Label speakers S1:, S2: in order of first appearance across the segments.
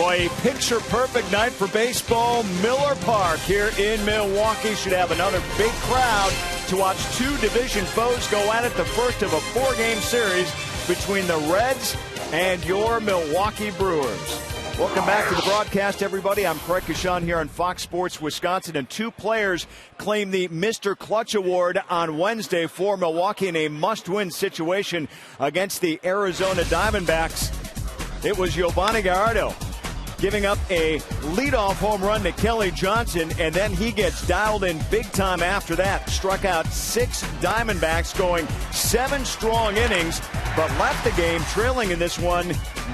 S1: Boy, a picture-perfect night for baseball. Miller Park here in Milwaukee should have another big crowd to watch two division foes go at it. The first of a four-game series between the Reds and your Milwaukee Brewers. Welcome back to the broadcast, everybody. I'm Craig Kashan here on Fox Sports Wisconsin, and two players claimed the Mr. Clutch Award on Wednesday for Milwaukee in a must-win situation against the Arizona Diamondbacks. It was Giovanni Gallardo giving up a leadoff home run to Kelly Johnson, and then he gets dialed in big time after that. Struck out 6 Diamondbacks, going 7 strong innings, but left the game trailing in this one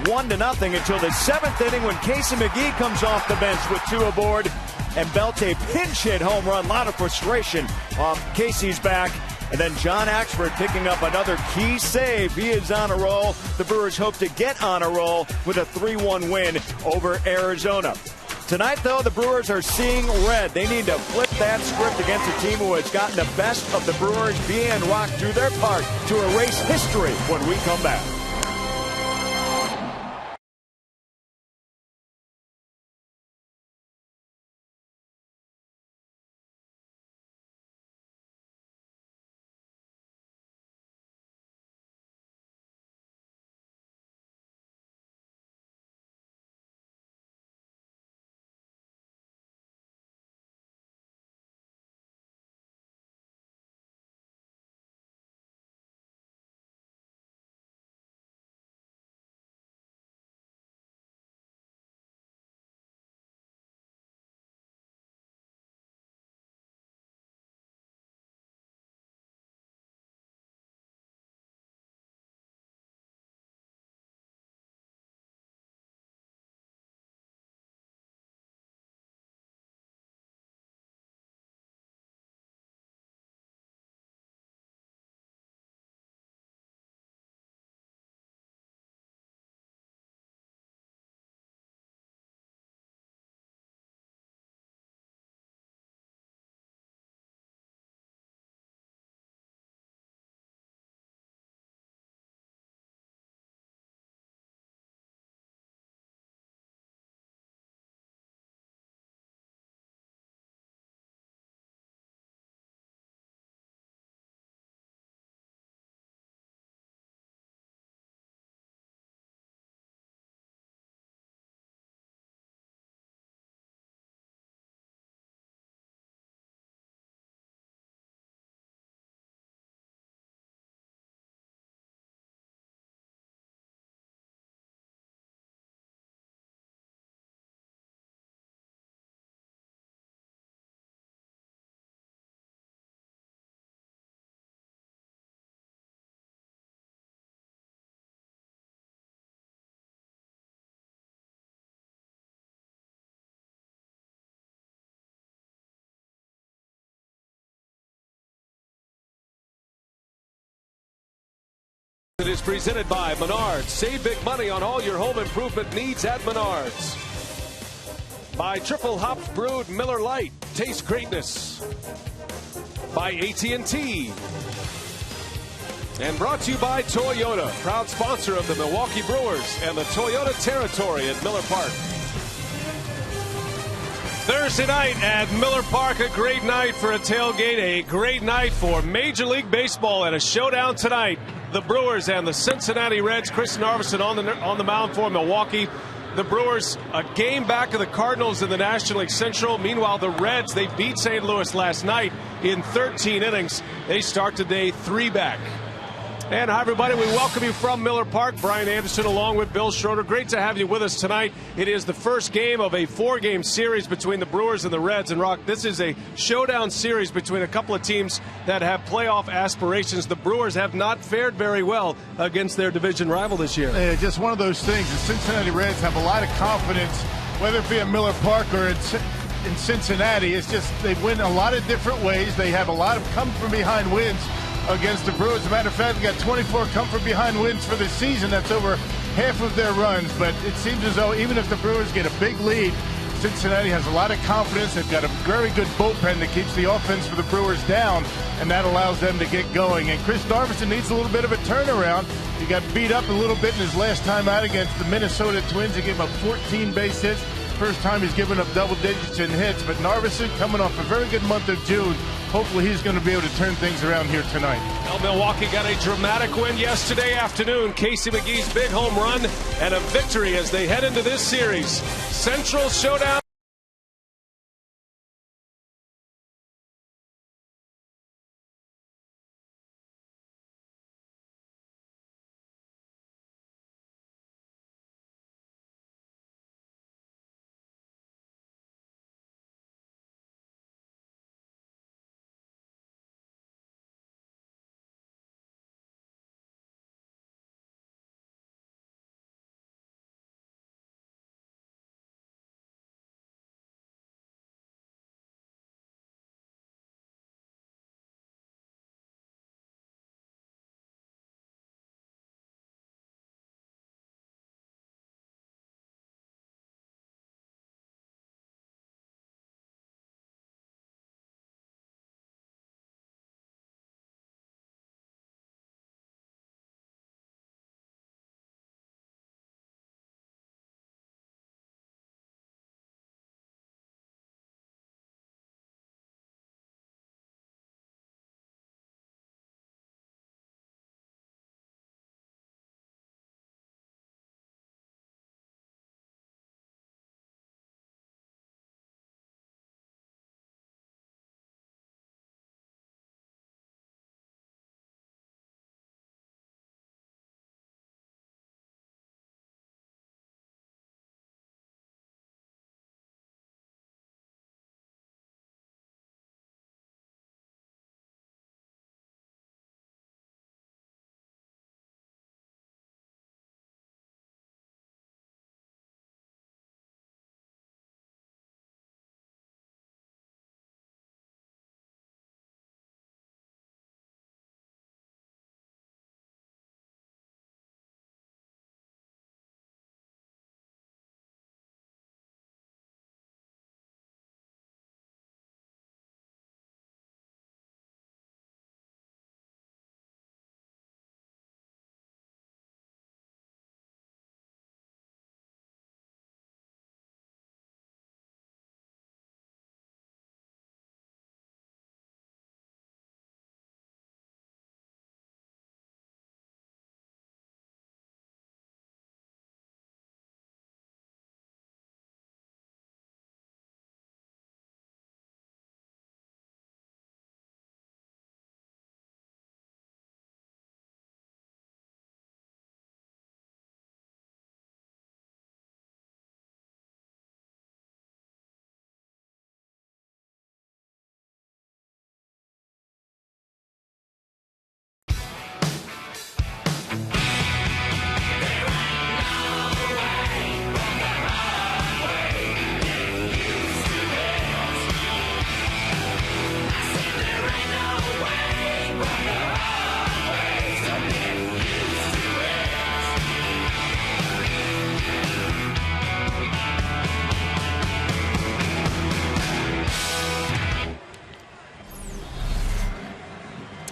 S1: 1-0 until the 7th inning when Casey McGee comes off the bench with 2 aboard and belts a pinch hit home run. A lot of frustration off Casey's back. And then John Axford picking up another key save. He is on a roll. The Brewers hope to get on a roll with a 3-1 win over Arizona. Tonight, though, the Brewers are seeing red. They need to flip that script against a team who has gotten the best of the Brewers. BA and Rock do their part to erase history when we come back.
S2: It is presented by Menards. Save big money on all your home improvement needs at Menards. By Triple Hopped Brewed Miller Lite. Taste greatness. By AT&T. And brought to you by Toyota, proud sponsor of the Milwaukee Brewers and the Toyota territory at Miller Park. Thursday night at Miller Park, a great night for a tailgate, a great night for Major League Baseball, and a showdown tonight. The Brewers and the Cincinnati Reds. Chris Narveson on the mound for Milwaukee. The Brewers a game back of the Cardinals in the National League Central. Meanwhile, the Reds, they beat St. Louis last night in 13 innings. They start today 3 back. And hi, everybody. We welcome you from Miller Park. Brian Anderson along with Bill Schroeder. Great to have you with us tonight. It is the first game of a 4-game series between the Brewers and the Reds. And, Rock, this is a showdown series between a couple of teams that have playoff aspirations. The Brewers have not fared very well against their division rival this year.
S3: Just one of those things. The Cincinnati Reds have a lot of confidence, whether it be at Miller Park or in Cincinnati. It's just they win a lot of different ways. They have a lot of come-from-behind wins against the Brewers. As a matter of fact, we got 24 come-from-behind wins for the season. That's over half of their runs. But it seems as though even if the Brewers get a big lead Cincinnati has a lot of confidence. They've got a very good bullpen that keeps the offense for the Brewers down, and that allows them to get going. And Chris Narveson needs a little bit of a turnaround. He got beat up a little bit in his last time out against the Minnesota Twins. He gave up 14 base hits. First time he's given up double digits in hits. But Narveson coming off a very good month of June. Hopefully he's going to be able to turn things around here tonight.
S2: Well, Milwaukee got a dramatic win yesterday afternoon. Casey McGee's big home run and a victory as they head into this series. Central Showdown.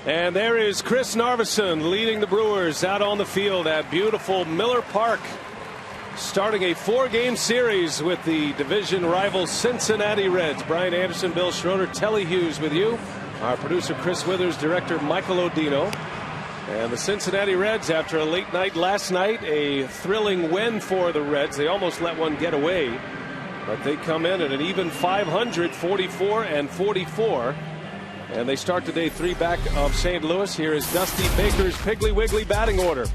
S2: And there is Chris Narveson leading the Brewers out on the field at beautiful Miller Park, starting a 4-game series with the division rival Cincinnati Reds. Brian Anderson, Bill Schroeder, Telly Hughes with you. Our producer Chris Withers, director Michael Odino. And the Cincinnati Reds, after a late night last night, a thrilling win for the Reds. They almost let one get away, but they come in at an even 500, 44-44. And they start today 3 back of St. Louis. Here is Dusty Baker's Piggly Wiggly batting order.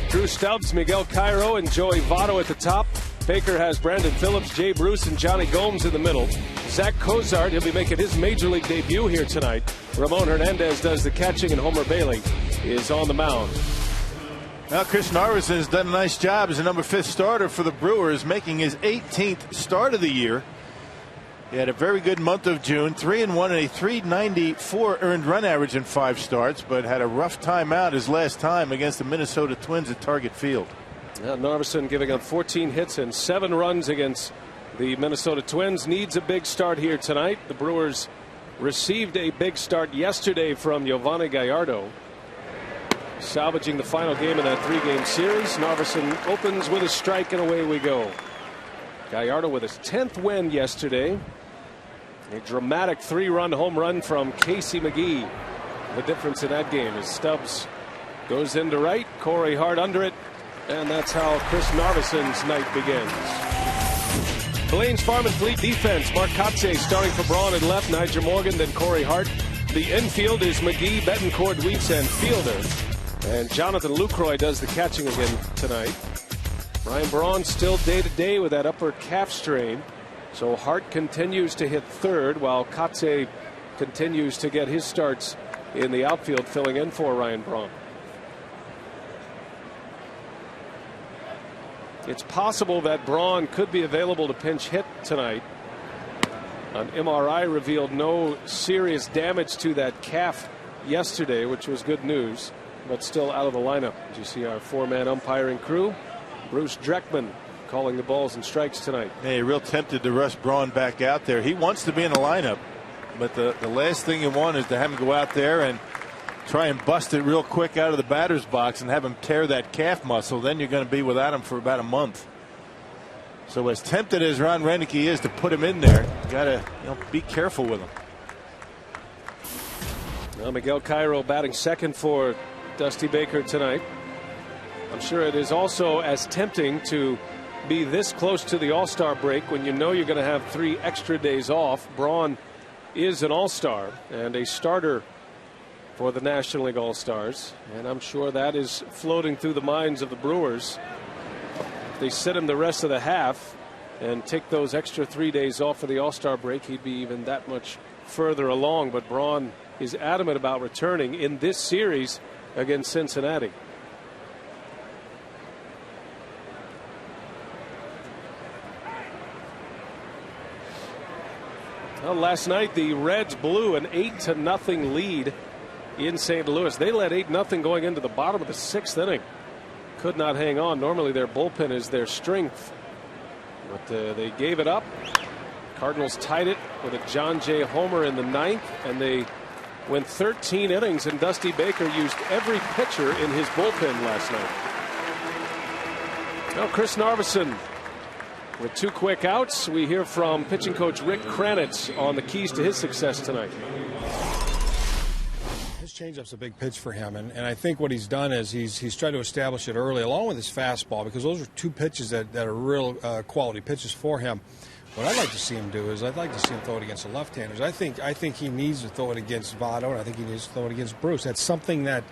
S2: Drew Stubbs, Miguel Cairo, and Joey Votto at the top. Baker has Brandon Phillips, Jay Bruce, and Johnny Gomes in the middle. Zach Cozart, he'll be making his major league debut here tonight. Ramon Hernandez does the catching, and Homer Bailey is on the mound.
S3: Now Chris Narveson has done a nice job as a number 5 starter for the Brewers, making his 18th start of the year. He had a very good month of June, 3-1 and a 394 earned run average in 5 starts, but had a rough time out his last time against the Minnesota Twins at Target Field.
S2: Narveson giving up 14 hits and 7 runs against The Minnesota Twins needs a big start here tonight. The Brewers received a big start yesterday from Yovani Gallardo, salvaging the final game in that 3-game series. Narveson opens with a strike, and away we go. Gallardo with his 10th win yesterday. A dramatic 3-run home run from Casey McGee. The difference in that game is Stubbs goes into right, Corey Hart under it, and that's how Chris Narveson's night begins. Blaine's Farm and Fleet defense. Mark Kotze starting for Braun at left, Niger Morgan, then Corey Hart. The infield is McGee, Betancourt, Weeks, and Fielder. And Jonathan Lucroy does the catching again tonight. Ryan Braun still day-to-day with that upper calf strain. So Hart continues to hit third while Kotze continues to get his starts in the outfield, filling in for Ryan Braun. It's possible that Braun could be available to pinch hit tonight. An MRI revealed no serious damage to that calf yesterday, which was good news, but still out of the lineup. As you see our 4-man umpiring crew, Bruce Dreckman calling the balls and strikes tonight.
S3: Hey, real tempted to rush Braun back out there. He wants to be in the lineup, but the last thing you want is to have him go out there and try and bust it real quick out of the batter's box and have him tear that calf muscle. Then you're going to be without him for about a month. So as tempted as Ron Renneke is to put him in there, you got to be careful with him.
S2: Well, Miguel Cairo batting second for Dusty Baker tonight. I'm sure it is also as tempting to be this close to the All-Star break when you know you're going to have 3 extra days off. Braun is an All-Star and a starter for the National League All-Stars, and I'm sure that is floating through the minds of the Brewers. If they sit him the rest of the half and take those extra 3 days off for the All-Star break, he'd be even that much further along. But Braun is adamant about returning in this series against Cincinnati. Well, last night the Reds blew an 8-0 lead in St. Louis. They led 8-0 going into the bottom of the 6th inning. Could not hang on. Normally their bullpen is their strength, but they gave it up. Cardinals tied it with a John Jay homer in the 9th, and they went 13 innings, and Dusty Baker used every pitcher in his bullpen last night. Now Chris Narveson with 2 quick outs. We hear from pitching coach Rick Kranitz on the keys to his success tonight.
S4: His changeup's a big pitch for him, and I think what he's done is he's tried to establish it early, along with his fastball, because those are 2 pitches that are real quality pitches for him. What I'd like to see him do is I'd like to see him throw it against the left-handers. I think he needs to throw it against Votto, and I think he needs to throw it against Bruce. That's something that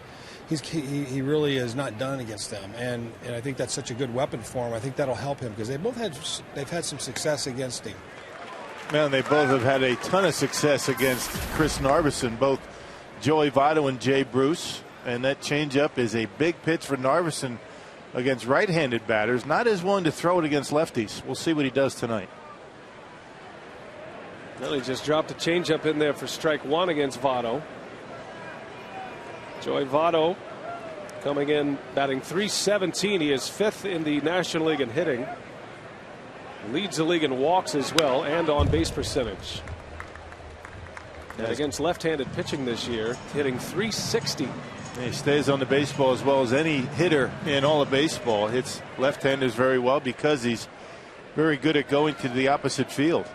S4: he really has not done against them, and I think that's such a good weapon for him. I think that'll help him because they've had some success against him.
S3: Man, they both have had a ton of success against Chris Narveson, both Joey Votto and Jay Bruce, and that changeup is a big pitch for Narveson against right-handed batters. Not as willing to throw it against lefties. We'll see what he does tonight.
S2: Well, he just dropped a changeup in there for strike 1 against Votto. Joey Votto coming in batting .317. He is 5th in the National League in hitting. Leads the league in walks as well, and on base percentage. And against left-handed pitching this year, hitting .360.
S3: He stays on the baseball as well as any hitter in all of baseball. Hits left-handers very well because he's very good at going to the opposite field.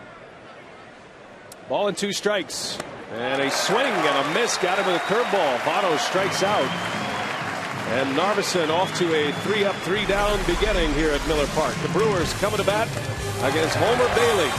S2: Ball and 2 strikes. And a swing and a miss. Got him with a curveball. Votto strikes out. And Narveson off to a 3-up, 3-down beginning here at Miller Park. The Brewers coming to bat against Homer Bailey.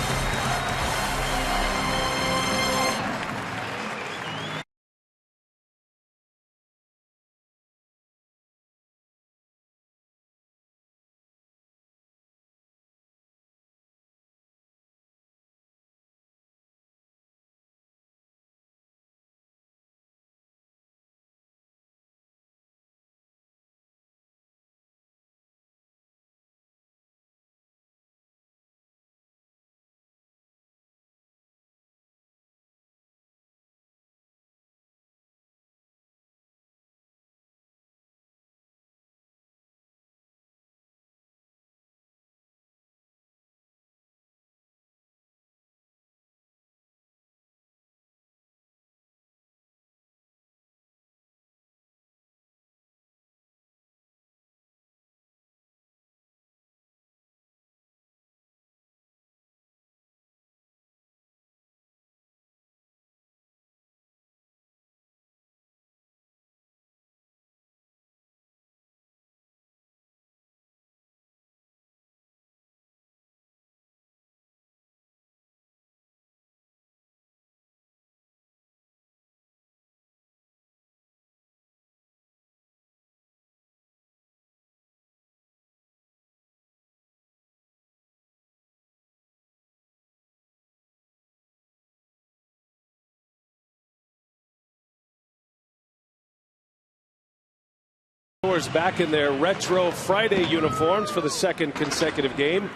S2: Brewers back in their retro Friday uniforms for the second consecutive game.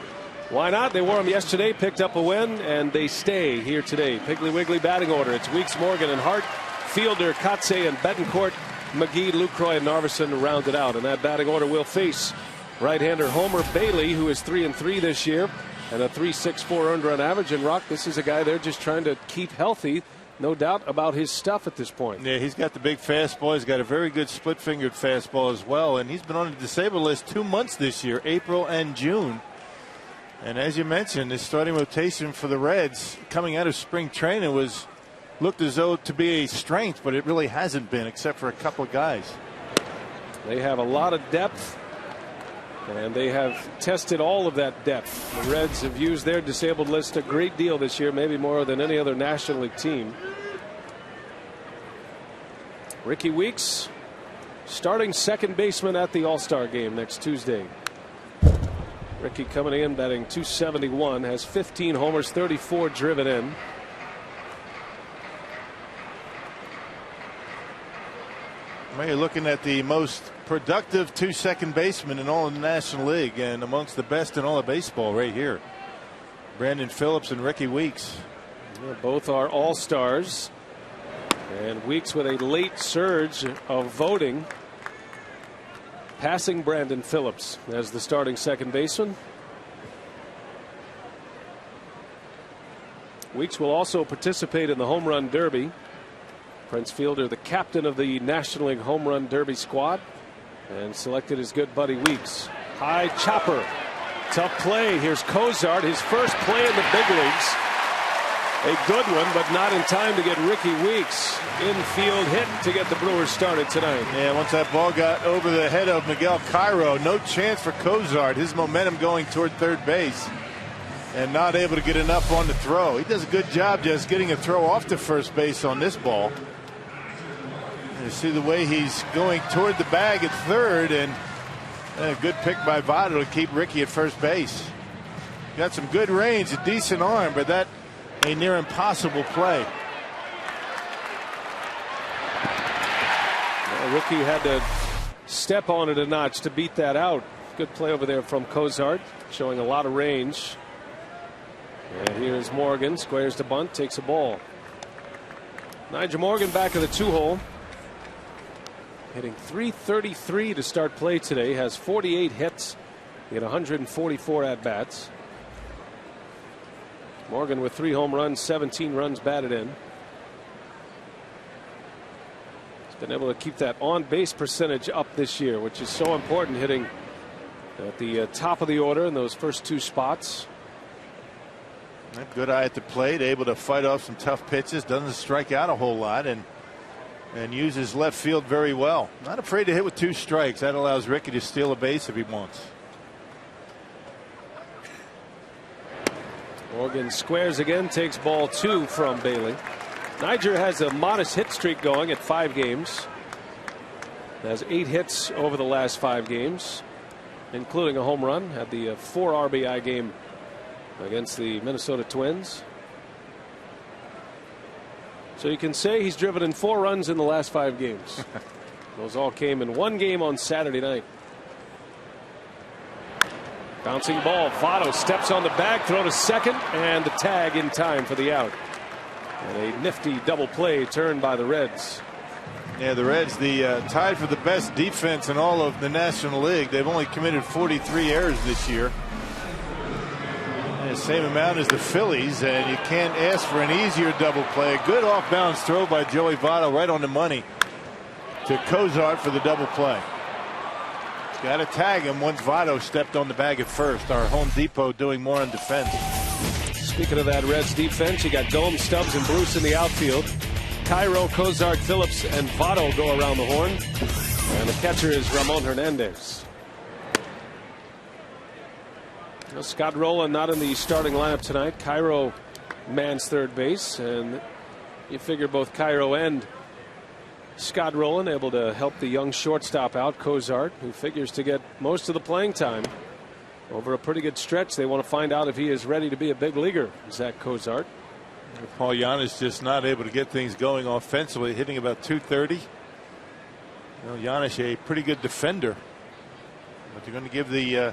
S2: Why not? They wore them yesterday, picked up a win, and they stay here today. Piggly Wiggly batting order. It's Weeks, Morgan, and Hart. Fielder, Kotze, and Betancourt. McGee, Lucroy, and Narveson rounded out. And that batting order will face right-hander Homer Bailey, who is 3-3 this year, and a 3.64 earned run average. And Rock, this is a guy they're just trying to keep healthy. No doubt about his stuff at this point.
S3: Yeah, he's got the big fastball. He's got a very good split-fingered fastball as well. And he's been on the disabled list 2 months this year, April and June. And as you mentioned, this starting rotation for the Reds coming out of spring training looked as though to be a strength, but it really hasn't been, except for a couple of guys.
S2: They have a lot of depth, and they have tested all of that depth. The Reds have used their disabled list a great deal this year, maybe more than any other National League team. Ricky Weeks, starting second baseman at the All-Star game next Tuesday. Ricky coming in batting .271, has 15 homers, 34 driven in.
S3: Well, you're looking at the most productive two second basemen in all of the National League, and amongst the best in all of baseball right here. Brandon Phillips and Ricky Weeks.
S2: Yeah, both are all-stars, and Weeks with a late surge of voting, passing Brandon Phillips as the starting second baseman. Weeks will also participate in the Home Run Derby. Prince Fielder, the captain of the National League Home Run Derby squad, and selected his good buddy Weeks. High chopper. Tough play. Here's Cozart, his first play in the big leagues. A good one, but not in time to get Ricky Weeks. Infield hit to get the Brewers started tonight.
S3: Yeah, once that ball got over the head of Miguel Cairo, no chance for Cozart. His momentum going toward third base and not able to get enough on the throw. He does a good job just getting a throw off to first base on this ball. You see the way he's going toward the bag at third, and a good pick by Votto to keep Ricky at first base. Got some good range, a decent arm, but that a near impossible play.
S2: Well, Ricky had to step on it a notch to beat that out. Good play over there from Cozart, showing a lot of range. And here's Morgan, squares to bunt, takes a ball. Nigel Morgan back of the 2-hole. Hitting .333 to start play today. Has 48 hits in 144 at-bats. Morgan with 3 home runs, 17 runs batted in. He's been able to keep that on-base percentage up this year, which is so important, hitting at the top of the order in those first 2 spots.
S3: Good eye at the plate, able to fight off some tough pitches, doesn't strike out a whole lot, and uses left field very well. Not afraid to hit with 2 strikes. That allows Ricky to steal a base if he wants.
S2: Morgan squares again, takes ball 2 from Bailey. Niger has a modest hit streak going at 5 games. Has 8 hits over the last 5 games, including a home run. Had the 4 RBI game against the Minnesota Twins. So you can say he's driven in 4 runs in the last 5 games. Those all came in 1 game on Saturday night. Bouncing ball. Votto steps on the bag, throw to second, and the tag in time for the out. And a nifty double play turned by the Reds.
S3: Yeah, the Reds, tied for the best defense in all of the National League. They've only committed 43 errors this year. And the same amount as the Phillies, and you can't ask for an easier double play. A good off-balance throw by Joey Votto right on the money to Cozart for the double play. Got to tag him once Votto stepped on the bag at first. Our Home Depot doing more on defense.
S2: Speaking of that Reds defense, you got Gomes, Stubbs, and Bruce in the outfield. Cairo, Cozart, Phillips, and Votto go around the horn. And the catcher is Ramon Hernandez. Well, Scott Rowland not in the starting lineup tonight. Cairo mans third base, and you figure both Cairo and Scott Rowland able to help the young shortstop out, Cozart, who figures to get most of the playing time over a pretty good stretch. They want to find out if he is ready to be a big leaguer, Zach Cozart.
S3: Paul Giannis just not able to get things going offensively, hitting about .230. You know, Giannis, a pretty good defender, but they're going to give the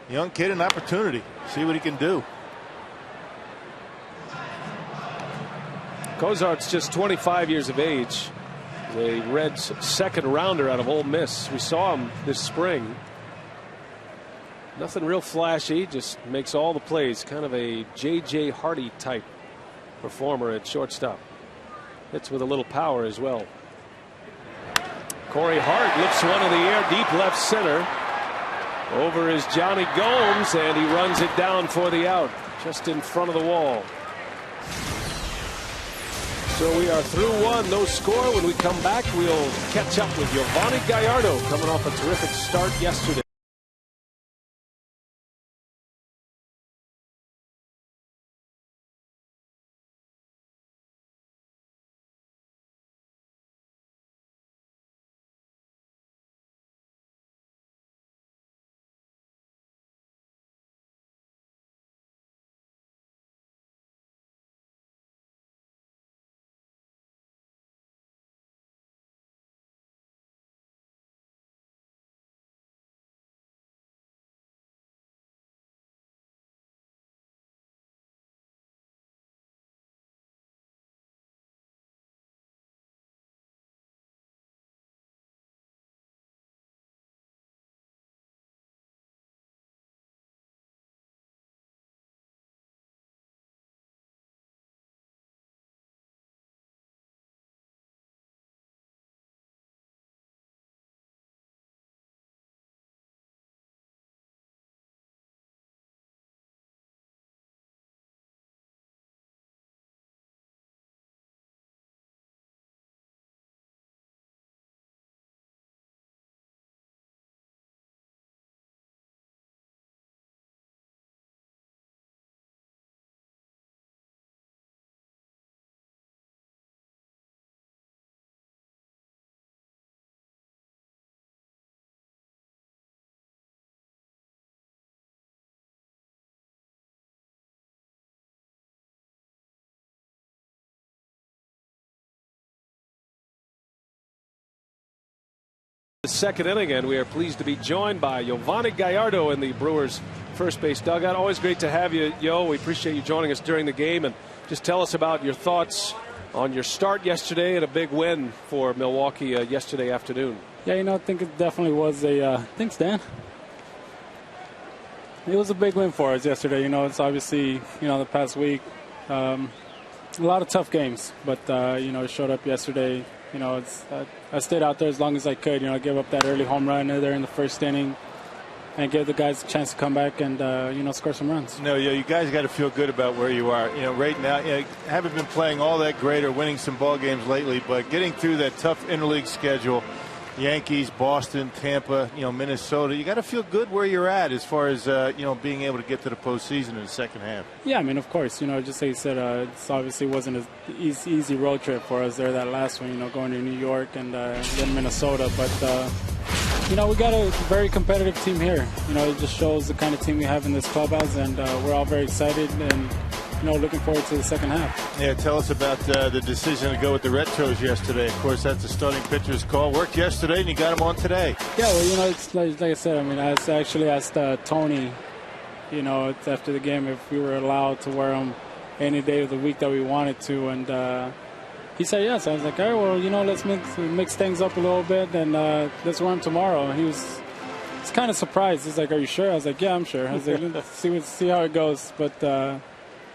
S3: young kid an opportunity, see what he can do.
S2: Cozart's just 25 years of age. The Reds' second rounder out of Ole Miss. We saw him this spring. Nothing real flashy, just makes all the plays. Kind of a J.J. Hardy type performer at shortstop. Hits with a little power as well. Corey Hart lifts one in the air deep left center. Over is Johnny Gomes, and he runs it down for the out just in front of the wall. So we are through one, no score. When we come back, we'll catch up with Giovanni Gallardo, coming off a terrific start yesterday. The second inning, and we are pleased to be joined by Giovanni Gallardo in the Brewers first base dugout. Always great to have you, Yo. We appreciate you joining us during the game, and just tell us about your thoughts on your start yesterday and a big win for Milwaukee yesterday afternoon.
S5: Yeah, you know, I think it definitely was a thanks, Dan. It was a big win for us yesterday. You know, it's obviously, you know, the past week, a lot of tough games, but you know, it showed up yesterday. You know, I stayed out there as long as I could. You know, I gave up that early home run there in the first inning and give the guys a chance to come back and, you know, score some runs.
S3: No, you guys got to feel good about where you are. You know, right now, you haven't been playing all that great or winning some ball games lately, but getting through that tough interleague schedule, Yankees, Boston, Tampa, you know, Minnesota, you got to feel good where you're at as far as, you know, being able to get to the postseason in the second half. Yeah,
S5: I mean, of course, you know, just like you said, it obviously wasn't an easy road trip for us there, that last one, you know, going to New York and then Minnesota. But, you know, we got a very competitive team here. You know, it just shows the kind of team we have in this clubhouse, and we're all very excited and, you know, looking forward to the second half.
S3: Yeah, tell us about the decision to go with the Retros yesterday. Of course, that's the starting pitcher's call. Worked yesterday, and you got him on today.
S5: Yeah, well, you know, it's like I said, I mean, I actually asked Tony, you know, after the game if we were allowed to wear them any day of the week that we wanted to, and he said yes. I was like, all right, well, you know, let's mix things up a little bit, and let's wear them tomorrow. And he's kind of surprised. He's like, are you sure? I was like, yeah, I'm sure. I was like, let's see how it goes. But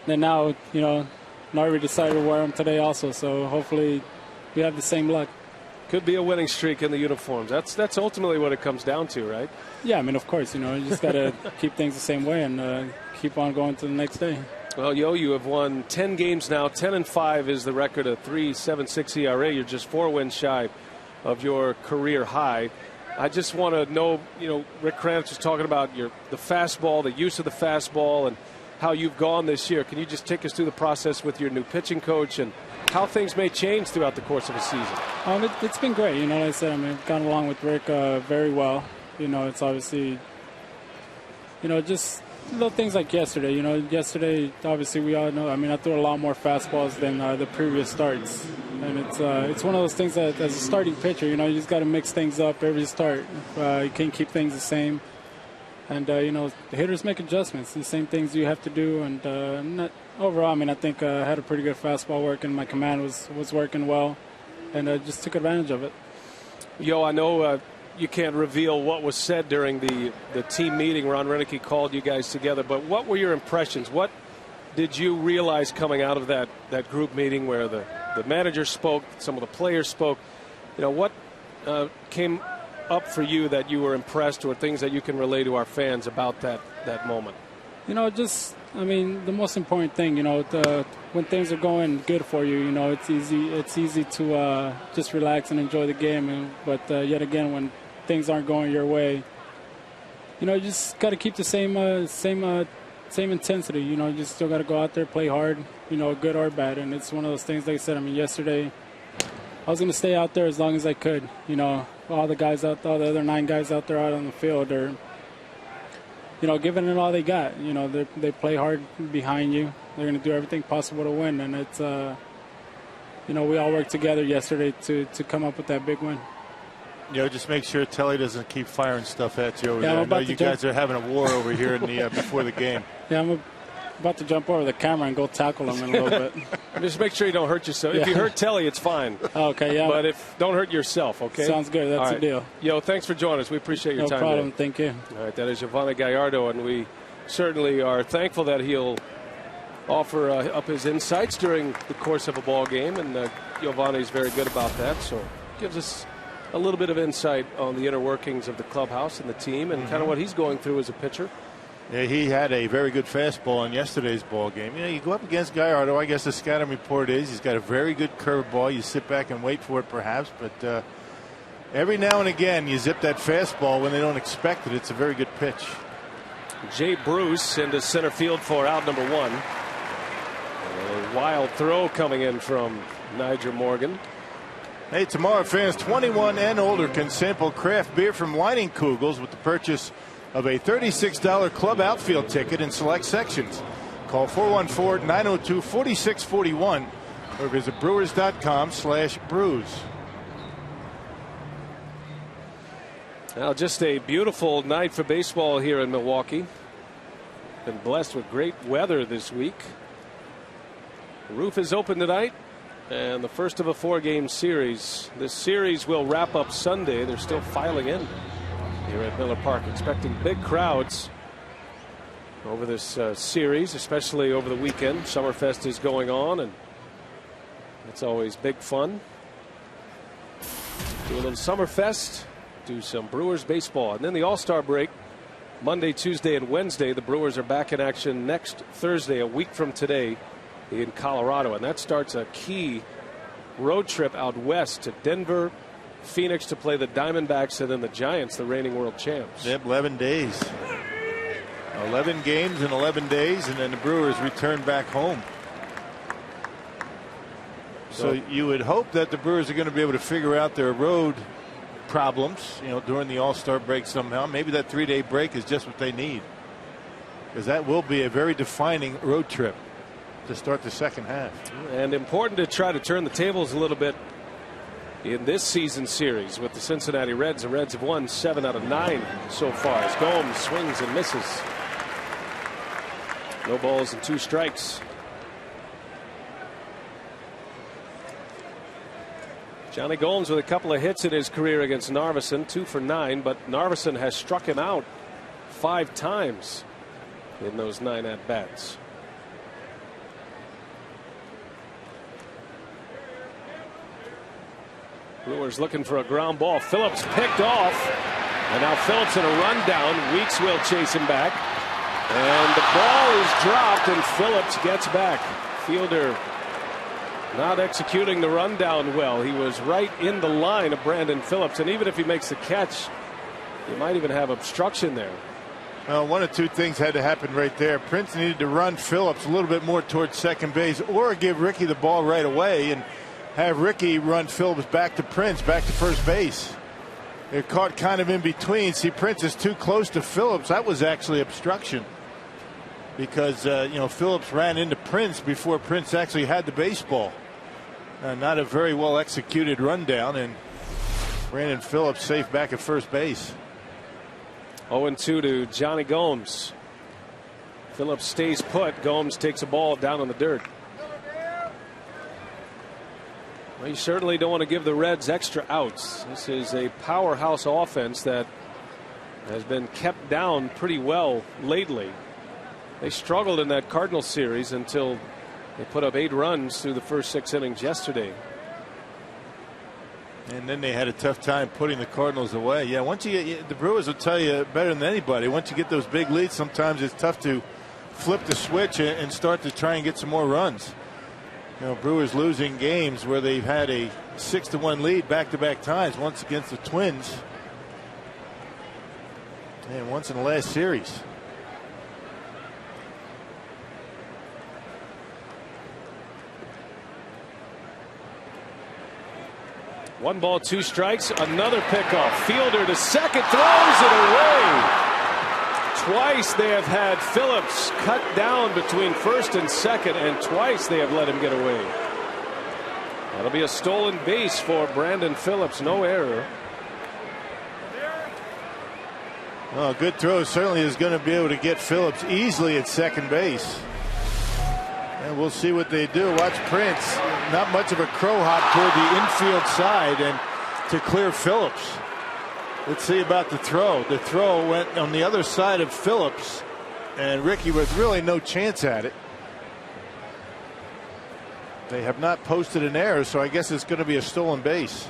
S5: then now, you know, Narvi decided to wear them today also, so hopefully we have the same luck.
S2: Could be a winning streak in the uniforms. That's ultimately what it comes down to, right?
S5: Yeah, I mean, of course, you know, you just got to keep things the same way and keep on going to the next day.
S2: Well, Yo, you have won 10 games now. 10-5 is the record, a 3.76 ERA. You're just 4 wins shy of your career high. I just want to know, you know, Rick Kranitz was talking about the fastball, the use of the fastball, and how you've gone this year. Can you just take us through the process with your new pitching coach and how things may change throughout the course of a season?
S5: It's been great. You know, like I said, I mean, I've gotten along with Rick very well. You know, it's obviously, you know, just little things like yesterday. You know, yesterday, obviously, we all know, I mean, I threw a lot more fastballs than the previous starts. And it's one of those things that as a starting pitcher, you just got to mix things up every start. You can't keep things the same. And, the hitters make adjustments, the same things you have to do. And overall, I think I had a pretty good fastball working. My command was working well, and I just took advantage of it.
S2: Yo, I know you can't reveal what was said during the team meeting. Ron Renicky called you guys together, but what were your impressions? What did you realize coming out of that group meeting where the manager spoke, some of the players spoke? What came up for you that you were impressed, or things that you can relay to our fans about that moment?
S5: The most important thing, when things are going good for you, it's easy to just relax and enjoy the game. But yet again, when things aren't going your way, you just got to keep the same intensity. You just still got to go out there, play hard, good or bad. And it's one of those things, like I said, yesterday I was going to stay out there as long as I could. All the other 9 guys out there out on the field are, giving it all they got. They play hard behind you. They're going to do everything possible to win. And it's, we all worked together yesterday to come up with that big win.
S3: Just make sure Telly doesn't keep firing stuff at you over there.
S5: I
S3: know you guys are having a war over here in the before the game.
S5: Yeah, I'm about to jump over the camera and go tackle him in a little bit.
S2: Just make sure you don't hurt yourself. If you hurt Telly, it's fine.
S5: Okay, yeah.
S2: But don't hurt yourself, okay?
S5: Sounds good. That's the deal.
S2: Yo, thanks for joining us. We appreciate your time.
S5: No problem.
S2: Today.
S5: Thank you.
S2: All right, that is Giovanni Gallardo, and we certainly are thankful that he'll offer up his insights during the course of a ball game, and Giovanni's very good about that, so gives us a little bit of insight on the inner workings of the clubhouse and the team, and kind of what he's going through as a pitcher.
S3: Yeah, he had a very good fastball in yesterday's ball game. You go up against Gallardo. I guess the scouting report is he's got a very good curveball. You sit back and wait for it, perhaps, but every now and again you zip that fastball when they don't expect it. It's a very good pitch.
S2: Jay Bruce into center field for out number 1. A wild throw coming in from Nigel Morgan.
S3: Hey, tomorrow fans 21 and older can sample craft beer from Leinenkugels with the purchase of a $36 club outfield ticket in select sections. Call 414-902-4641 or visit brewers.com/brews.
S2: Now, just a beautiful night for baseball here in Milwaukee. Been blessed with great weather this week. The roof is open tonight, and the first of a 4-game series. This series will wrap up Sunday. They're still filing in here at Miller Park, expecting big crowds over this series, especially over the weekend. Summerfest is going on, and it's always big fun. Do a little Summerfest, do some Brewers baseball, and then the All-Star break. Monday, Tuesday, and Wednesday. The Brewers are back in action next Thursday, a week from today, in Colorado, and that starts a key road trip out west to Denver, Phoenix to play the Diamondbacks, and then the Giants, the reigning world champs.
S3: Yep, 11 days. 11 games in 11 days, and then the Brewers return back home. So you would hope that the Brewers are going to be able to figure out their road problems, during the All-Star break somehow. Maybe that 3-day break is just what they need, because that will be a very defining road trip to start the second half.
S2: And important to try to turn the tables a little bit in this season series with the Cincinnati Reds. The Reds have won 7 out of 9 so far as Gomes swings and misses. No balls and 2 strikes. Johnny Gomes with a couple of hits in his career against Narveson, 2 for 9, but Narveson has struck him out 5 times in those 9 at-bats. Brewers looking for a ground ball. Phillips picked off, and now Phillips in a rundown. Weeks will chase him back, and the ball is dropped, and Phillips gets back. Fielder not executing the rundown well. He was right in the line of Brandon Phillips, and even if he makes the catch, you might even have obstruction there.
S3: Well, one of 2 things had to happen right there. Prince needed to run Phillips a little bit more towards second base, or give Ricky the ball right away and have Ricky run Phillips back to Prince, back to first base. They're caught kind of in between. See, Prince is too close to Phillips. That was actually obstruction, because Phillips ran into Prince before Prince actually had the baseball. Not a very well executed rundown, and Brandon Phillips safe back at first base.
S2: 0-2 to Johnny Gomes. Phillips stays put. Gomes takes a ball down on the dirt. Well, you certainly don't want to give the Reds extra outs. This is a powerhouse offense that has been kept down pretty well lately. They struggled in that Cardinals series until they put up 8 runs through the first 6 innings yesterday.
S3: And then they had a tough time putting the Cardinals away. Yeah, once you get, the Brewers will tell you better than anybody, once you get those big leads, sometimes it's tough to flip the switch and start to try and get some more runs. You know, Brewers losing games where they've had a 6-1 lead back-to-back times, once against the Twins and once in the last series.
S2: One ball, 2 strikes, another pickoff. Fielder to second, throws it away. Twice they have had Phillips cut down between first and second, and twice they have let him get away. That'll be a stolen base for Brandon Phillips. No error.
S3: Well, a good throw certainly is going to be able to get Phillips easily at second base. And we'll see what they do. Watch Prince. Not much of a crow hop toward the infield side and to clear Phillips. Let's see about the throw. The throw went on the other side of Phillips, and Ricky with really no chance at it. They have not posted an error, so I guess it's going to be a stolen base.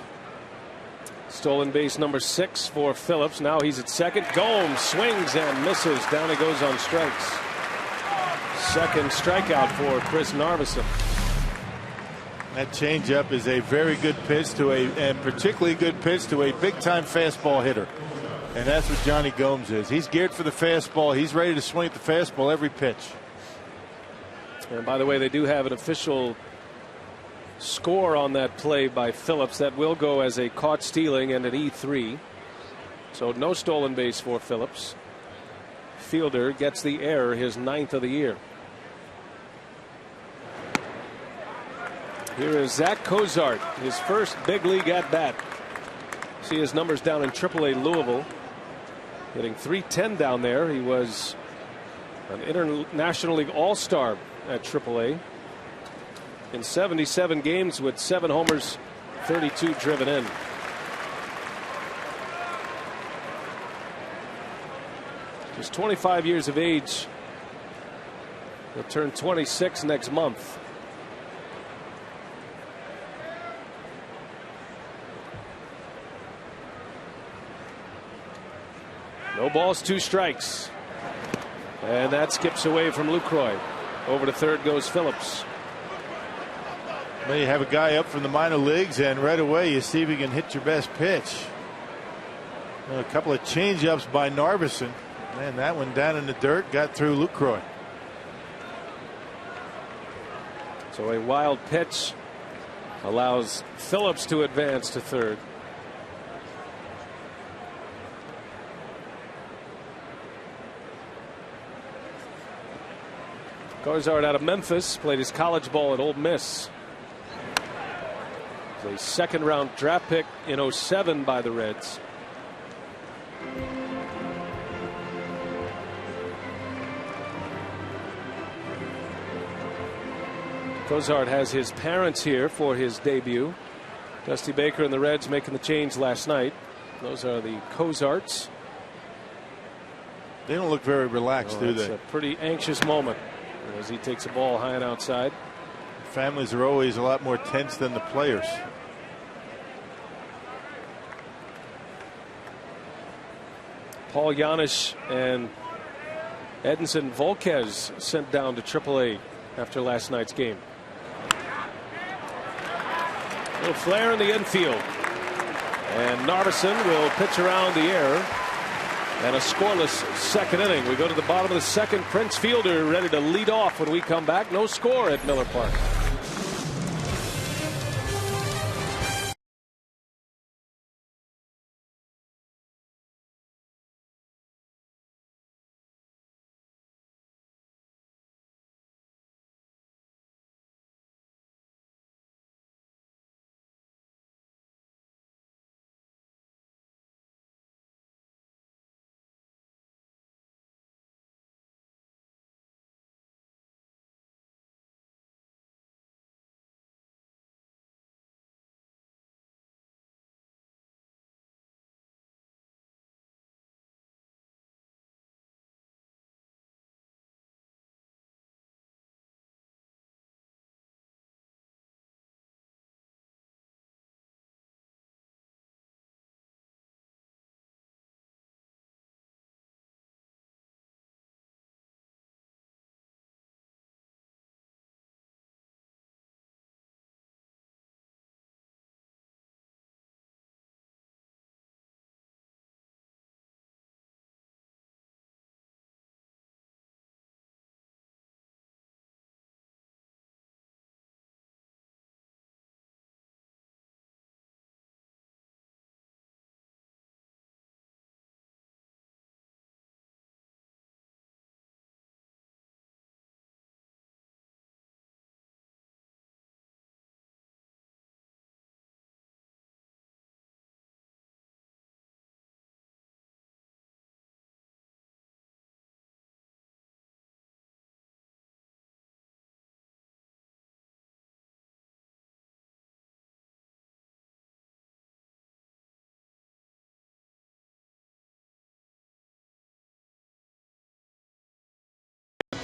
S2: Stolen base number 6 for Phillips. Now he's at second. Gomes swings and misses. Down he goes on strikes. Second strikeout for Chris Narveson.
S3: That changeup is a very good pitch to and particularly good pitch to a big-time fastball hitter. And that's what Johnny Gomes is. He's geared for the fastball. He's ready to swing at the fastball every pitch.
S2: And by the way, they do have an official score on that play by Phillips that will go as a caught stealing and an E3. So no stolen base for Phillips. Fielder gets the error, his 9th of the year. Here is Zach Cozart, his first big league at bat. See his numbers down in AAA Louisville, hitting .310 down there. He was an International League All-Star at AAA in 77 games with 7 homers, 32 driven in. He's 25 years of age. He'll turn 26 next month. No balls, 2 strikes. And that skips away from Lucroy. Over to third goes Phillips.
S3: Well, you have a guy up from the minor leagues, and right away you see if he can hit your best pitch. A couple of change-ups by Narveson. Man, that one down in the dirt got through Lucroy.
S2: So a wild pitch allows Phillips to advance to third. Cozart out of Memphis, played his college ball at Ole Miss. He's a second-round draft pick in '07 by the Reds. Cozart has his parents here for his debut. Dusty Baker and the Reds making the change last night. Those are the Cozarts.
S3: They don't look very relaxed, do they?
S2: It's a pretty anxious moment as he takes a ball high and outside.
S3: Families are always a lot more tense than the players.
S2: Paul Janisch and Edinson Volquez sent down to AAA after last night's game. A little flare in the infield. And Narveson will pitch around the air. And a scoreless second inning. We go to the bottom of the second. Prince Fielder ready to lead off when we come back. No score at Miller Park.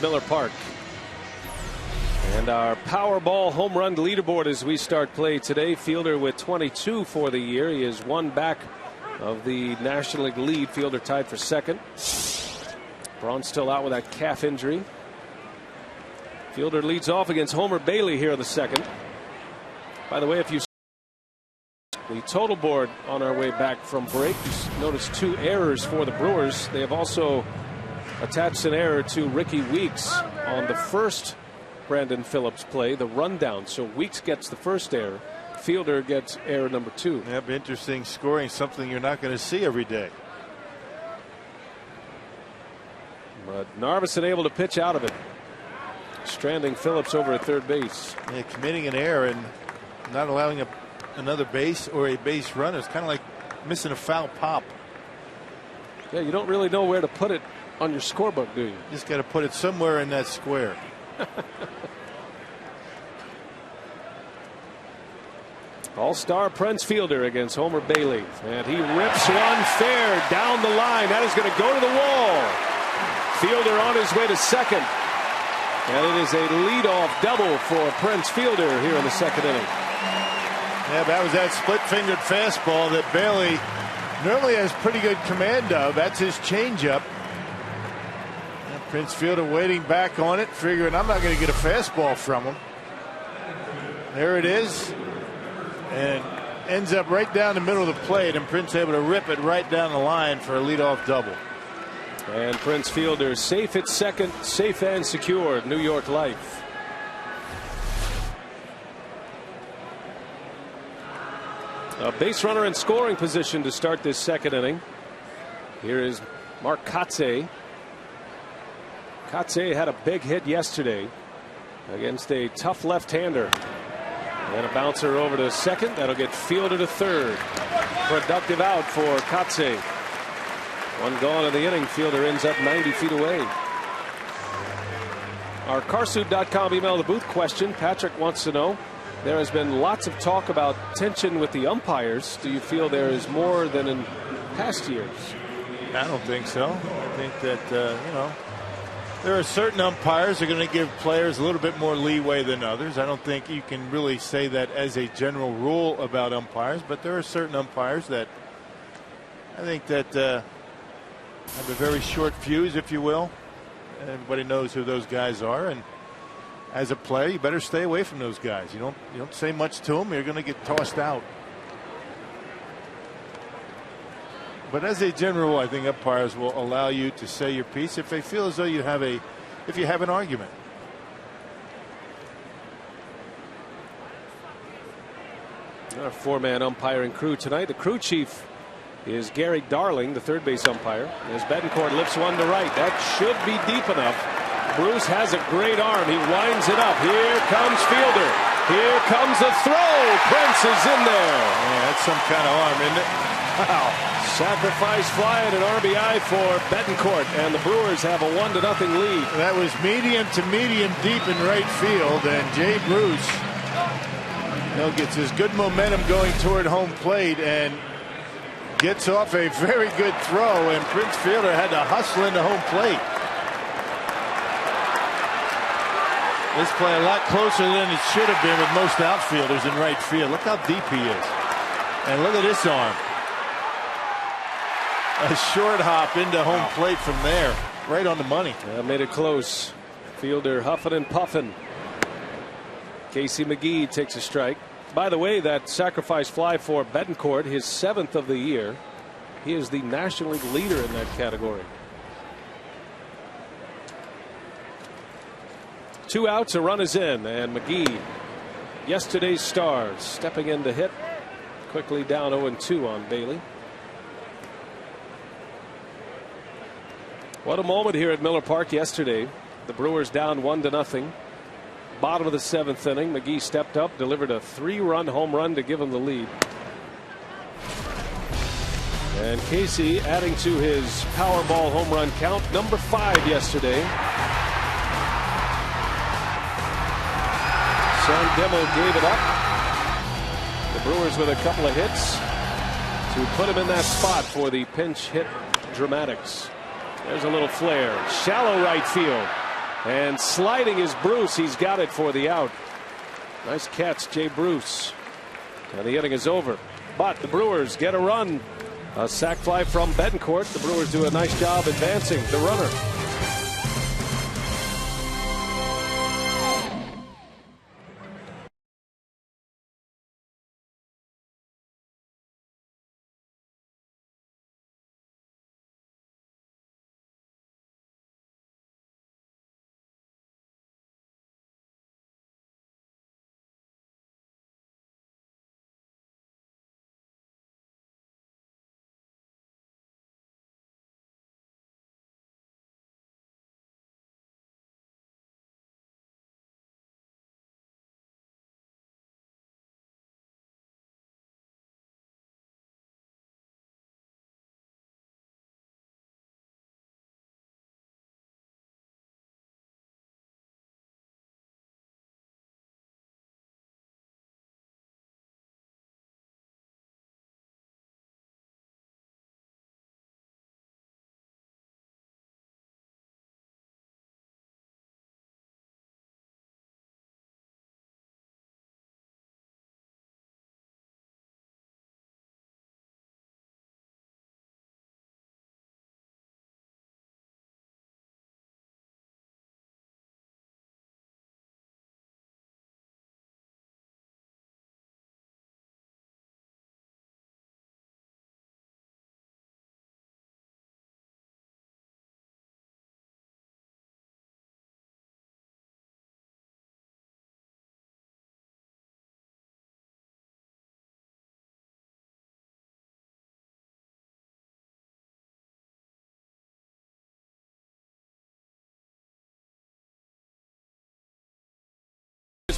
S2: Miller Park. And our Powerball home run leaderboard as we start play today. Fielder with 22 for the year. He is one back of the National League lead. Fielder tied for second. Braun still out with that calf injury. Fielder leads off against Homer Bailey here in the second. By the way, if you the total board on our way back from break, you notice 2 errors for the Brewers. They have also attached an error to Ricky Weeks on the first Brandon Phillips play, the rundown. So Weeks gets the first error. Fielder gets error number 2.
S3: Yeah, interesting scoring, something you're not going to see every day.
S2: But Narveson able to pitch out of it, stranding Phillips over at third base.
S3: Yeah, committing an error and not allowing another base or a base runner. It's kind of like missing a foul pop.
S2: Yeah, you don't really know where to put it on your scorebook, do you?
S3: Just got to put it somewhere in that square.
S2: All-star Prince Fielder against Homer Bailey, and he rips one fair down the line. That is going to go to the wall. Fielder on his way to second, and it is a leadoff double for Prince Fielder here in the second inning.
S3: Yeah, that was that split-fingered fastball that Bailey normally has pretty good command of. That's his changeup. Prince Fielder waiting back on it, figuring I'm not going to get a fastball from him. There it is, and ends up right down the middle of the plate, and Prince able to rip it right down the line for a leadoff double.
S2: And Prince Fielder safe at second, safe and secure. New York Life. A base runner in scoring position to start this second inning. Here is Mark Kotsay. Kotsay had a big hit yesterday against a tough left-hander. And a bouncer over to second. That'll get Fielder to third. Productive out for Kotsay. One gone in the inning. Fielder ends up 90 feet away. Our Carsud.com email the booth question. Patrick wants to know, there has been lots of talk about tension with the umpires. Do you feel there is more than in past years?
S3: I don't think so. I think that, there are certain umpires that are going to give players a little bit more leeway than others. I don't think you can really say that as a general rule about umpires, but there are certain umpires that I think that have a very short fuse, if you will. Everybody knows who those guys are, and as a player, you better stay away from those guys. You don't say much to them, you're going to get tossed out. But as a general rule, I think umpires will allow you to say your piece if they feel as though you have an argument.
S2: A 4-man umpiring crew tonight. The crew chief is Gary Darling, the third base umpire. As Betancourt lifts one to right, that should be deep enough. Bruce has a great arm. He winds it up. Here comes Fielder. Here comes a throw. Prince is in there.
S3: Yeah, that's some kind of arm, isn't it?
S2: Wow. Sacrifice fly and an RBI for Betancourt, and the Brewers have a 1-0 lead.
S3: That was medium to medium deep in right field, and Jay Bruce gets his good momentum going toward home plate and gets off a very good throw, and Prince Fielder had to hustle into home plate. This play a lot closer than it should have been with most outfielders in right field. Look how deep he is, and look at this arm. A short hop into home plate from there, right on the money.
S2: Yeah, made it close. Fielder huffing and puffing. Casey McGee takes a strike. By the way, that sacrifice fly for Betancourt, his 7th of the year. He is the National League leader in that category. 2 outs, a run is in, and McGee, yesterday's star, stepping in to hit. Quickly down 0-2 on Bailey. What a moment here at Miller Park yesterday. The Brewers down 1-0. Bottom of the 7th inning. McGee stepped up, delivered a 3-run home run to give him the lead. And Casey adding to his Powerball home run count, number 5 yesterday. Sam Demo gave it up. The Brewers with a couple of hits to put him in that spot for the pinch hit dramatics. There's a little flare. Shallow right field. And sliding is Bruce. He's got it for the out. Nice catch, Jay Bruce. And the inning is over. But the Brewers get a run. A sac fly from Betancourt. The Brewers do a nice job advancing the runner.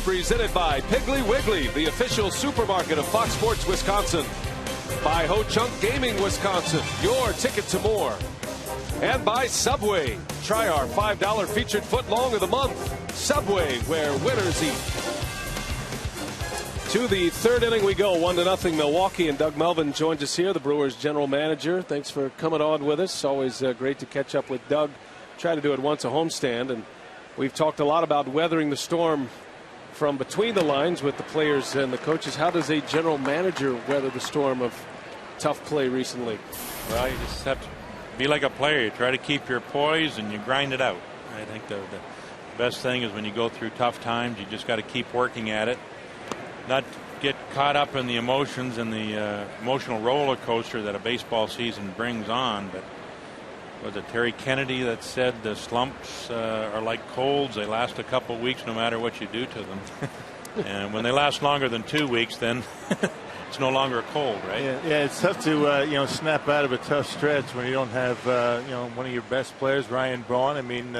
S2: Presented by Piggly Wiggly, the official supermarket of Fox Sports Wisconsin. By Ho Chunk Gaming Wisconsin, your ticket to more. And by Subway. Try our $5 featured footlong of the month. Subway, where winners eat. To the third inning we go, 1-0 Milwaukee, and Doug Melvin joins us here, the Brewers general manager. Thanks for coming on with us. Always great to catch up with Doug. Try to do it once a homestand, and we've talked a lot about weathering the storm from between the lines with the players and the coaches. How does a general manager weather the storm of tough play recently?
S6: Well, you just have to be like a player. You try to keep your poise and you grind it out. I think the best thing is when you go through tough times, you just got to keep working at it. Not get caught up in the emotions and the emotional roller coaster that a baseball season brings on. But was it Terry Kennedy that said the slumps are like colds? They last a couple of weeks no matter what you do to them. And when they last longer than 2 weeks, then it's no longer a cold, right?
S3: Yeah, it's tough to snap out of a tough stretch when you don't have one of your best players, Ryan Braun. I mean,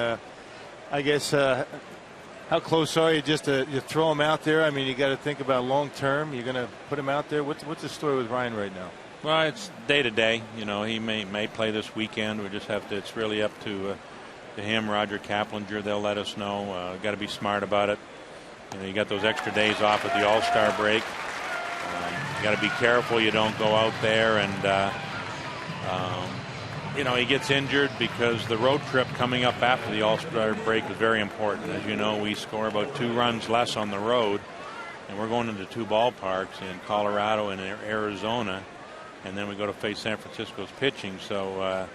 S3: I guess how close are you just to you throw him out there? I mean, you got to think about long term. You're going to put him out there. What's the story with Ryan right now?
S6: Well, it's day to day. You know, he may play this weekend. We just have to. It's really up to him, Roger Kaplinger. They'll let us know. Got to be smart about it. You know, you got those extra days off at the All-Star break. You got to be careful you don't go out there and he gets injured, because the road trip coming up after the All-Star break is very important. As you know, we score about 2 runs less on the road, and we're going into 2 ballparks in Colorado and Arizona. And then we go to face San Francisco's pitching. So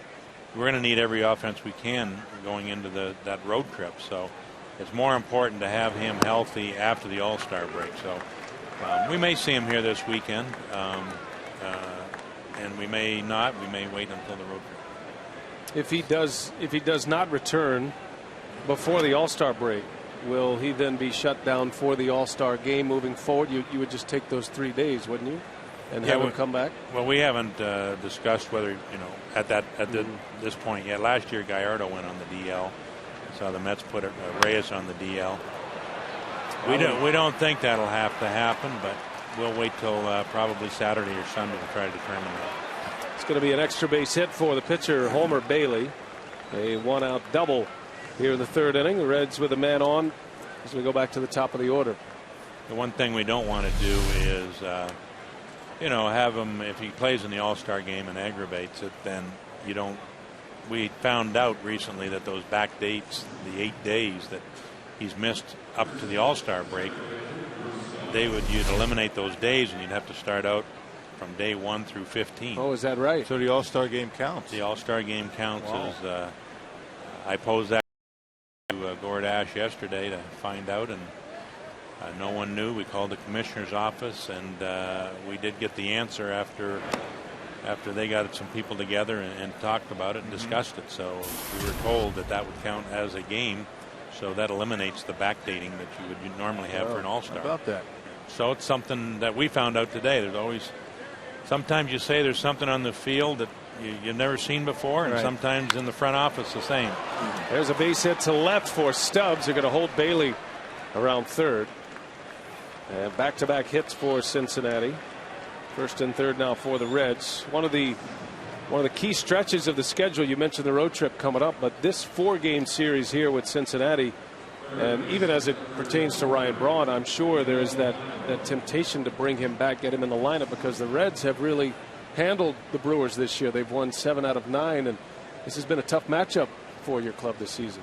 S6: we're going to need every offense we can going into that road trip. So it's more important to have him healthy after the All-Star break. So we may see him here this weekend, and we may not. We may wait until the road trip.
S2: If he does not return before the All-Star break, will he then be shut down for the All-Star game moving forward? You would just take those 3 days, wouldn't you? And have him come back?
S6: Well, we haven't discussed whether, at this point yet. Last year, Gallardo went on the DL. I saw the Mets put Reyes on the DL. We don't think that'll have to happen, but we'll wait till probably Saturday or Sunday to try to determine that.
S2: It's going to be an extra base hit for the pitcher, Homer Bailey. A 1-out double here in the third inning. The Reds with a man on as we go back to the top of the order.
S6: The one thing we don't want to do is have him, if he plays in the All-Star game and aggravates it, then we found out recently that those back dates, the 8 days that he's missed up to the All-Star break, you'd eliminate those days and you'd have to start out from day 1 through 15.
S2: Oh, is that right?
S3: So the All-Star game counts.
S6: The All-Star game counts.
S3: Wow.
S6: As I posed that to Gordash yesterday to find out, and no one knew. We called the commissioner's office, and we did get the answer after they got some people together and talked about it and discussed it. So we were told that would count as a game. So that eliminates the backdating that you would normally have for an All-Star.
S3: How about that?
S6: So it's something that we found out today. There's always, sometimes you say there's something on the field that you've never seen before, and sometimes in the front office the same.
S2: There's a base hit to left for Stubbs. They're going to hold Bailey around third. And back-to-back hits for Cincinnati. First and third now for the Reds. One of the key stretches of the schedule. You mentioned the road trip coming up, but this 4-game series here with Cincinnati, and even as it pertains to Ryan Braun, I'm sure there is that temptation to bring him back, get him in the lineup, because the Reds have really handled the Brewers this year. They've won 7 out of 9, and this has been a tough matchup for your club this season.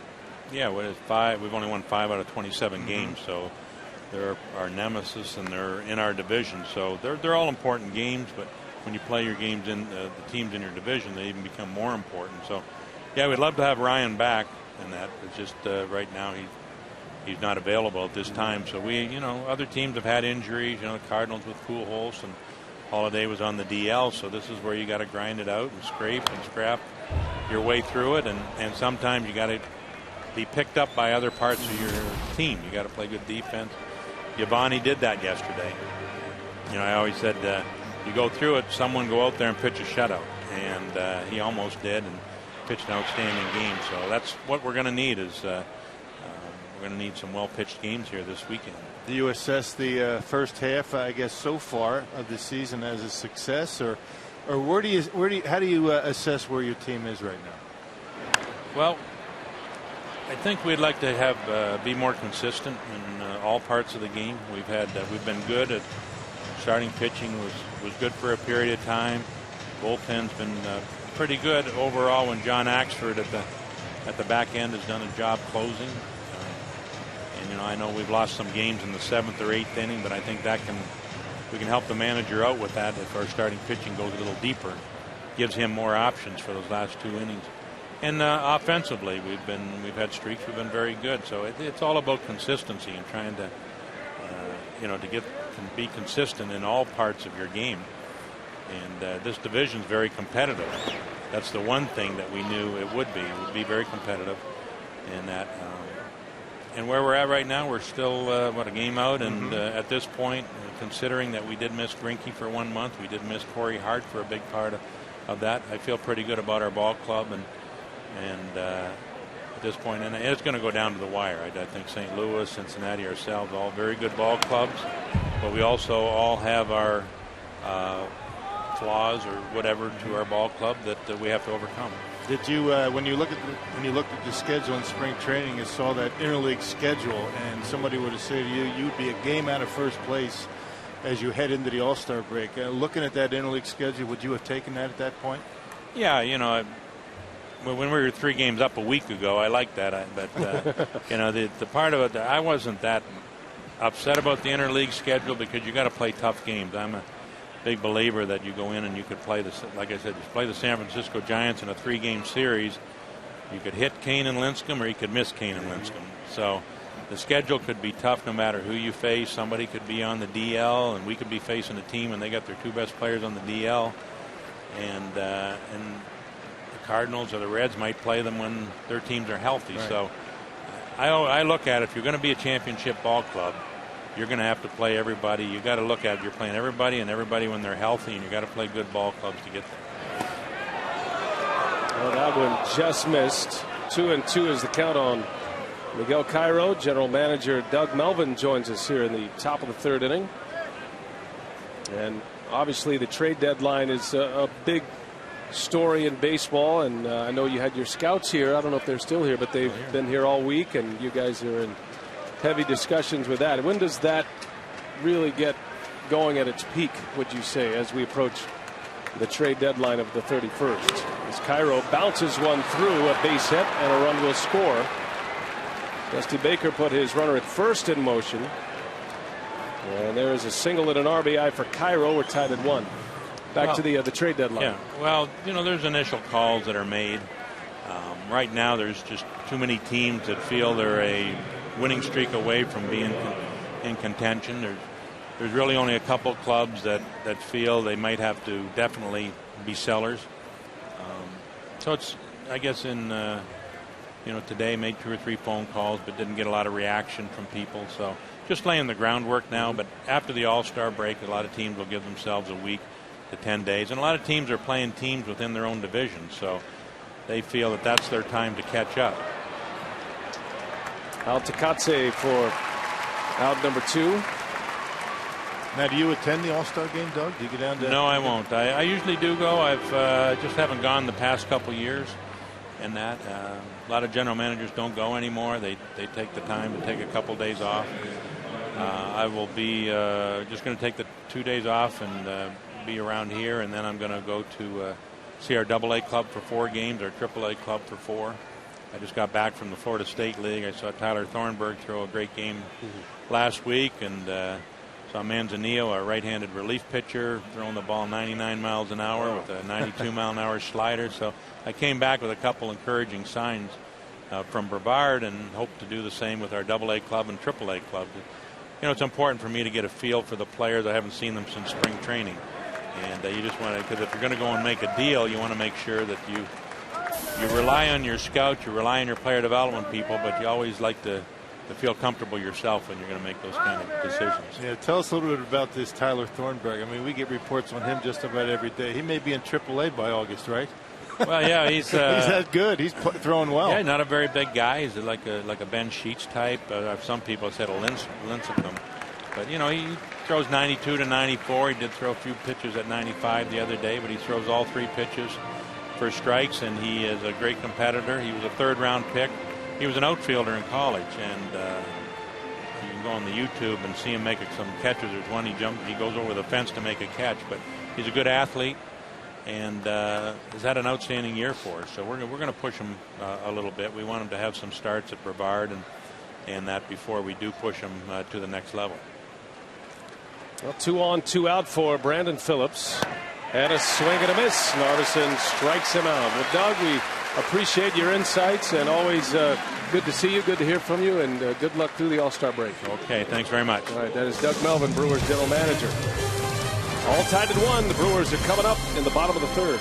S6: Yeah, we've only won 5 out of 27 games, so they're our nemesis and they're in our division. So they're all important games, but when you play your games in the teams in your division, they even become more important. So, yeah, we'd love to have Ryan back in that. It's just right now he's not available at this time. So other teams have had injuries. The Cardinals with Pujols, and Holiday was on the DL. So this is where you got to grind it out and scrape and scrap your way through it. And sometimes you got to be picked up by other parts of your team. You got to play good defense. Giovanni did that yesterday. I always said you go through it, someone go out there and pitch a shutout, and he almost did and pitched an outstanding game. So that's what we're going to need is we're going to need some well-pitched games here this weekend.
S3: Do you assess the first half, I guess, so far of the season as a success, or how do you assess where your team is right now?
S6: Well, I think we'd like to have be more consistent in all parts of the game. We've been good at starting pitching was good for a period of time. Bullpen's been pretty good overall when John Axford at the back end has done a job closing. And I know we've lost some games in the 7th or 8th inning, but I think we can help the manager out with that if our starting pitching goes a little deeper. Gives him more options for those last 2 innings. And offensively, we've had streaks. We've been very good. So it's all about consistency and trying to be consistent in all parts of your game. And this division's very competitive. That's the one thing that we knew it would be. It would be very competitive in that. And where we're at right now, we're still a game out. And at this point, considering that we did miss Greinke for 1 month, we did miss Corey Hart for a big part of that. I feel pretty good about our ball club and at this point, and it's going to go down to the wire. I think St. Louis, Cincinnati, ourselves, all very good ball clubs, but we also all have our flaws or whatever to our ball club that we have to overcome.
S3: Did you, when you looked at the schedule in spring training, and saw that interleague schedule, and somebody would have said to you, you'd be a game out of first place as you head into the All-Star break. Looking at that interleague schedule, would you have taken that at that point?
S6: Yeah, when we were 3 games up a week ago, I liked that. But the part of it, I wasn't that upset about the interleague schedule because you got to play tough games. I'm a big believer that you go in and you could play like I said, you play the San Francisco Giants in a 3-game series. You could hit Kane and Lincecum, or you could miss Kane and Lincecum. So the schedule could be tough no matter who you face. Somebody could be on the DL, and we could be facing a team and they got their 2 best players on the DL, and the Cardinals or the Reds might play them when their teams are healthy. Right. So I look at it, if you're going to be a championship ball club, you're going to have to play everybody. You got to look at it, you're playing everybody and everybody when they're healthy, and you got to play good ball clubs to get there.
S2: Well, that one just missed. 2-2 is the count on Miguel Cairo. General Manager Doug Melvin joins us here in the top of the 3rd inning. And obviously the trade deadline is a big story in baseball, and I know you had your scouts here. I don't know if they're still here, but they've been here all week, and you guys are in heavy discussions with that. When does that really get going at its peak, would you say, as we approach the trade deadline of the 31st? As Cairo bounces one through, a base hit, and a run will score. Dusty Baker put his runner at first in motion. And there is a single and an RBI for Cairo. We're tied at 1. Back to the trade deadline.
S6: Yeah, well, there's initial calls that are made. Right now, there's just too many teams that feel they're a winning streak away from being in contention. There's really only a couple clubs that feel they might have to definitely be sellers. So it's, I guess, today made 2 or 3 phone calls, but didn't get a lot of reaction from people. So just laying the groundwork now. But after the All-Star break, a lot of teams will give themselves a week to 10 days, and a lot of teams are playing teams within their own division. So they feel that that's their time to catch up.
S2: Altakatse for out number 2.
S3: Now, do you attend the All-Star game, Doug? Do you go down to?
S6: No, I won't. I usually do go. I've just haven't gone the past couple years. And that a lot of general managers don't go anymore. They take the time to take a couple days off. I will be just going to take the 2 days off and be around here, and then I'm going to go to see our AA club for 4 games, our AAA club for 4. I just got back from the Florida State League. I saw Tyler Thornburg throw a great game last week, and saw Manzanillo, a right-handed relief pitcher, throwing the ball 99 miles an hour with a 92-mile-an-hour slider. So I came back with a couple encouraging signs from Brevard, and hope to do the same with our AA club and AAA club. It's important for me to get a feel for the players. I haven't seen them since spring training. And you just want to, because if you're going to go and make a deal, you want to make sure that you rely on your scouts, you rely on your player development people, but you always like to feel comfortable yourself when you're going to make those kind of decisions.
S3: Yeah, tell us a little bit about this Tyler Thornburg. I mean, we get reports on him just about every day. He may be in AAA by August, right?
S6: Well, yeah, he's
S3: he's that good. He's throwing well.
S6: Yeah, not a very big guy. He's like a Ben Sheets type. Some people said a Lincecum. But, he throws 92 to 94. He did throw a few pitches at 95 the other day, but he throws all 3 pitches for strikes, and he is a great competitor. He was a 3rd-round pick. He was an outfielder in college, and you can go on the YouTube and see him make some catches. There's one he goes over the fence to make a catch, but he's a good athlete and has had an outstanding year for us. So we're going to push him a little bit. We want him to have some starts at Brevard and that before we do push him to the next level.
S2: Well, 2 on, 2 out for Brandon Phillips. And a swing and a miss. Narveson strikes him out. Well, Doug, we appreciate your insights, and always good to see you, good to hear from you, and good luck through the All-Star break.
S6: Okay, thanks very much.
S2: All right, that is Doug Melvin, Brewers general manager. All tied at 1. The Brewers are coming up in the bottom of the 3rd.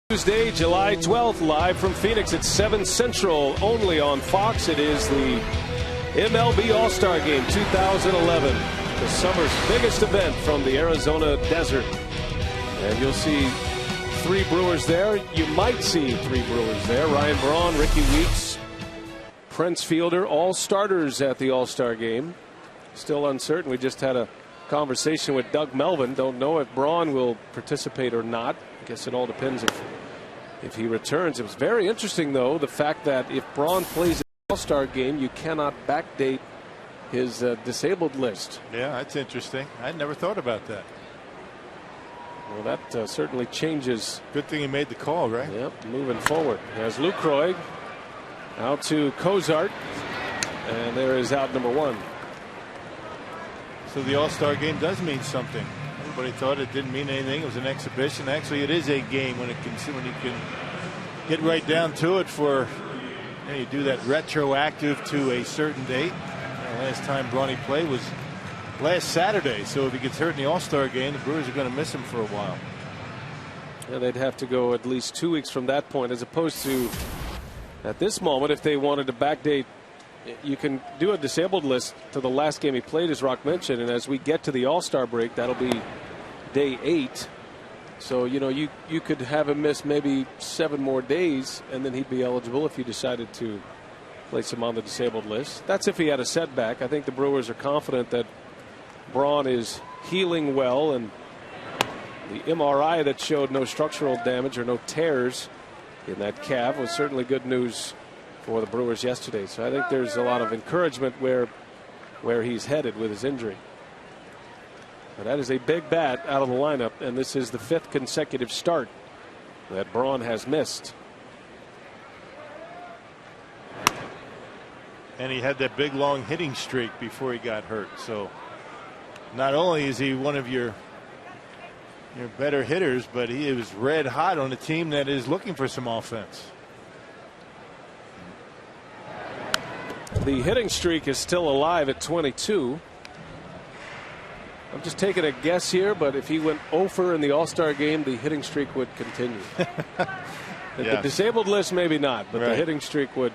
S2: Tuesday, July 12th, live from Phoenix at 7 Central, only on Fox. It is the MLB All-Star Game 2011, the summer's biggest event from the Arizona desert. And you'll see 3 Brewers there. You might see 3 Brewers there. Ryan Braun, Ricky Weeks, Prince Fielder, all starters at the All-Star game. Still uncertain. We just had a conversation with Doug Melvin. Don't know if Braun will participate or not. I guess it all depends if he returns. It was very interesting, though, the fact that if Braun plays the All-Star game, you cannot backdate his disabled list.
S3: Yeah, that's interesting. I never thought about that.
S2: Well, that certainly changes.
S3: Good thing he made the call, right?
S2: Yep, moving forward. As Lucroy out to Cozart, and there is out number 1.
S3: So the All-Star game does mean something. Everybody thought it didn't mean anything. It was an exhibition. Actually, it is a game when you can get right down to it. You do that retroactive to a certain date. Last time Bronny played was last Saturday. So if he gets hurt in the All-Star game, the Brewers are going to miss him for a while.
S2: Yeah, they'd have to go at least 2 weeks from that point, as opposed to at this moment, if they wanted to backdate. You can do a disabled list to the last game he played, as Rock mentioned, and as we get to the All-Star break, that'll be day 8. So, you could have him miss maybe 7 more days, and then he'd be eligible if you decided to place him on the disabled list. That's if he had a setback. I think the Brewers are confident that Braun is healing well, and the MRI that showed no structural damage or no tears in that calf was certainly good news for the Brewers yesterday. So I think there's a lot of encouragement where he's headed with his injury. But that is a big bat out of the lineup, and this is the 5th consecutive start that Braun has missed.
S3: And he had that big long hitting streak before he got hurt. So not only is he one of your better hitters, but he was red hot on a team that is looking for some offense.
S2: The hitting streak is still alive at 22. I'm just taking a guess here, but if he went 0 in the All-Star game, the hitting streak would continue. The disabled list, maybe not, but the hitting streak would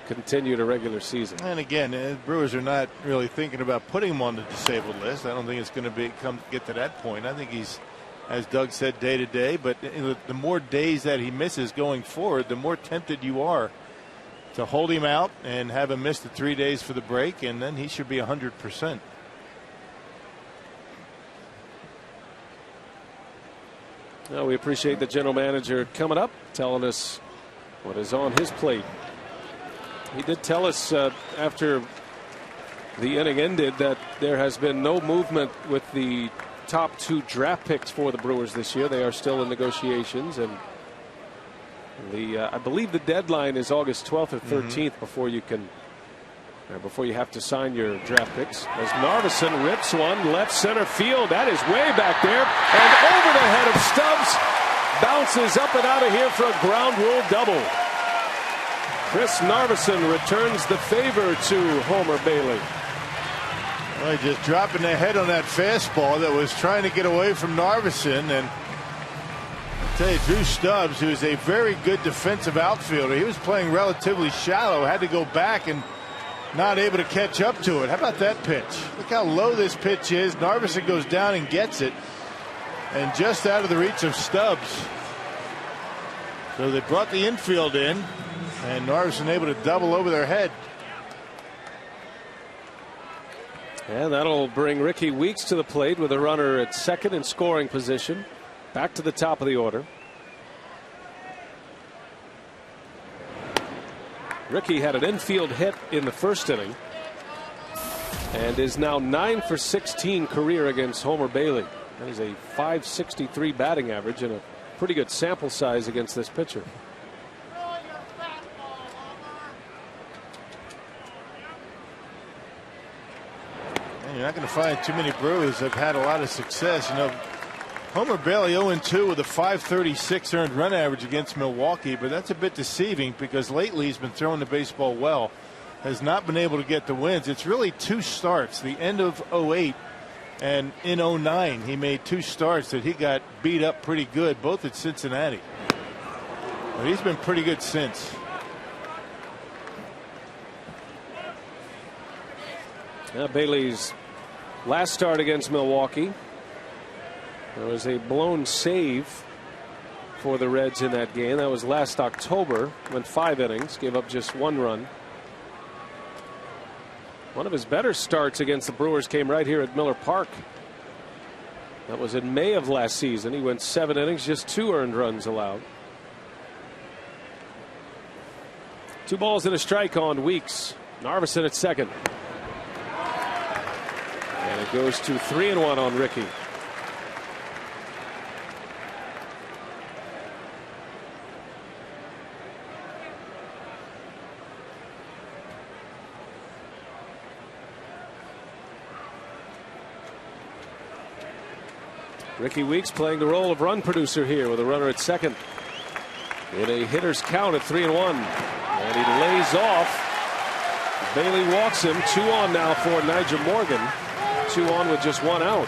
S2: continue to regular season.
S3: And again, the Brewers are not really thinking about putting him on the disabled list. I don't think it's going to get to that point. I think he's, as Doug said, day to day. But the more days that he misses going forward, the more tempted you are to hold him out and have him miss the 3 days for the break, and then he should be 100%.
S2: Well, we appreciate the general manager coming up, telling us what is on his plate. He did tell us after the inning ended that there has been no movement with the top 2 draft picks for the Brewers this year. They are still in negotiations, and I believe the deadline is August 12th or 13th before you have to sign your draft picks. As Narveson rips one left center field, that is way back there, and over the head of Stubbs, bounces up and out of here for a ground rule double. Chris Narveson returns the favor to Homer Bailey.
S3: Well, just dropping the head on that fastball that was trying to get away from Narveson. And I'll tell you, Drew Stubbs, who is a very good defensive outfielder, he was playing relatively shallow, had to go back and not able to catch up to it. How about that pitch? Look how low this pitch is. Narveson goes down and gets it, and just out of the reach of Stubbs. So they brought the infield in, and Narveson able to double over their head.
S2: And that'll bring Ricky Weeks to the plate with a runner at second in scoring position. Back to the top of the order. Ricky had an infield hit in the first inning and is now 9 for 16 career against Homer Bailey. That is a .563 batting average and a pretty good sample size against this pitcher.
S3: And you're not going to find too many Brewers that have had a lot of success. Homer Bailey 0-2 with a .536 earned run average against Milwaukee, but that's a bit deceiving because lately he's been throwing the baseball well, has not been able to get the wins. It's really 2 starts, the end of 08 and in 09 he made 2 starts that he got beat up pretty good, both at Cincinnati. But he's been pretty good since.
S2: Bailey's last start against Milwaukee, there was a blown save for the Reds in that game. That was last October. Went 5 innings, gave up just 1 run. One of his better starts against the Brewers came right here at Miller Park. That was in May of last season. He went 7 innings, just 2 earned runs allowed. 2 balls and a strike on Weeks. Narveson at second. And it goes to 3-1 on Ricky. Ricky Weeks playing the role of run producer here with a runner at second. In a hitter's count at 3-1. And he lays off. Bailey walks him. 2 on now for Nigel Morgan. 2 on with just 1 out.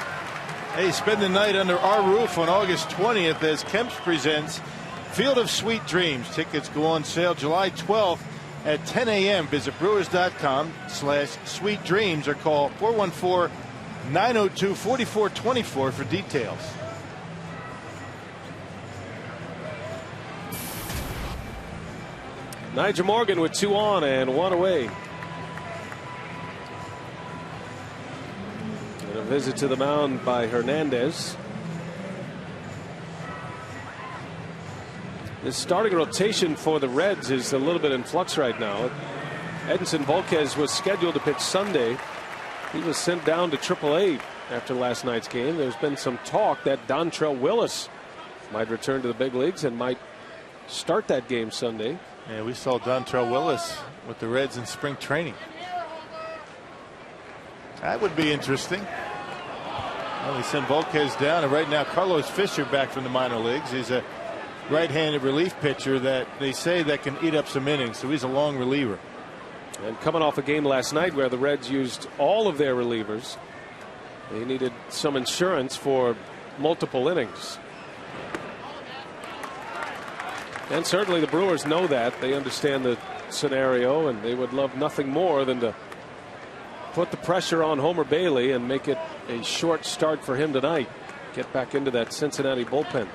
S3: Hey, spend the night under our roof on August 20th as Kemp's presents Field of Sweet Dreams. Tickets go on sale July 12th at 10 a.m. Visit brewers.com/sweet dreams or call 414-902-4424 for details.
S2: Nigel Morgan with 2 on and 1 away. And a visit to the mound by Hernandez. The starting rotation for the Reds is a little bit in flux right now. Edinson Volquez was scheduled to pitch Sunday. He was sent down to AAA after last night's game. There's been some talk that Dontrell Willis might return to the big leagues and might start that game Sunday.
S3: Yeah, we saw Dontrell Willis with the Reds in spring training. That would be interesting. Well, he sent Volquez down, and right now Carlos Fisher back from the minor leagues. He's a right-handed relief pitcher that they say that can eat up some innings, so he's a long reliever.
S2: And coming off a game last night where the Reds used all of their relievers, they needed some insurance for multiple innings. And certainly the Brewers know that. They understand the scenario, and they would love nothing more than to put the pressure on Homer Bailey and make it a short start for him tonight. Get back into that Cincinnati bullpen.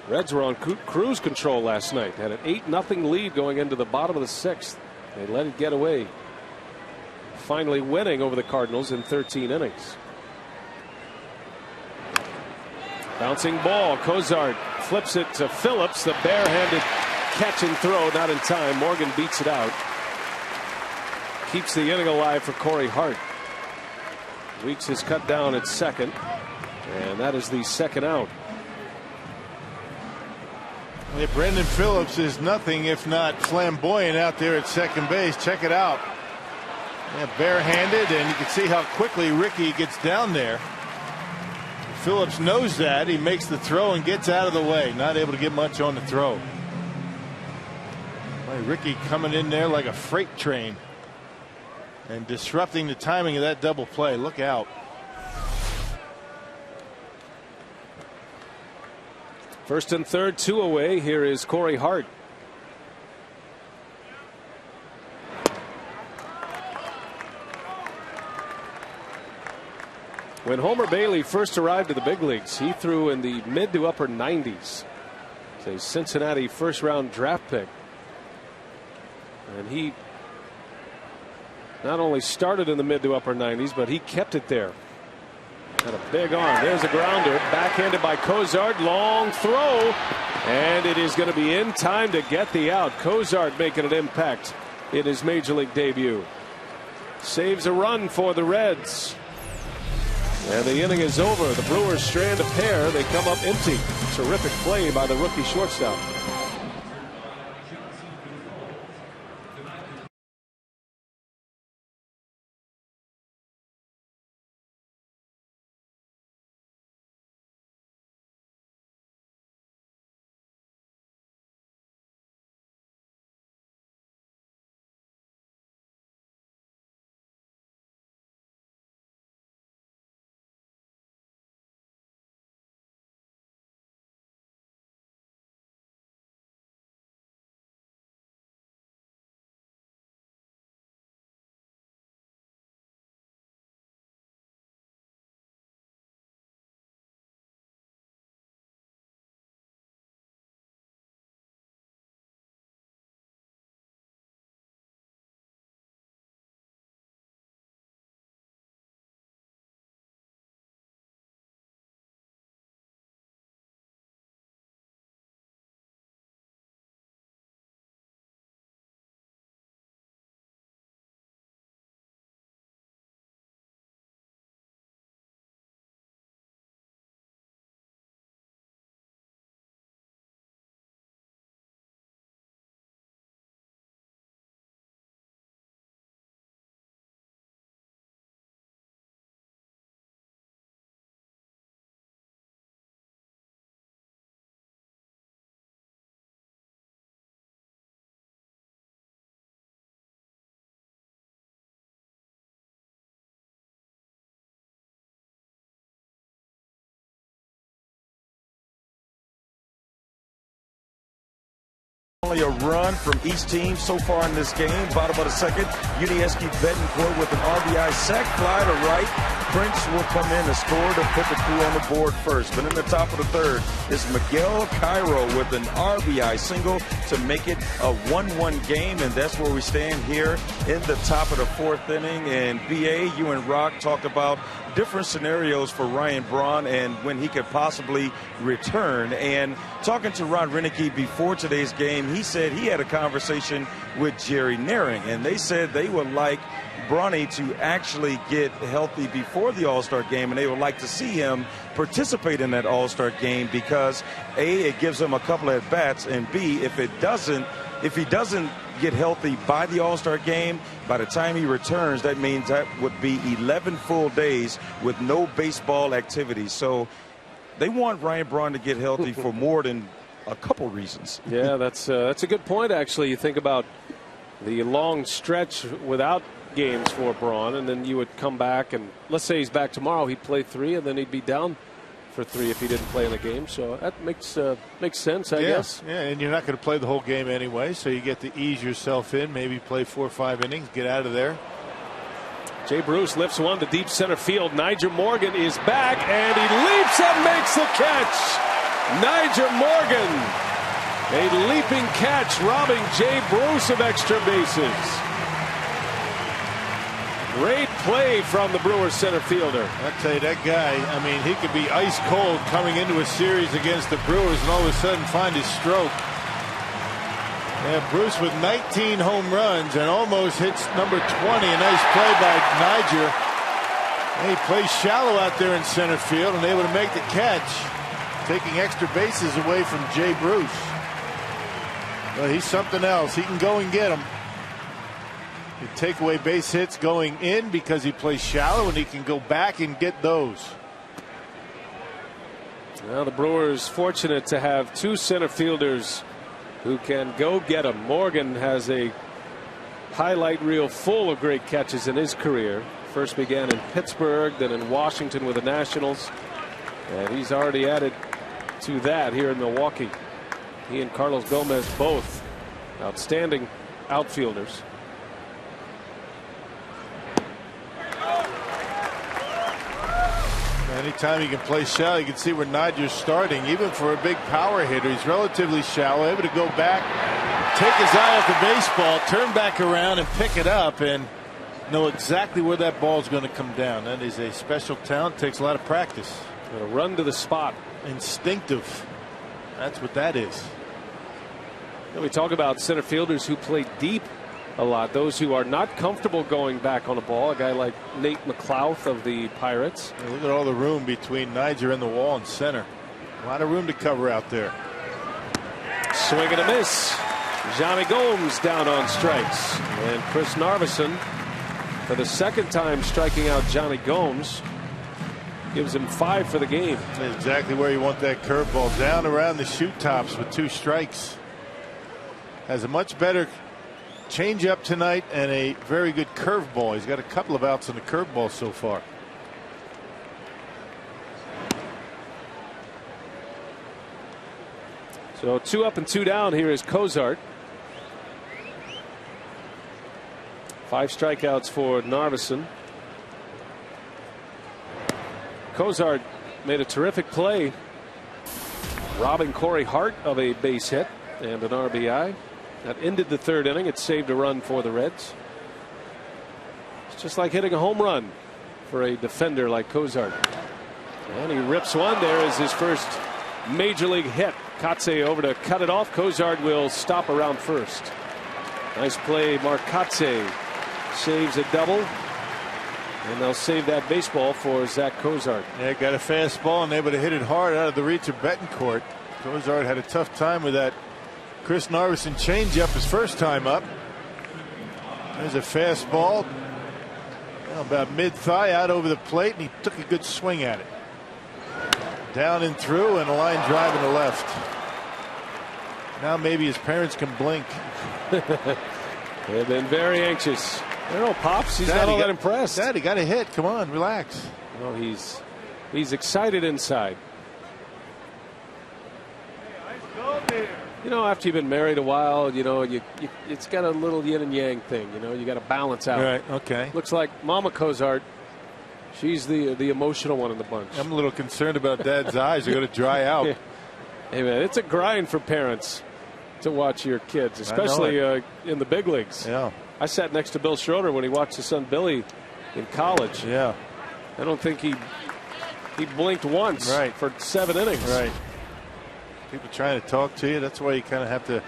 S2: Reds were on cruise control last night. Had an 8-0 lead going into the bottom of the 6th. They let it get away. Finally winning over the Cardinals in 13 innings. Bouncing ball. Cozart flips it to Phillips. The barehanded catch and throw, not in time. Morgan beats it out. Keeps the inning alive for Corey Hart. Weeks is cut down at second, and that is the second out.
S3: Yeah, Brendan Phillips is nothing if not flamboyant out there at second base. Check it out. Yeah, barehanded, and you can see how quickly Ricky gets down there. Phillips knows that. He makes the throw and gets out of the way. Not able to get much on the throw. Boy, Ricky coming in there like a freight train and disrupting the timing of that double play. Look out.
S2: First and third, 2 away. Here is Corey Hart. When Homer Bailey first arrived to the big leagues, he threw in the mid to upper 90s. It's a Cincinnati first round draft pick. And he not only started in the mid to upper 90s, but he kept it there. Got a big arm. There's a grounder. Backhanded by Cozart. Long throw. And it is going to be in time to get the out. Cozart making an impact in his major league debut. Saves a run for the Reds. And the inning is over. The Brewers strand a pair. They come up empty. Terrific play by the rookie shortstop.
S7: Only a run from each team so far in this game. Bottom of the second, Udieski Betancourt with an RBI sac fly to right. Prince will come in to score to put the Crew on the board first. But in the top of the third is Miguel Cairo with an RBI single to make it a 1-1 game. And that's where we stand here in the top of the fourth inning. And BA, you and Rock talked about different scenarios for Ryan Braun and when he could possibly return. And talking to Ron Renicky before today's game, he said he had a conversation with Jerry Naring, and they said they would like Bronny to actually get healthy before the All-Star game, and they would like to see him participate in that All-Star game because A, it gives him a couple of at-bats, and B, if he doesn't get healthy by the All-Star game, by the time he returns, that means that would be 11 full days with no baseball activity. So they want Ryan Braun to get healthy for more than a couple reasons.
S2: Yeah, that's a good point, actually. You think about the long stretch without games for Braun, and then you would come back, and let's say he's back tomorrow, he'd play 3, and then he'd be down for 3 if he didn't play in the game. So that makes sense, I guess.
S3: Yeah, and you're not going to play the whole game anyway, so you get to ease yourself in, maybe play 4 or 5 innings, get out of there.
S2: Jay Bruce lifts one to deep center field. Nyjer Morgan is back, and he leaps and makes the catch. Nyjer Morgan, a leaping catch, robbing Jay Bruce of extra bases. Great play from the Brewers center fielder.
S3: I tell you, that guy, I mean, he could be ice cold coming into a series against the Brewers and all of a sudden find his stroke. Yeah, Bruce with 19 home runs and almost hits number 20. A nice play by Nyjer. And he plays shallow out there in center field and able to make the catch, taking extra bases away from Jay Bruce. But he's something else. He can go and get them. He take away base hits going in because he plays shallow, and he can go back and get those.
S2: Well, the Brewers fortunate to have 2 center fielders who can go get them. Morgan has a highlight reel full of great catches in his career. First began in Pittsburgh, then in Washington with the Nationals, and he's already added to that here in Milwaukee. He and Carlos Gomez both outstanding outfielders.
S3: Anytime he can play shallow, you can see where Nyjer's starting. Even for a big power hitter, he's relatively shallow, able to go back, take his eye off the baseball, turn back around and pick it up and know exactly where that ball's going to come down. That is a special talent. Takes a lot of practice.
S2: A run to the spot.
S3: Instinctive. That's what that is.
S2: And we talk about center fielders who play deep a lot. Those who are not comfortable going back on a ball. A guy like Nate McLouth of the Pirates.
S3: Yeah, look at all the room between Nyjer and the wall and center. A lot of room to cover out there.
S2: Swing and a miss. Johnny Gomes down on strikes. And Chris Narveson, for the second time striking out Johnny Gomes, gives him 5 for the game.
S3: That's exactly where you want that curveball. Down around the shoot tops with 2 strikes. Has a much better changeup tonight and a very good curveball. He's got a couple of outs on the curveball so far.
S2: So 2 up and 2 down. Here is Cozart. 5 strikeouts for Narveson. Cozart made a terrific play, robbing Corey Hart of a base hit and an RBI. That ended the 3rd inning. It saved a run for the Reds. It's just like hitting a home run for a defender like Cozart. And he rips one. There is his first major league hit. Katze over to cut it off. Cozart will stop around first. Nice play. Mark Katze saves a double. And they'll save that baseball for Zach Cozart.
S3: Yeah, got a fastball and able to hit it hard out of the reach of Betancourt. Cozart had a tough time with that Chris Narveson changeup his first time up. There's a fastball about mid-thigh out over the plate, and he took a good swing at it. Down and through, and a line drive in the left. Now maybe his parents can blink.
S2: They've been very anxious. I don't know, Pops. He's not all that impressed.
S3: Dad, he got a hit. Come on, relax.
S2: No, he's excited inside. You know, after you've been married a while, you know, it's got a little yin and yang thing. You know, you got to balance out.
S3: Right. Okay.
S2: Looks like Mama Cozart, she's the emotional one in the bunch.
S3: I'm a little concerned about Dad's eyes. They're going to dry out.
S2: Yeah. Hey, man, it's a grind for parents to watch your kids, especially in the big leagues.
S3: Yeah.
S2: I sat next to Bill Schroeder when he watched his son Billy in college.
S3: Yeah.
S2: I don't think he blinked once for 7 innings.
S3: Right. People trying to talk to you. That's why you kind of have to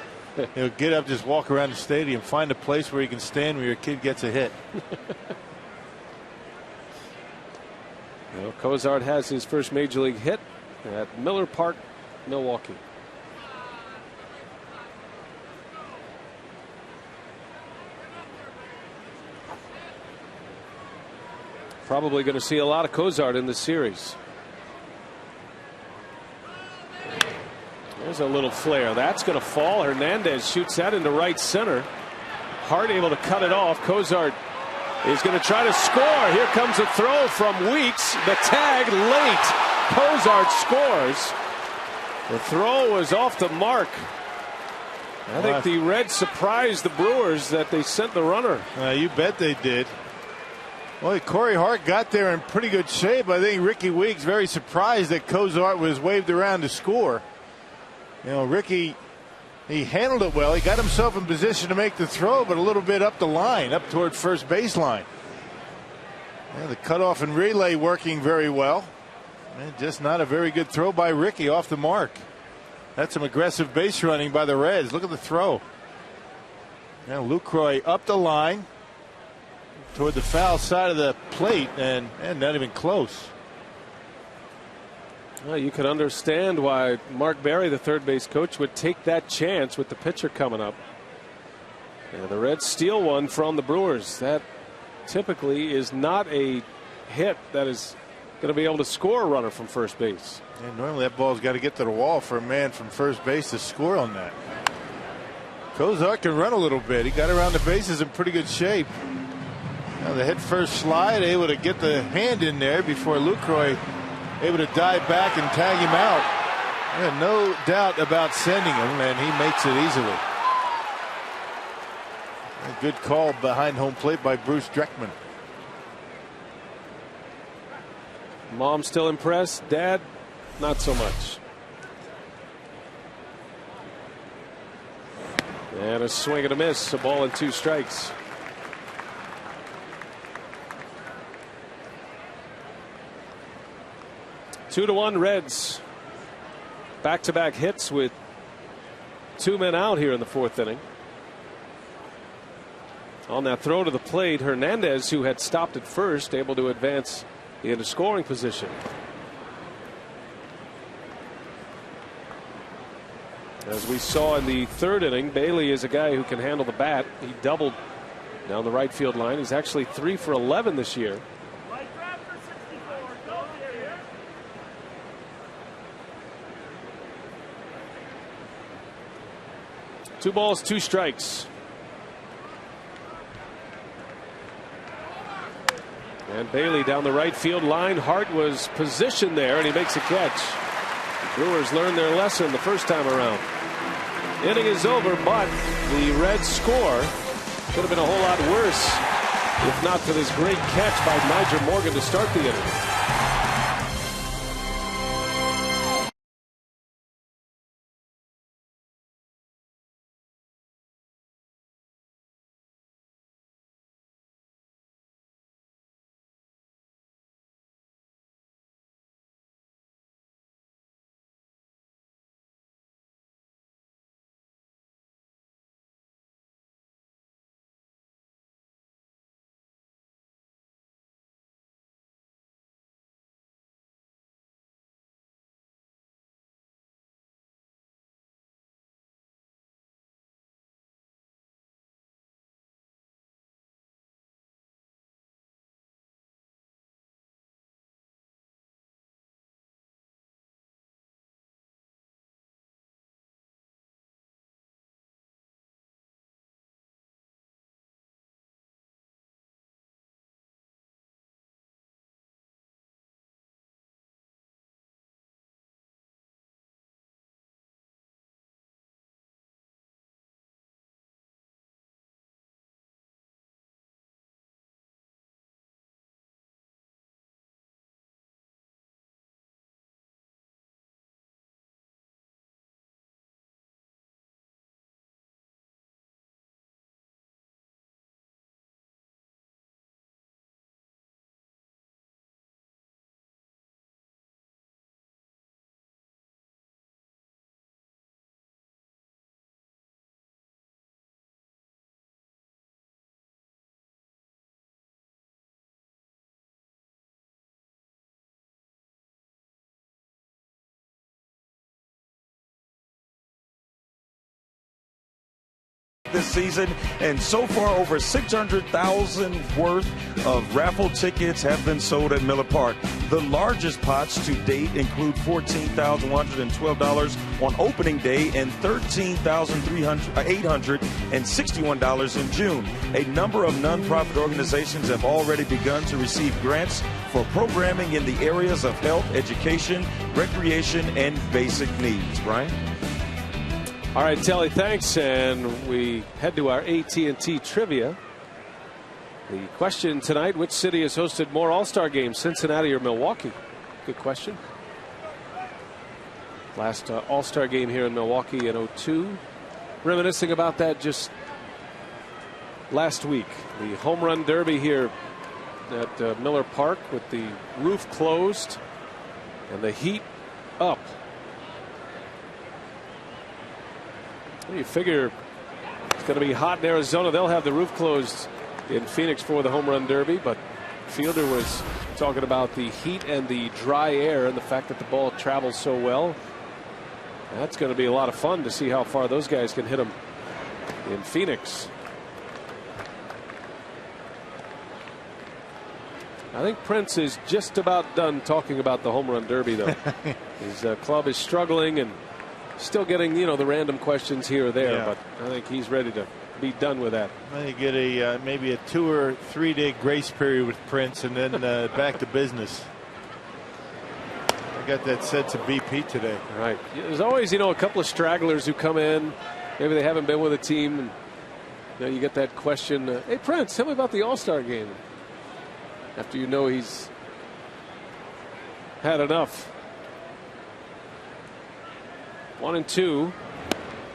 S3: get up, just walk around the stadium, find a place where you can stand where your kid gets a hit.
S2: Cozart has his first major league hit at Miller Park, Milwaukee. Probably going to see a lot of Cozart in this series. There's a little flare. That's going to fall. Hernandez shoots that into right center. Hart able to cut it off. Cozart is going to try to score. Here comes a throw from Weeks. The tag late. Cozart scores. The throw was off the mark. I think the Reds surprised the Brewers that they sent the runner.
S3: You bet they did. Well, Corey Hart got there in pretty good shape. I think Ricky Weeks very surprised that Cozart was waved around to score. You know, Ricky, he handled it well. He got himself in position to make the throw, but a little bit up the line, up toward first baseline. Yeah, the cutoff and relay working very well. And just not a very good throw by Ricky off the mark. That's some aggressive base running by the Reds. Look at the throw. Now Lucroy up the line toward the foul side of the plate, and not even close.
S2: Well, you could understand why Mark Berry, the third base coach, would take that chance with the pitcher coming up. And the Reds steal one from the Brewers. That typically is not a hit that is going to be able to score a runner from first base.
S3: And normally that ball's got to get to the wall for a man from first base to score on that. Cozart can run a little bit. He got around the bases in pretty good shape. Now the head first slide, able to get the hand in there before Lucroy able to dive back and tag him out. Yeah, no doubt about sending him, and he makes it easily. A good call behind home plate by Bruce Dreckman.
S2: Mom still impressed. Dad, not so much. And a swing and a miss. A ball and 2 strikes. Two to 1 Reds. Back-to-back hits with 2 men out here in the 4th inning. On that throw to the plate, Hernandez, who had stopped at first, able to advance into scoring position. As we saw in the 3rd inning, Bailey is a guy who can handle the bat. He doubled down the right field line. He's actually 3 for 11 this year. 2 balls, 2 strikes. And Bailey down the right field line. Hart was positioned there, and he makes a catch. The Brewers learned their lesson the first time around. Inning is over, but the Reds score. Could have been a whole lot worse if not for this great catch by Nyjer Morgan to start the inning.
S7: this season, and so far over 600,000 worth of raffle tickets have been sold at Miller Park. The largest pots to date include $14,112 on opening day and $13,861 in June. A number of nonprofit organizations have already begun to receive grants for programming in the areas of health, education, recreation, and basic needs. Brian?
S2: All right, Telly, thanks. And we head to our AT&T trivia. The question tonight, which city has hosted more All-Star games, Cincinnati or Milwaukee? Good question. Last All-Star game here in Milwaukee in '02. Reminiscing about that just last week. The home run derby here at Miller Park with the roof closed and the heat up. You figure it's going to be hot in Arizona. They'll have the roof closed in Phoenix for the home run derby, but Fielder was talking about the heat and the dry air and the fact that the ball travels so well. That's going to be a lot of fun to see how far those guys can hit them in Phoenix. I think Prince is just about done talking about the home run derby, though. His club is struggling and still getting, the random questions here or there, but I think he's ready to be done with that.
S3: Well, you get maybe a 2 or 3 day grace period with Prince, and then back to business. I got that set to BP today.
S2: Right. There's always, a couple of stragglers who come in. Maybe they haven't been with a team, and you get that question. Hey, Prince, tell me about the All-Star game. After he's had enough. 1-2,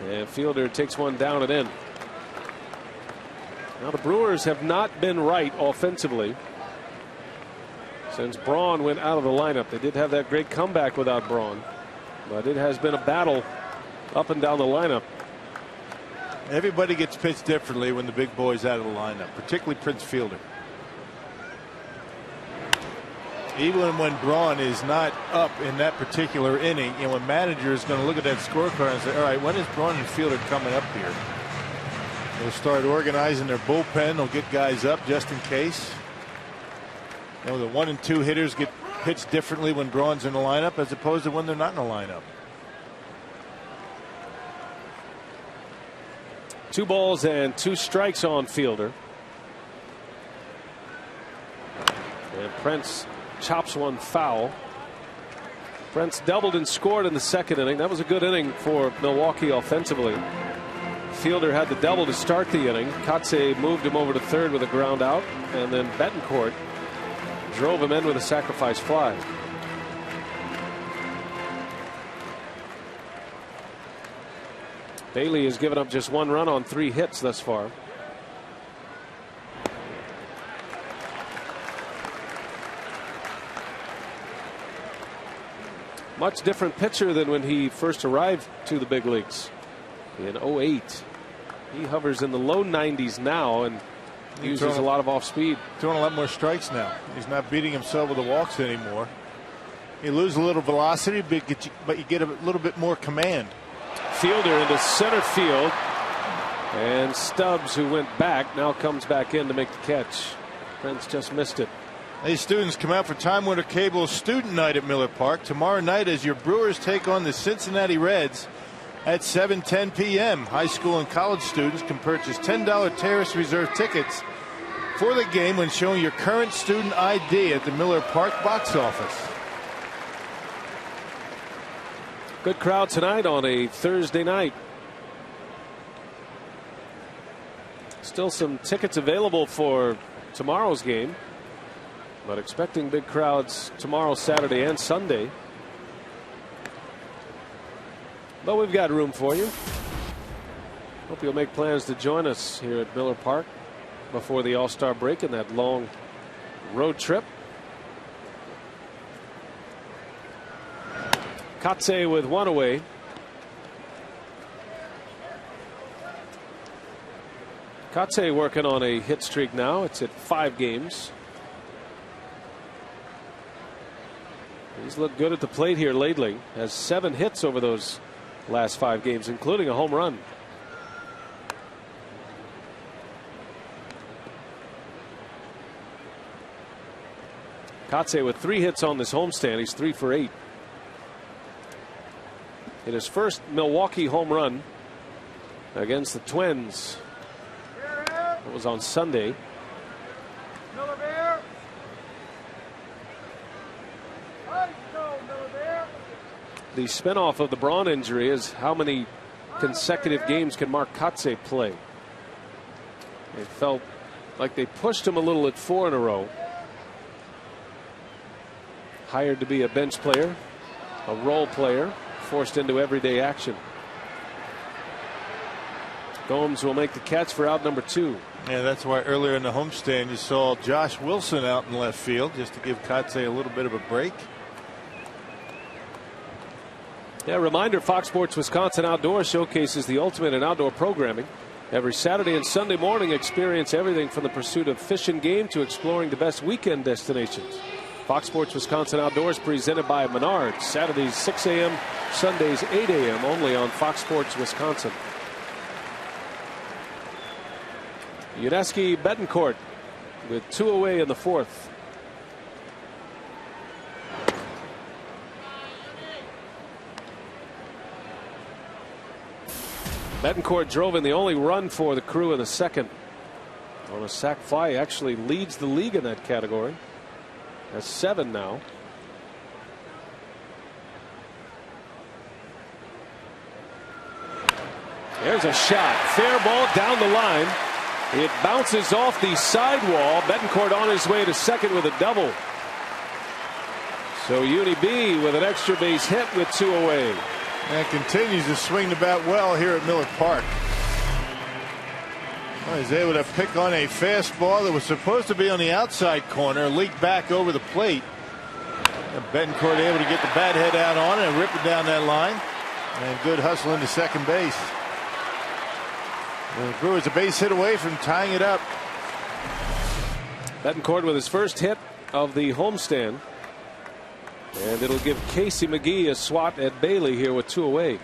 S2: and Fielder takes one down and in. Now the Brewers have not been right offensively since Braun went out of the lineup. They did have that great comeback without Braun, but it has been a battle up and down the lineup.
S3: Everybody gets pitched differently when the big boy's out of the lineup, particularly Prince Fielder. Even when Braun is not up in that particular inning, and when manager is going to look at that scorecard and say, all right, when is Braun and Fielder coming up here? They'll start organizing their bullpen. They'll get guys up just in case. The 1 and 2 hitters get pitched differently when Braun's in the lineup as opposed to when they're not in the lineup.
S2: 2 balls and 2 strikes on Fielder. And Prince chops one foul. Prince doubled and scored in the second inning. That was a good inning for Milwaukee offensively. Fielder had the double to start the inning. Kotze moved him over to third with a ground out, and then Betancourt drove him in with a sacrifice fly. Bailey has given up just 1 run on 3 hits thus far. Much different pitcher than when he first arrived to the big leagues in '08. He hovers in the low 90s now and uses a lot of off speed.
S3: Throwing a lot more strikes now. He's not beating himself with the walks anymore. You lose a little velocity, but you get a little bit more command.
S2: Fielder into center field, and Stubbs, who went back, now comes back in to make the catch. Prince just missed it.
S3: Hey, students, come out for Time Warner Cable's Student Night at Miller Park tomorrow night as your Brewers take on the Cincinnati Reds at 7:10 p.m. High school and college students can purchase $10 Terrace Reserve tickets for the game when showing your current student ID at the Miller Park box office.
S2: Good crowd tonight on a Thursday night. Still some tickets available for tomorrow's game, but expecting big crowds tomorrow, Saturday, and Sunday. But we've got room for you. Hope you'll make plans to join us here at Miller Park before the All-Star break and that long road trip. Kotze with 1 away. Kotze working on a hit streak now. It's at 5 games. He's looked good at the plate here lately. Has 7 hits over those last 5 games, including a home run. Kotsay with 3 hits on this homestand. He's 3 for 8. In his first Milwaukee home run against the Twins. It was on Sunday. The spinoff of the Braun injury is how many consecutive games can Mark Kotsay play. It felt like they pushed him a little at 4 in a row. Hired to be a bench player, a role player, forced into everyday action. Gomes will make the catch for out number 2.
S3: Yeah, that's why earlier in the homestand you saw Josh Wilson out in left field just to give Kotsay a little bit of a break.
S2: Yeah, reminder, Fox Sports Wisconsin Outdoors showcases the ultimate in outdoor programming. Every Saturday and Sunday morning, experience everything from the pursuit of fish and game to exploring the best weekend destinations. Fox Sports Wisconsin Outdoors presented by Menards. Saturdays 6 a.m., Sundays 8 a.m. only on Fox Sports Wisconsin. Yuniesky Betancourt with 2 away in the 4th. Betancourt drove in the only run for the Crew in the 2nd. On a sac fly, he actually leads the league in that category. That's 7 now. There's a shot. Fair ball down the line. It bounces off the sidewall. Betancourt on his way to 2nd with a double. So Uni B with an extra base hit with 2 away.
S3: And continues to swing the bat well here at Miller Park. Well, he's able to pick on a fastball that was supposed to be on the outside corner, leaked back over the plate. And Betancourt able to get the bat head out on it and rip it down that line. And good hustle into second base. And the Brewers a base hit away from tying it up.
S2: Betancourt with his first hit of the homestand. And it'll give Casey McGee a swat at Bailey here with 2 away.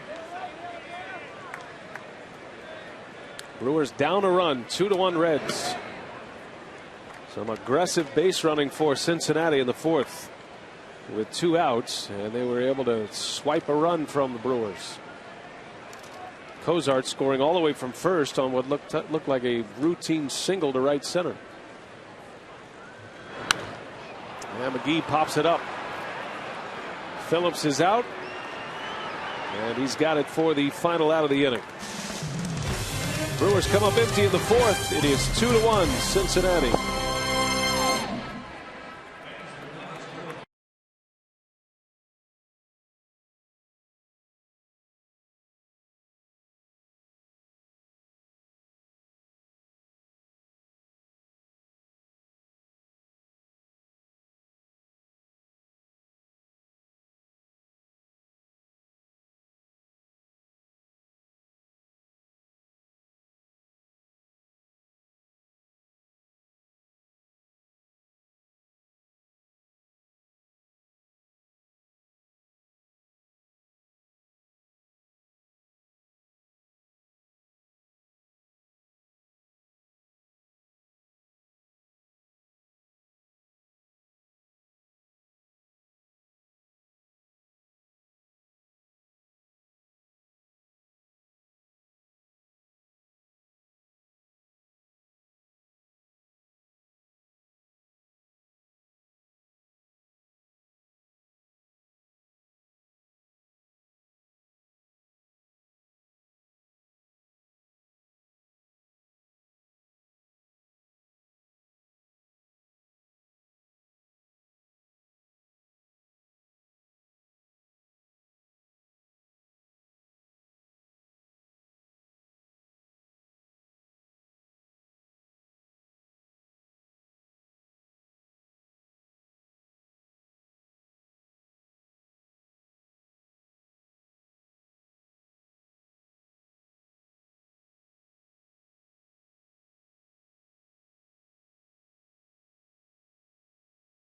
S2: Brewers down a run, 2-1 Reds. Some aggressive base running for Cincinnati in the 4th with 2 outs, and they were able to swipe a run from the Brewers. Cozart scoring all the way from first on what looked like a routine single to right center. And McGee pops it up. Phillips is out, and he's got it for the final out of the inning. Brewers come up empty in the 4th. It is 2-1 Cincinnati.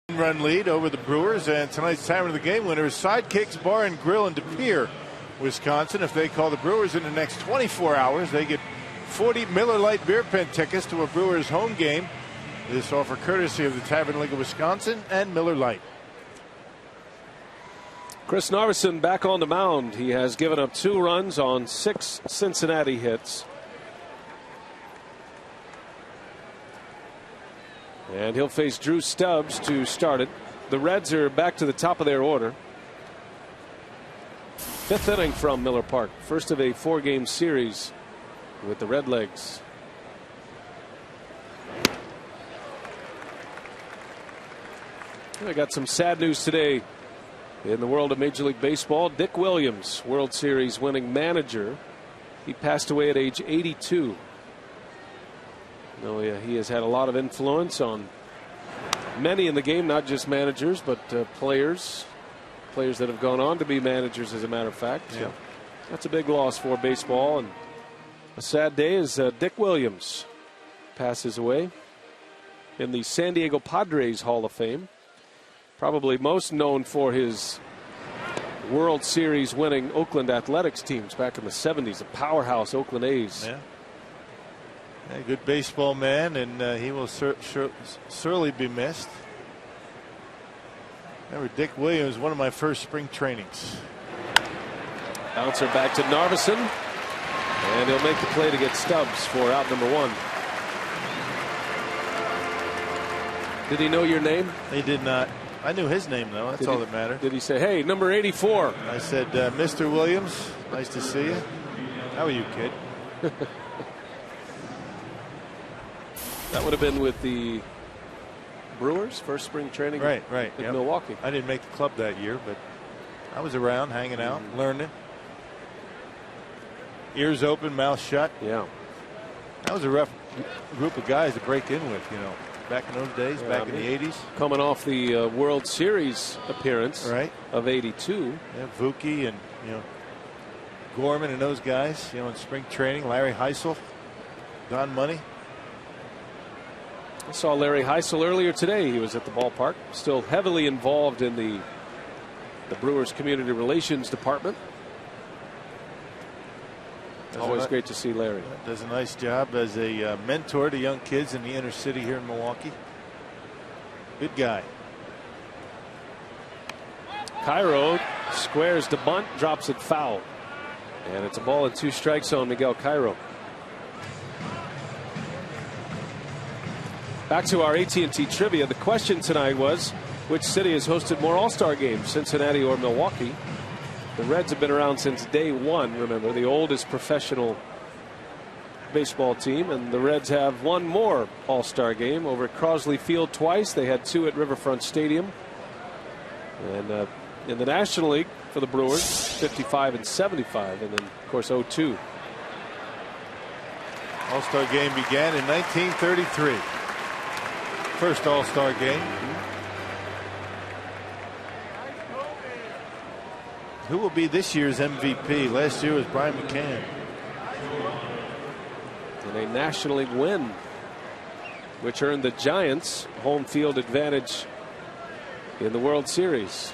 S3: Run lead over the Brewers, and tonight's time of the game winner is Sidekicks Bar and Grill in De Pere, Wisconsin. If they call the Brewers in the next 24 hours, they get 40 Miller Lite beer pen tickets to a Brewers home game This offer courtesy of the Tavern League of Wisconsin and Miller Lite.
S2: Chris Narveson back on the mound. He has given up 2 runs on 6 Cincinnati hits. And he'll face Drew Stubbs to start it. The Reds are back to the top of their order. 5th inning from Miller Park. First of a 4-game series with the Redlegs. I got some sad news today in the world of Major League Baseball. Dick Williams, World Series winning manager. He passed away at age 82. He has had a lot of influence on many in the game, not just managers, but players that have gone on to be managers, as a matter of fact. So that's a big loss for baseball, and a sad day as Dick Williams passes away in the San Diego Padres Hall of Fame. Probably most known for his World Series winning Oakland Athletics teams back in the 70s, a powerhouse Oakland A's.
S3: Yeah, good baseball man, and he will surely be missed. Remember, Dick Williams, one of my first spring trainings.
S2: Bouncer back to Narveson, and he'll make the play to get Stubbs for out number 1. Did he know your name?
S3: He did not. I knew his name, though. That's all that mattered.
S2: Did he say, hey, number 84?
S3: I said, Mr. Williams, nice to see you. How are you, kid?
S2: That would have been with the Brewers, first spring training in Milwaukee.
S3: I didn't make the club that year, but I was around, hanging out, learning. Ears open, mouth shut.
S2: Yeah.
S3: That was a rough group of guys to break in with, back in those days, back in the 80s.
S2: Coming off the World Series appearance of 82.
S3: Yeah, Vuki and, Gorman and those guys, in spring training. Larry Heisel, Don Money.
S2: I saw Larry Heisel earlier today. He was at the ballpark, still heavily involved in the Brewers community relations department. Always great to see Larry.
S3: Does a nice job as a mentor to young kids in the inner city here in Milwaukee. Good guy.
S2: Cairo squares the bunt, drops it foul. And it's a ball and 2 strikes on Miguel Cairo. Back to our AT&T trivia. The question tonight was, which city has hosted more All-Star games, Cincinnati or Milwaukee? The Reds have been around since day 1, remember, the oldest professional baseball team, and the Reds have one more All-Star game over at Crosley Field twice. They had 2 at Riverfront Stadium. And in the National League for the Brewers, 55 and 75, and then, of course, 02.
S3: All-Star game began in 1933. First All-Star game. Who will be this year's MVP? Last year was Brian McCann.
S2: And a National League win, which earned the Giants home field advantage in the World Series.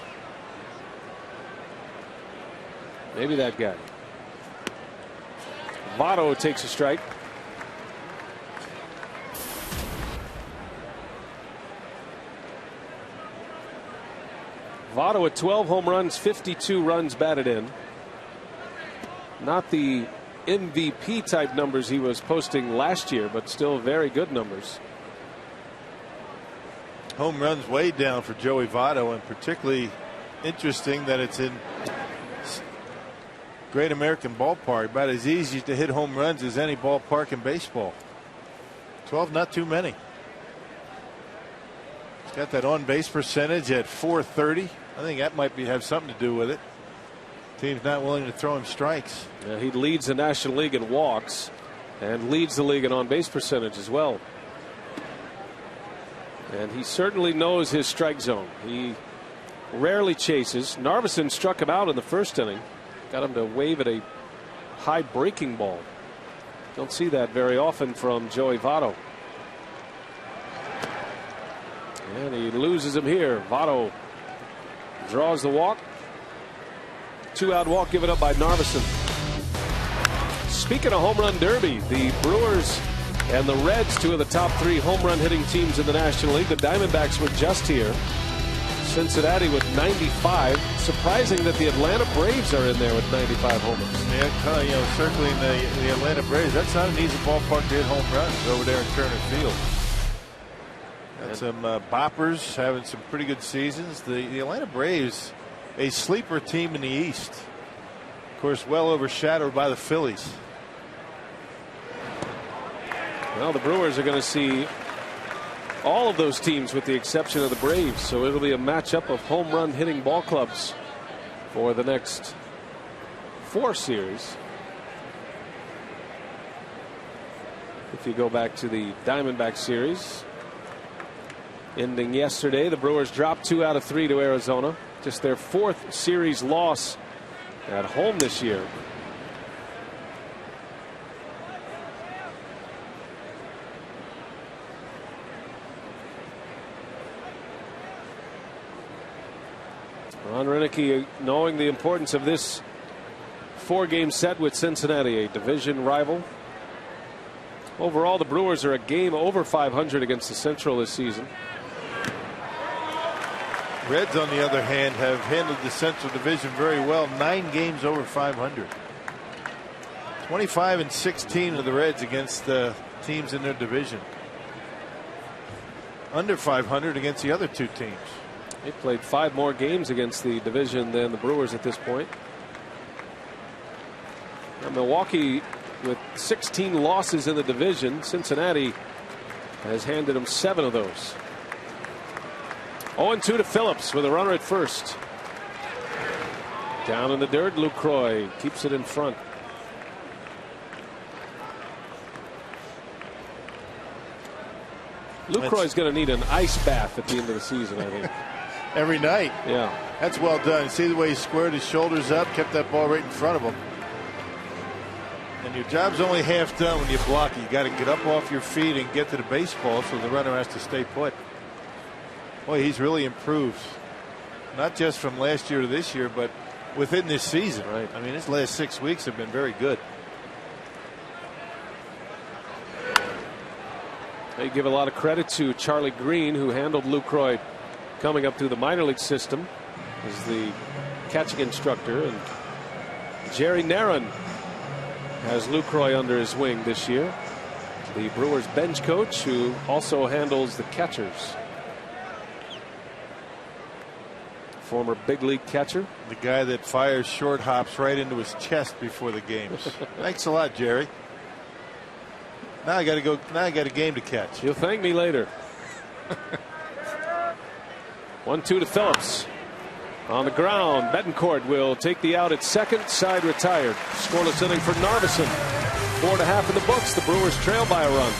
S2: Maybe that guy. Votto takes a strike. Votto at 12 home runs, 52 runs batted in. Not the MVP type numbers he was posting last year, but still very good numbers.
S3: Home runs way down for Joey Votto, and particularly interesting that it's in Great American Ballpark, about as easy to hit home runs as any ballpark in baseball. 12, not too many. He's got that on-base percentage at .430. I think that might have something to do with it. Team's not willing to throw him strikes.
S2: Yeah, he leads the National League in walks and leads the league in on-base percentage as well. And he certainly knows his strike zone. He rarely chases. Narveson struck him out in the first inning. Got him to wave at a high breaking ball. Don't see that very often from Joey Votto. And he loses him here. Votto draws the walk. 2-out walk given up by Narveson. Speaking of home run derby, the Brewers And the Reds, two of the top 3 home run hitting teams in the National League. The Diamondbacks were just here. Cincinnati with 95. Surprising that the Atlanta Braves are in there with 95 homers.
S3: Yeah, circling the Atlanta Braves. That's not an easy ballpark to hit home runs over there in Turner Field. Got some boppers having some pretty good seasons. The Atlanta Braves, a sleeper team in the East. Of course, well overshadowed by the Phillies.
S2: Well, the Brewers are going to see all of those teams with the exception of the Braves. So it'll be a matchup of home run hitting ball clubs for the next 4 series. If you go back to the Diamondback series ending yesterday, the Brewers dropped 2 out of 3 to Arizona. Just their 4th series loss at home this year. Ron Renicky, knowing the importance of this 4-game set with Cincinnati, a division rival. Overall, the Brewers are a game over 500 against the Central this season.
S3: Reds, on the other hand, have handled the Central Division very well. 9 games over 500. 25-16 of the Reds against the teams in their division. Under 500 against the other 2 teams.
S2: They played 5 more games against the division than the Brewers at this point. Now Milwaukee with 16 losses in the division. Cincinnati has handed them 7 of those. 0-2 to Phillips with a runner at first. Down in the dirt, Lucroy keeps it in front. Lucroy's going to need an ice bath at the end of the season, I think.
S3: Every night.
S2: Yeah.
S3: That's well done. See the way he squared his shoulders up, kept that ball right in front of him. And your job's only half done when you block it. You got to get up off your feet and get to the baseball so the runner has to stay put. Boy, he's really improved. Not just from last year to this year, but within this season.
S2: Right.
S3: I mean, his last 6 weeks have been very good.
S2: They give a lot of credit to Charlie Green, who handled Lucroy coming up through the minor league system as the catching instructor, and Jerry Narron has Lucroy under his wing this year, the Brewers bench coach, who also handles the catchers. Former big league catcher,
S3: the guy that fires short hops right into his chest before the games. Thanks a lot, Jerry. Now I got to go. Now I got a game to catch.
S2: You'll thank me later. 1-2 to Phillips. On the ground, Betancourt will take the out at second. Side retired. Scoreless inning for Narveson. 4.5 in the books. The Brewers trail by a run.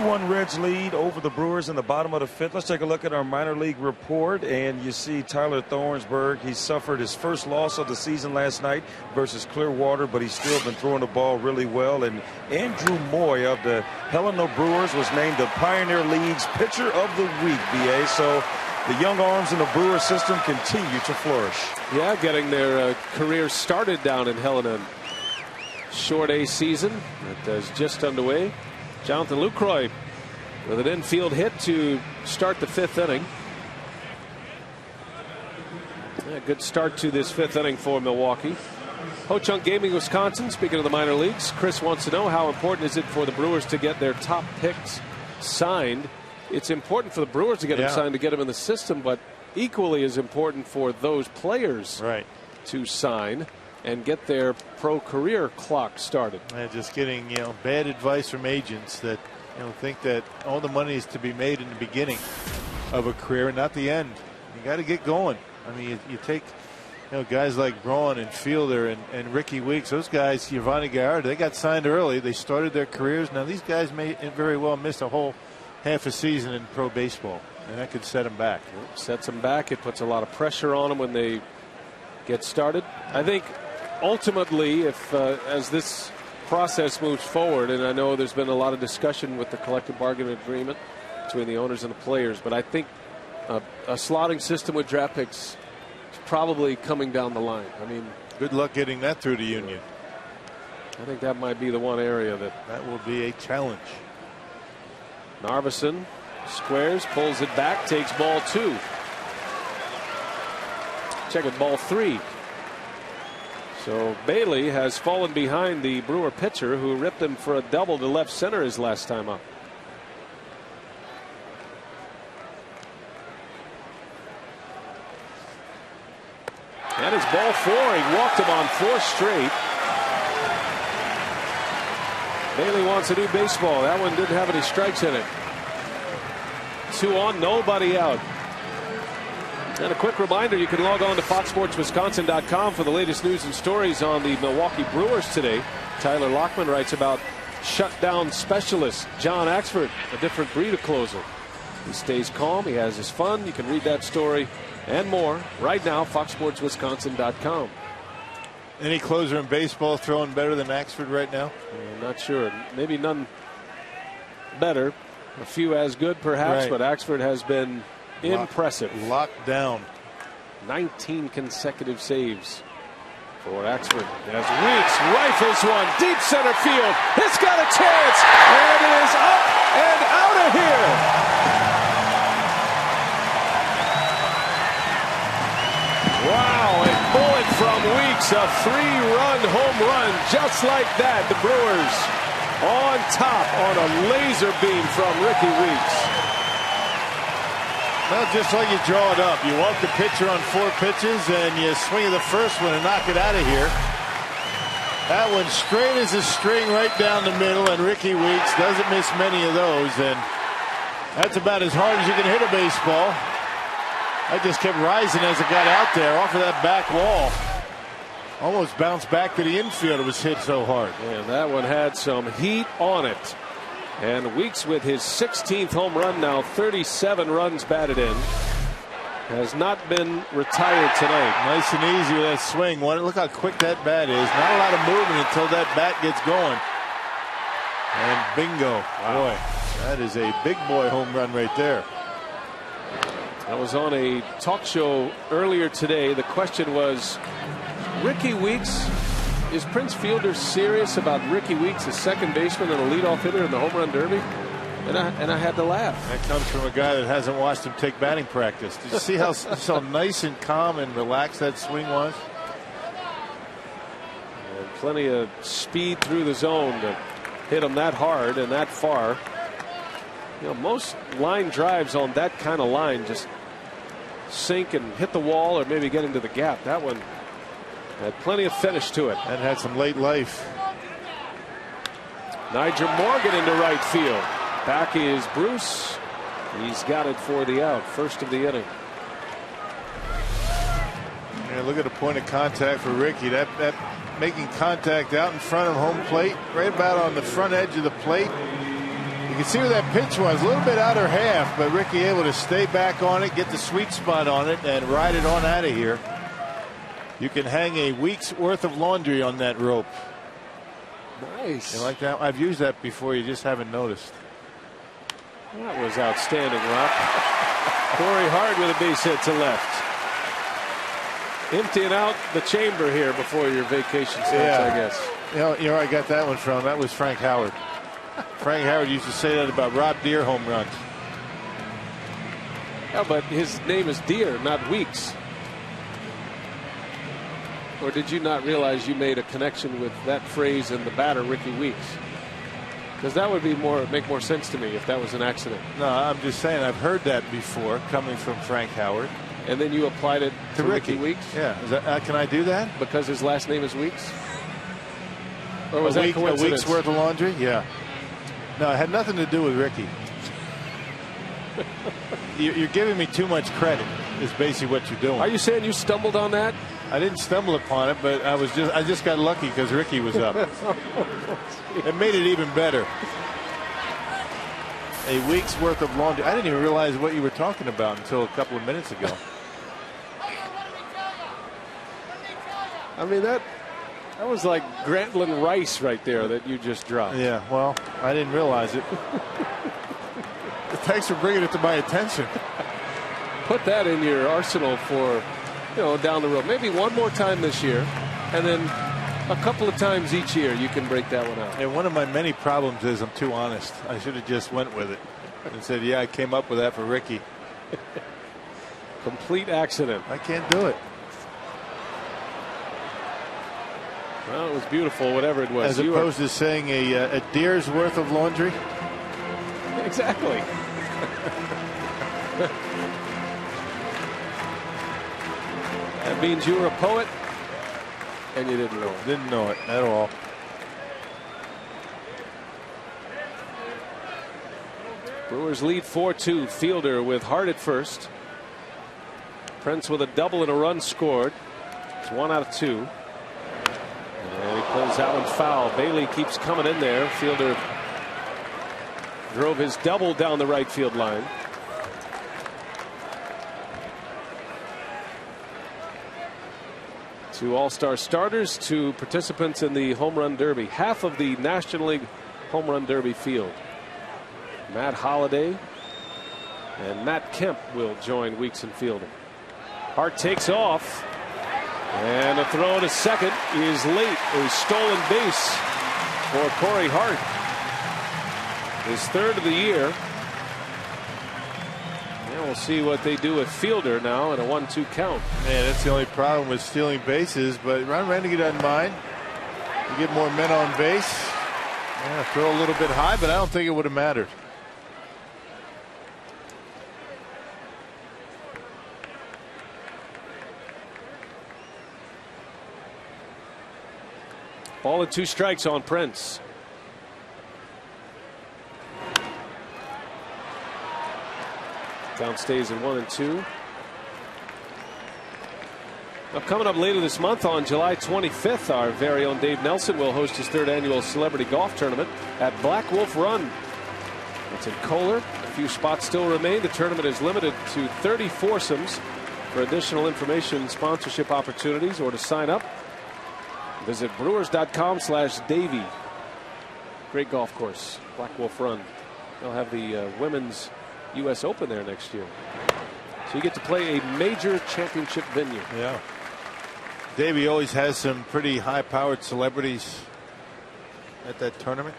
S7: 3-1 Reds lead over the Brewers in the bottom of the fifth. Let's take a look at our minor league report. And you see Tyler Thornsberg. He suffered his first loss of the season last night versus Clearwater, but he's still been throwing the ball really well. And Andrew Moy of the Helena Brewers was named the Pioneer League's Pitcher of the Week, BA. So the young arms in the Brewer system continue to flourish.
S2: Yeah, getting their career started down in Helena. Short A season that is just underway. Jonathan Lucroy with an infield hit to start the fifth inning. A good start to this fifth inning for Milwaukee. Ho-Chunk Gaming, Wisconsin. Speaking of the minor leagues, Chris wants to know how important is it for the Brewers to get their top picks signed. It's important for the Brewers to get them signed to get them in the system, but equally as important for those players to sign and get their pro career clock started.
S3: And just getting bad advice from agents that think that all the money is to be made in the beginning of a career and not the end. You got to get going. I mean, you take guys like Braun and Fielder and Ricky Weeks. Those guys, Giovanni Gallardo, they got signed early. They started their careers. Now these guys may very well miss a whole half a season in pro baseball, and that could set them back.
S2: It sets them back. It puts a lot of pressure on them when they get started. I think ultimately, if as this process moves forward, and I know there's been a lot of discussion with the collective bargaining agreement between the owners and the players, but I think a slotting system with draft picks is probably coming down the line. I mean,
S3: good luck getting that through the union.
S2: I think that might be the one area
S3: that will be a challenge.
S2: Narveson squares, pulls it back, takes ball 2. Check it, ball 3. So Bailey has fallen behind the Brewer pitcher, who ripped him for a double to left center his last time up. And it's ball 4. He walked him on 4 straight. Bailey wants to do baseball. That one didn't have any strikes in it. 2 on, nobody out. And a quick reminder, you can log on to foxsportswisconsin.com for the latest news and stories on the Milwaukee Brewers today. Tyler Lockman writes about shutdown specialist John Axford, a different breed of closer. He stays calm, he has his fun. You can read that story and more right now, foxsportswisconsin.com.
S3: Any closer in baseball throwing better than Axford right now?
S2: I'm not sure. Maybe none better. A few as good, perhaps, but Axford has been impressive.
S3: Locked down.
S2: 19 consecutive saves for Axford. As Weeks rifles one deep center field. It's got a chance, and it is up and out of here. Wow, a bullet from Weeks, a 3-run home run, just like that. The Brewers on top on a laser beam from Ricky Weeks.
S3: Well, just like you draw it up. You walk the pitcher on 4 pitches and you swing at the first one and knock it out of here. That one straight as a string right down the middle, and Ricky Weeks doesn't miss many of those, and that's about as hard as you can hit a baseball. That just kept rising as it got out there off of that back wall. Almost bounced back to the infield. It was hit so hard.
S2: Yeah, that one had some heat on it. And Weeks with his 16th home run now, 37 runs batted in. Has not been retired tonight.
S3: Nice and easy with that swing. Look how quick that bat is. Not a lot of movement until that bat gets going. And bingo. Wow. Boy, that is a big boy home run right there.
S2: I was on a talk show earlier today. The question was, Ricky Weeks, is Prince Fielder serious about Ricky Weeks, a second baseman and a leadoff hitter in the home run derby? And I had to laugh.
S3: That comes from a guy that hasn't watched him take batting practice. Did you see how nice and calm and relaxed that swing was?
S2: And plenty of speed through the zone to hit him that hard and that far. You know, most line drives on that kind of line just sink and hit the wall or maybe get into the gap. That one had plenty of finish to it.
S3: And had some late life.
S2: Nigel Morgan into right field. Back is Bruce. He's got it for the out. First of the inning.
S3: Yeah, look at the point of contact for Ricky. That making contact out in front of home plate, right about on the front edge of the plate. You can see where that pitch was, a little bit out her half, but Ricky able to stay back on it, get the sweet spot on it, and ride it on out of here. You can hang a week's worth of laundry on that rope.
S2: Nice.
S3: You like that? I've used that before. You just haven't noticed.
S2: That was outstanding, Rock. Corey Hart with a base hit to left. Emptying out the chamber here before your vacation starts, I guess.
S3: You know where I got that one from? That was Frank Howard. Frank Howard used to say that about Rob Deere home runs.
S2: Yeah, but his name is Deere, not Weeks. Or did you not realize you made a connection with that phrase and the batter, Ricky Weeks? Because that would be make more sense to me if that was an accident.
S3: No, I'm just saying I've heard that before coming from Frank Howard.
S2: And then you applied it to Ricky Weeks?
S3: Yeah. Is that, can I do that?
S2: Because his last name is Weeks? Or was
S3: a
S2: that coincidence?
S3: A week's worth of laundry? Yeah. No, it had nothing to do with Ricky. You're giving me too much credit is basically what you're doing.
S2: Are you saying you stumbled on that?
S3: I didn't stumble upon it, but I just got lucky because Ricky was up. It made it even better. A week's worth of laundry. I didn't even realize what you were talking about until a couple of minutes ago.
S2: I mean, that was like Grantland Rice right there that you just dropped.
S3: Yeah, well, I didn't realize it. Thanks for bringing it to my attention.
S2: Put that in your arsenal for, down the road. Maybe one more time this year, and then a couple of times each year you can break that one out.
S3: And one of my many problems is I'm too honest. I should have just went with it and said, yeah, I came up with that for Ricky.
S2: Complete accident.
S3: I can't do it.
S2: Well, it was beautiful, whatever it was.
S3: As opposed to saying a deer's worth of laundry.
S2: Exactly. That means you were a poet and you didn't know it.
S3: Didn't know it at all.
S2: Brewers lead 4-2. Fielder with Hart at first. Prince with a double and a run scored. It's 1 out of 2. And he pulls that one foul. Bailey keeps coming in there. Fielder drove his double down the right field line. Two All-Star starters, two participants in the Home Run Derby. Half of the National League Home Run Derby field. Matt Holliday and Matt Kemp will join Weeks in fielding. Hart takes off. And a throw to second is late. A stolen base for Corey Hart. His third of the year. And we'll see what they do with Fielder now in a 1-2 count.
S3: Man, that's the only problem with stealing bases. But Ron Rennigan doesn't mind. You get more men on base. Yeah, throw a little bit high, but I don't think it would have mattered.
S2: Ball and 2 strikes on Prince. Count stays at 1-2. Now, coming up later this month on July 25th, our very own Dave Nelson will host his 3rd annual celebrity golf tournament at Black Wolf Run. It's in Kohler. A few spots still remain. The tournament is limited to 30 foursomes. For additional information and sponsorship opportunities or to sign up, visit brewers.com/Davy. Great golf course, Black Wolf Run. They'll have the women's U.S. Open there next year. So you get to play a major championship venue.
S3: Yeah. Davey always has some pretty high-powered celebrities at that tournament.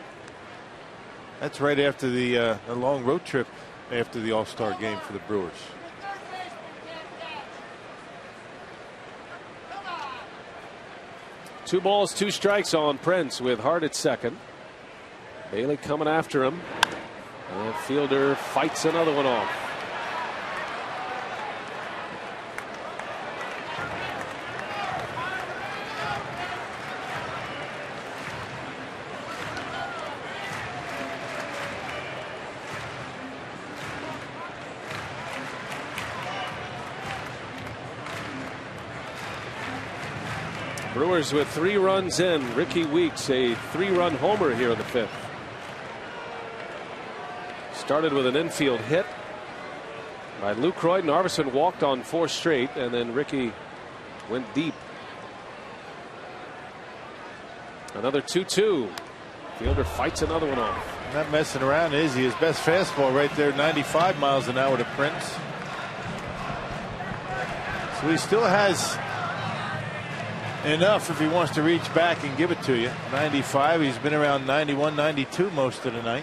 S3: That's right after the long road trip after the All-Star game for the Brewers.
S2: Two balls, 2 strikes on Prince with Hart at second. Bailey coming after him. And Fielder fights another one off. Brewers with 3 runs in. Ricky Weeks a 3-run homer here in the 5th. Started with an infield hit by Lucroy. Narveson walked on 4 straight, and then Ricky went deep. Another 2-2. Fielder fights another one off.
S3: Not messing around, is he? His best fastball right there, 95 miles an hour to Prince. So he still has enough if he wants to reach back and give it to you. 95. He's been around 91, 92 most of the night.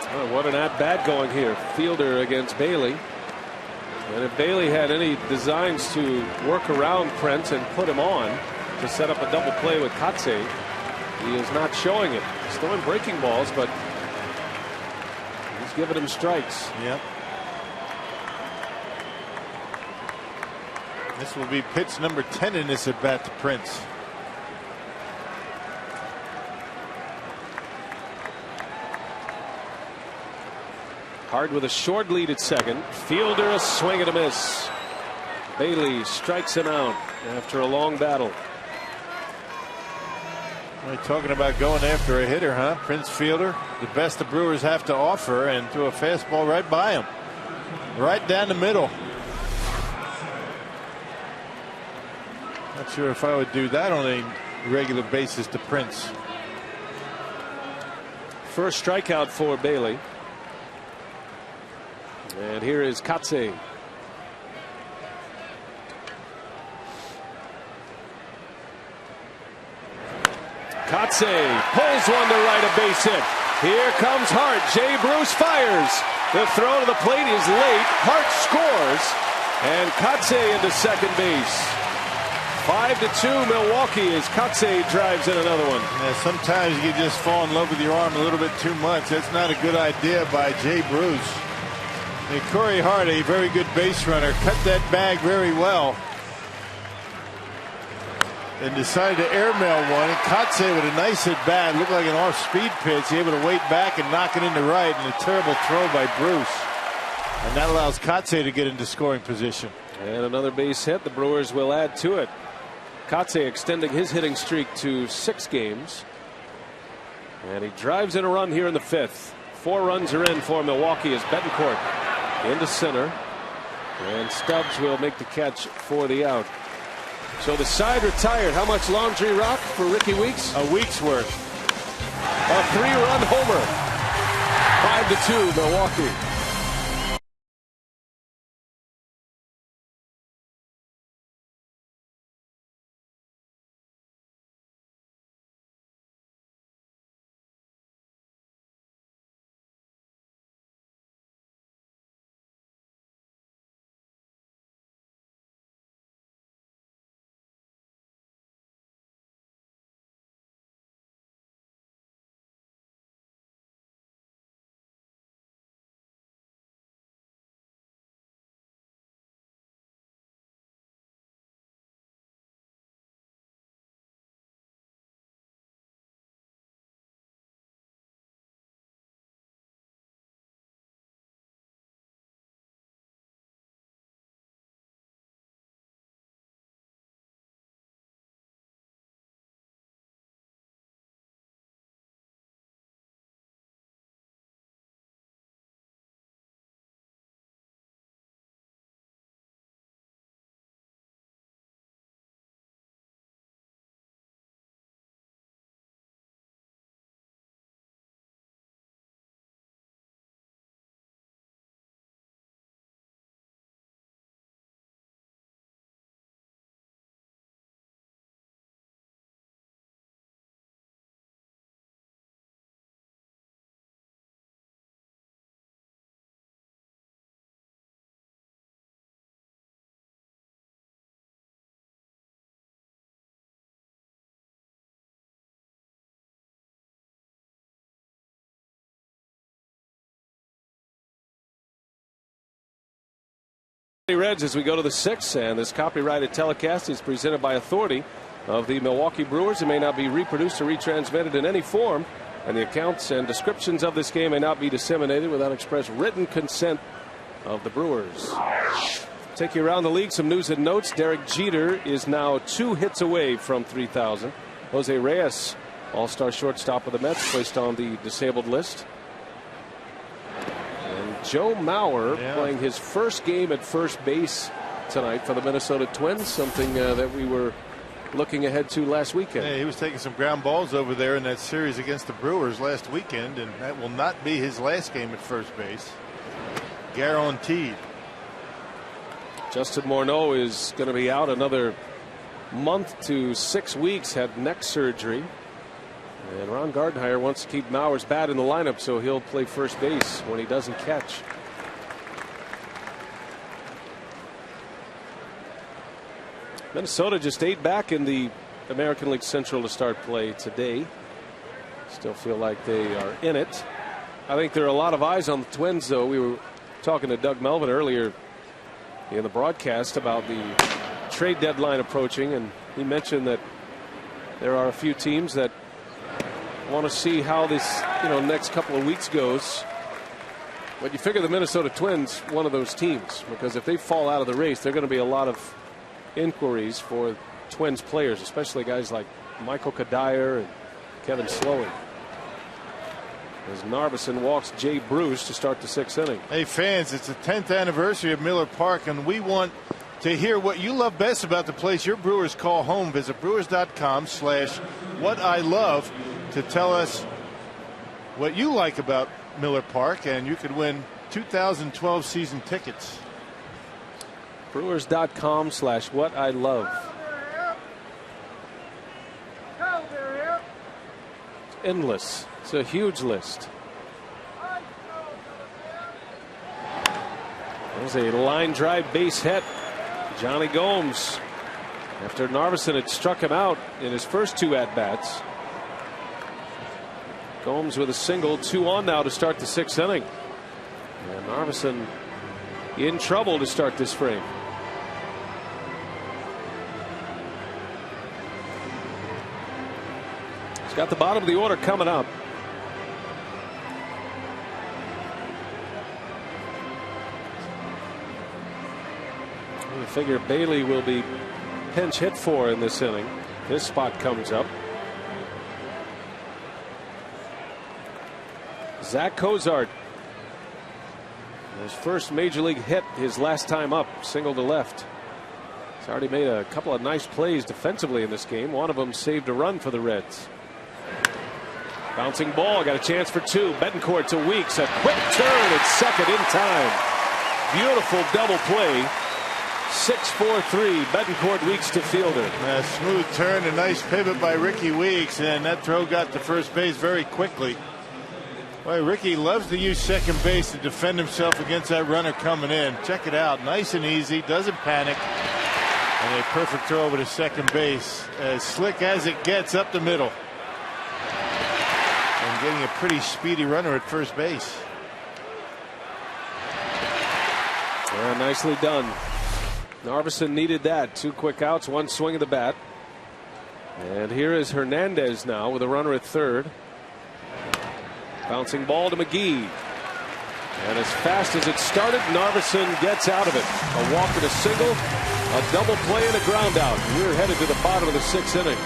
S2: Oh, what an at-bat going here. Fielder against Bailey. And if Bailey had any designs to work around Prince and put him on to set up a double play with Katse, he is not showing it. He's throwing breaking balls, but he's giving him strikes.
S3: Yep. This will be pitch number 10 in this at bat to Prince.
S2: Hard with a short lead at second. Fielder a swing and a miss. Bailey strikes him out after a long battle.
S3: We're talking about going after a hitter, huh? Prince Fielder, the best the Brewers have to offer, and threw a fastball right by him. Right down the middle. Not sure if I would do that on a regular basis to Prince.
S2: First strikeout for Bailey. And here is Katse. Katse pulls one to right, a base hit. Here comes Hart. Jay Bruce fires. The throw to the plate is late. Hart scores. And Katse into second base. 5-2 Milwaukee as Katse drives in another one.
S3: Yeah, sometimes you just fall in love with your arm a little bit too much. That's not a good idea by Jay Bruce. And Corey Hart, a very good base runner, cut that bag very well and decided to airmail one. And Katse with a nice at bat, looked like an off-speed pitch, able to wait back and knock it into right, and a terrible throw by Bruce. And that allows Katse to get into scoring position.
S2: And another base hit. The Brewers will add to it. Katse extending his hitting streak to 6 games. And he drives in a run here in the 5th. 4 runs are in for Milwaukee as Betancourt into center, and Stubbs will make the catch for the out. So the side retired. How much laundry rock for Ricky Weeks?
S3: A week's worth.
S2: A 3-run homer. 5-2 Milwaukee. Reds as we go to the 6th, and this copyrighted telecast is presented by authority of the Milwaukee Brewers. It may not be reproduced or retransmitted in any form And the accounts and descriptions of this game may not be disseminated without express written consent of the Brewers. Take you around the league. Some news and notes. Derek Jeter is now 2 hits away from 3,000. Jose Reyes, all-star shortstop of the Mets, placed on the disabled list. And Joe Mauer playing his first game at first base tonight for the Minnesota Twins, something that we were looking ahead to last weekend.
S3: Yeah, he was taking some ground balls over there in that series against the Brewers last weekend, and that will not be his last game at first base. Guaranteed.
S2: Justin Morneau is going to be out another month to 6 weeks, had neck surgery. And Ron Gardenhire wants to keep Mauer's bat in the lineup, so he'll play first base when he doesn't catch. Minnesota just 8 back in the American League Central to start play today. Still feel like they are in it. I think there are a lot of eyes on the Twins, though. We were talking to Doug Melvin earlier in the broadcast about the trade deadline approaching, and he mentioned that there are a few teams that want to see how this next couple of weeks goes. But you figure the Minnesota Twins, one of those teams, because if they fall out of the race, there are going to be a lot of inquiries for Twins players, especially guys like Michael Kadire and Kevin Slowey. As Narveson walks Jay Bruce to start the 6th inning.
S3: Hey fans, it's the 10th anniversary of Miller Park, and we want to hear what you love best about the place your Brewers call home. Visit brewers.com/whatilove to tell us what you like about Miller Park, and you could win 2012 season tickets.
S2: Brewers.com/whatilove. It's endless. It's a huge list. There's a line drive base hit. Johnny Gomes, after Narveson had struck him out in his first 2 at-bats. Gomes with a single, 2 on now to start the 6th inning. And Narveson in trouble to start this frame. He's got the bottom of the order coming up. I figure Bailey will be pinch hit for in this inning. His spot comes up. Zach Cozart, his first major league hit his last time up, single to left. He's already made a couple of nice plays defensively in this game. One of them saved a run for the Reds. Bouncing ball, got a chance for 2. Betancourt to Weeks, a quick turn at second in time. Beautiful double play. 6-4-3, Betancourt, Weeks to fielder.
S3: A smooth turn, a nice pivot by Ricky Weeks, and that throw got to first base very quickly. Boy, Ricky loves to use second base to defend himself against that runner coming in. Check it out, nice and easy, doesn't panic, and a perfect throw over to second base, as slick as it gets up the middle, and getting a pretty speedy runner at first base.
S2: Yeah, nicely done. Narveson needed that. 2 quick outs, 1 swing of the bat. And here is Hernandez now with a runner at third. Bouncing ball to McGee. And as fast as it started, Narveson gets out of it. A walk and a single, a double play and a ground out. We're headed to the bottom of the 6th inning.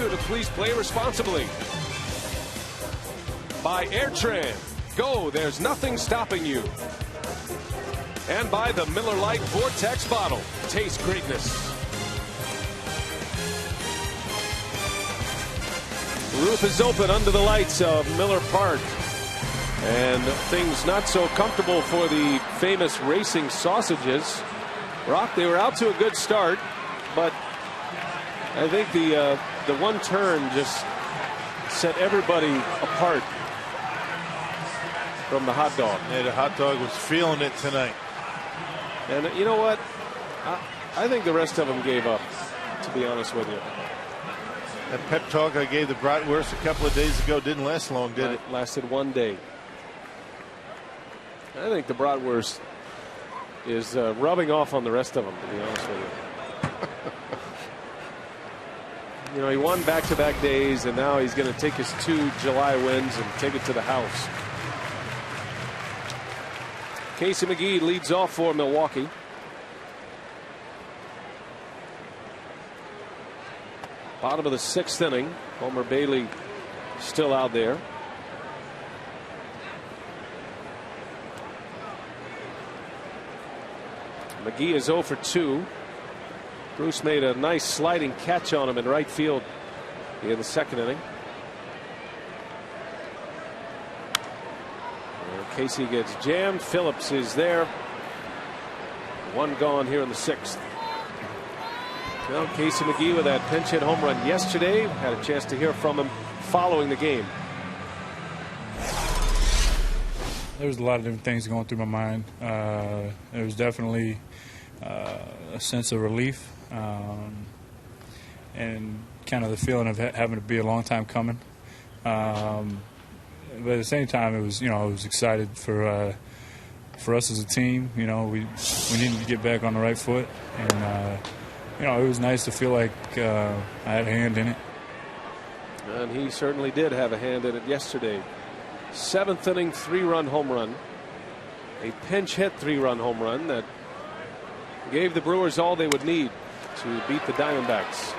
S2: To please play responsibly. By Airtran. Go, there's nothing stopping you. And by the Miller Lite Vortex bottle. Taste greatness. The roof is open under the lights of Miller Park. And things not so comfortable for the famous racing sausages. Rock, they were out to a good start, but I think the one turn just set everybody apart from the hot dog.
S3: Yeah, the hot dog was feeling it tonight.
S2: And you know what? I think the rest of them gave up, to be honest with you.
S3: That pep talk I gave the bratwurst a couple of days ago didn't last long, did it?
S2: It lasted one day. I think the bratwurst is rubbing off on the rest of them, to be honest with you. You know, he won back-to-back days, and now he's going to take his 2 July wins and take it to the house. Casey McGee leads off for Milwaukee. Bottom of the 6th inning. Homer Bailey still out there. McGee is 0 for 2. Bruce made a nice sliding catch on him in right field in the 2nd inning. And Casey gets jammed. Phillips is there. 1 gone here in the 6th. Well, Casey McGee with that pinch hit home run yesterday. Had a chance to hear from him following the game.
S8: There was a lot of different things going through my mind. There was definitely a sense of relief and kind of the feeling of having to be a long time coming. But at the same time, it was, you know, I was excited for us as a team. You know, we needed to get back on the right foot, and you know, it was nice to feel like I had a hand in it.
S2: And he certainly did have a hand in it yesterday. 7th inning, 3-run home run. A pinch hit 3-run home run that gave the Brewers all they would need to beat the Diamondbacks.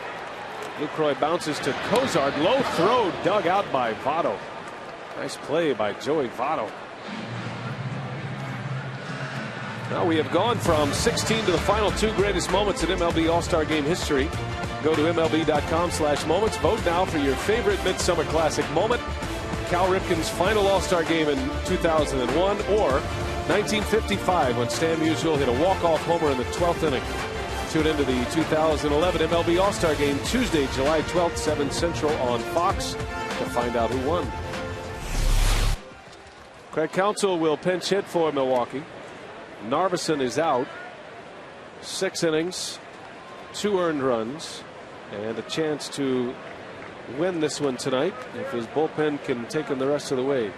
S2: Lucroy bounces to Cozart. Low throw dug out by Votto. Nice play by Joey Votto. Now we have gone from 16 to the final 2 greatest moments in MLB All-Star Game history. Go to MLB.com/moments. Vote now for your favorite Midsummer Classic moment. Cal Ripken's final All-Star game in 2001, or 1955 when Stan Musial hit a walk-off homer in the 12th inning. Tune into the 2011 MLB All-Star Game Tuesday, July 12th, 7 Central on Fox to find out who won. Craig Counsell will pinch hit for Milwaukee. Narveson is out. 6 innings, 2 earned runs, and a chance to win this one tonight if his bullpen can take him the rest of the way.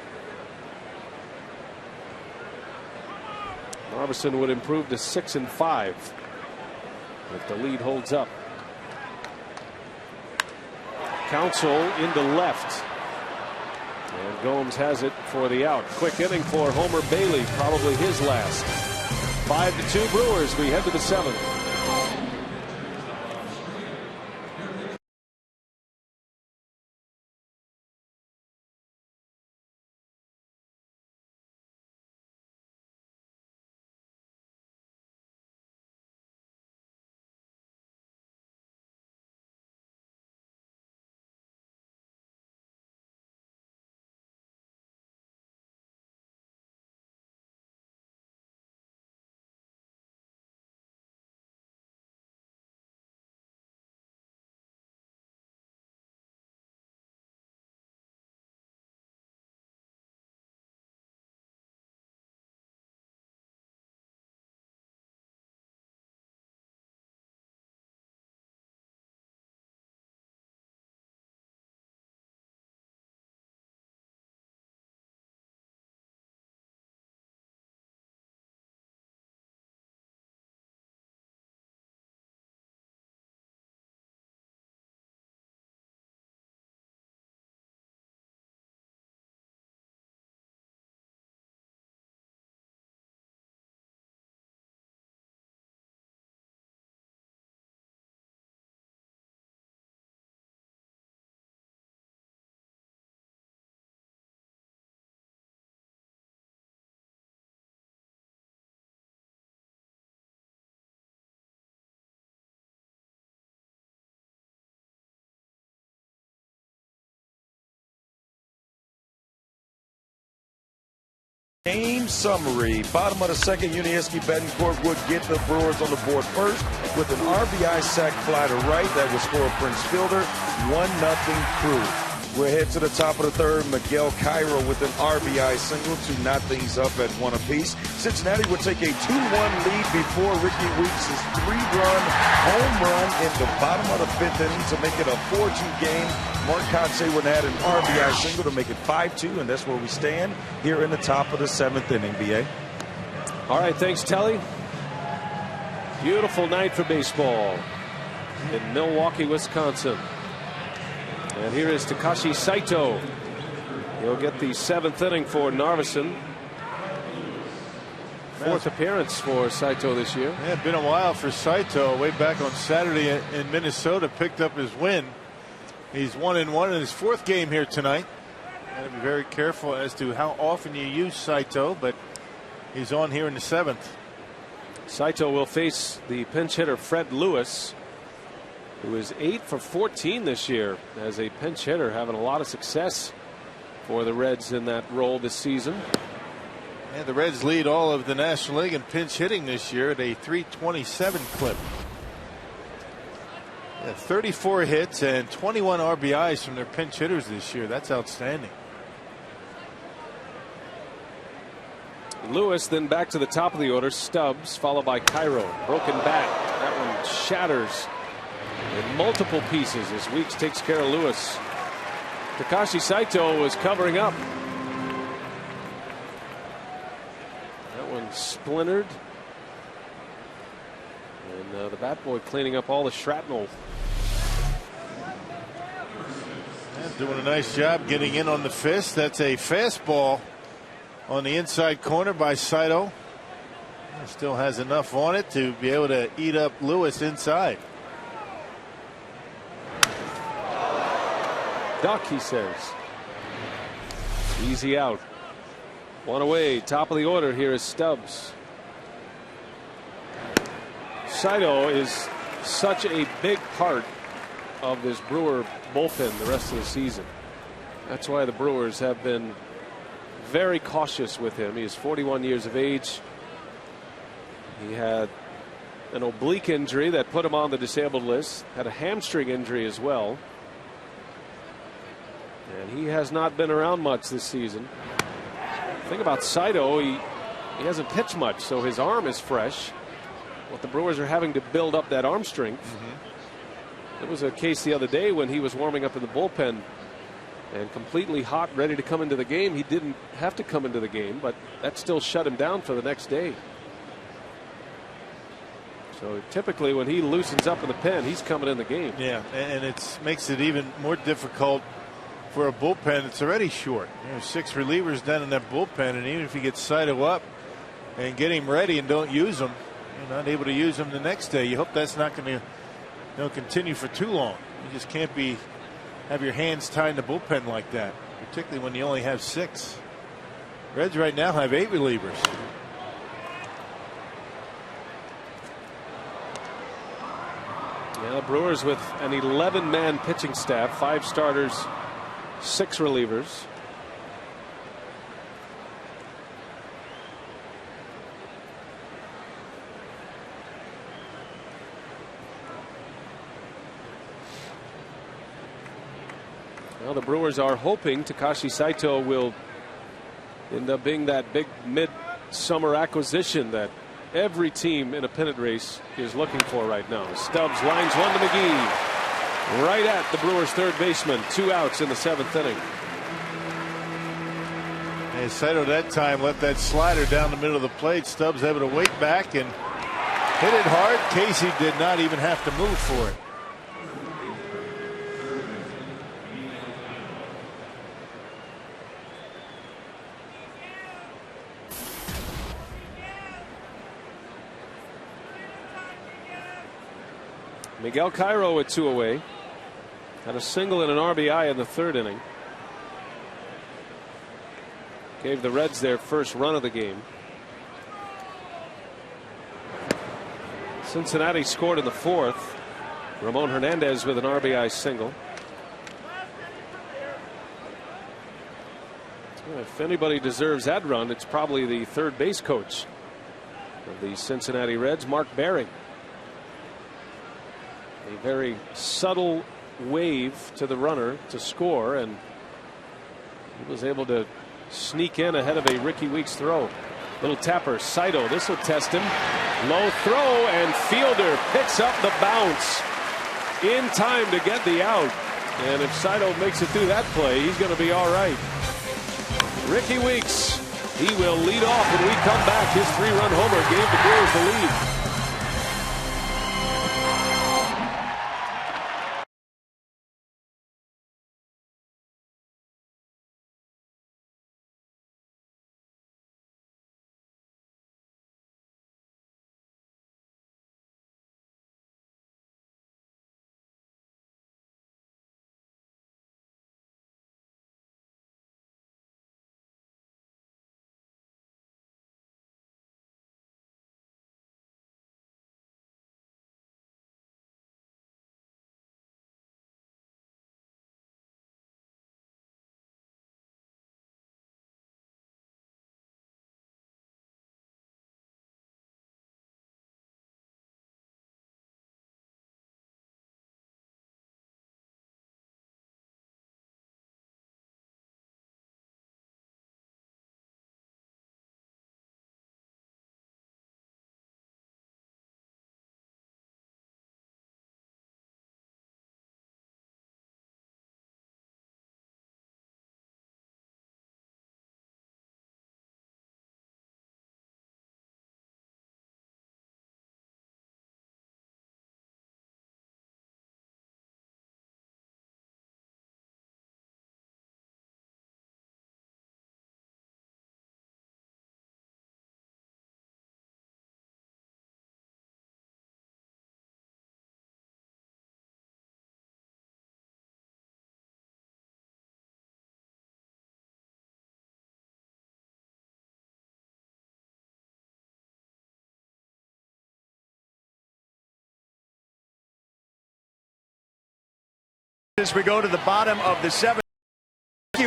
S2: Narveson would improve to 6-5 if the lead holds up. Counsell into left, and Gomes has it for the out. Quick inning for Homer Bailey, probably his last. 5-2 Brewers. We head to the 7th.
S7: game summary. Bottom of the second, Unieski Betancourt would get the Brewers on the board first with an RBI sac fly to right. That was for Prince Fielder. 1-0 Crew. We'll head to the top of the third. Miguel Cairo with an RBI single to knot things up at 1 apiece. Cincinnati would take a 2-1 lead before Ricky Weeks' 3-run home run in the bottom of the 5th inning to make it a 4-2 game. Mark Kotsay would add an RBI single to make it 5-2, and that's where we stand here in the top of the 7th inning, B.A.
S2: All right, thanks, Telly. Beautiful night for baseball in Milwaukee, Wisconsin. And here is Takashi Saito. He'll get the 7th inning for Narveson. 4th appearance for Saito this year.
S3: Yeah, been a while for Saito. Way back on Saturday in Minnesota, picked up his win. He's 1-1 in his 4th game here tonight. Got to be very careful as to how often you use Saito, but he's on here in the 7th.
S2: Saito will face the pinch hitter Fred Lewis, who is 8 for 14 this year as a pinch hitter, having a lot of success for the Reds in that role this season.
S3: And the Reds lead all of the National League in pinch hitting this year at a .327 clip. 34 hits and 21 RBIs from their pinch hitters this year. That's outstanding.
S2: Lewis then back to the top of the order. Stubbs followed by Cairo. Broken bat. That one shatters in multiple pieces as Weeks takes care of Lewis. Takashi Saito was covering up. That one splintered. And the bat boy cleaning up all the shrapnel.
S3: Doing a nice job getting in on the fist. That's a fastball on the inside corner by Saito. Still has enough on it to be able to eat up Lewis inside.
S2: Duck, he says. Easy out. 1 away. Top of the order here is Stubbs. Saito is such a big part of this Brewer bullpen the rest of the season. That's why the Brewers have been very cautious with him. He is 41 years of age. He had an oblique injury that put him on the disabled list, had a hamstring injury as well. And he has not been around much this season. The thing about Saito, he hasn't pitched much, so his arm is fresh. What the Brewers are having to build up that arm strength. There was a case the other day when he was warming up in the bullpen and completely hot, ready to come into the game. He didn't have to come into the game, but that still shut him down for the next day. So typically when he loosens up in the pen, he's coming in the game.
S3: Yeah, and it makes it even more difficult for a bullpen. It's already short. 6 relievers down in that bullpen, and even if you get Saito up and get him ready and don't use him, you're not able to use him the next day. You hope that's not going to continue for too long. You just can't have your hands tied in the bullpen like that, particularly when you only have 6. Reds right now have 8 relievers.
S2: Yeah, the Brewers with an 11-man pitching staff, 5 starters, 6 relievers. Well, the Brewers are hoping Takashi Saito will end up being that big mid-summer acquisition that every team in a pennant race is looking for right now. Stubbs lines one to McGee. Right at the Brewers' third baseman. 2 outs in the 7th inning.
S3: And Saito that time let that slider down the middle of the plate. Stubbs able to wait back and hit it hard. Casey did not even have to move for it.
S2: Miguel Cairo with 2 away. Had a single and an RBI in the 3rd inning. Gave the Reds their first run of the game. Cincinnati scored in the 4th. Ramon Hernandez with an RBI single. If anybody deserves that run, it's probably the third base coach of the Cincinnati Reds, Mark Berry. A very subtle wave to the runner to score, and he was able to sneak in ahead of a Ricky Weeks throw. Little tapper, Saito. This will test him. Low throw, and fielder picks up the bounce in time to get the out. And if Saito makes it through that play, he's going to be all right. Ricky Weeks, he will lead off when we come back. His 3-run homer gave the Brewers the lead.
S1: As we go to the bottom of the 7th,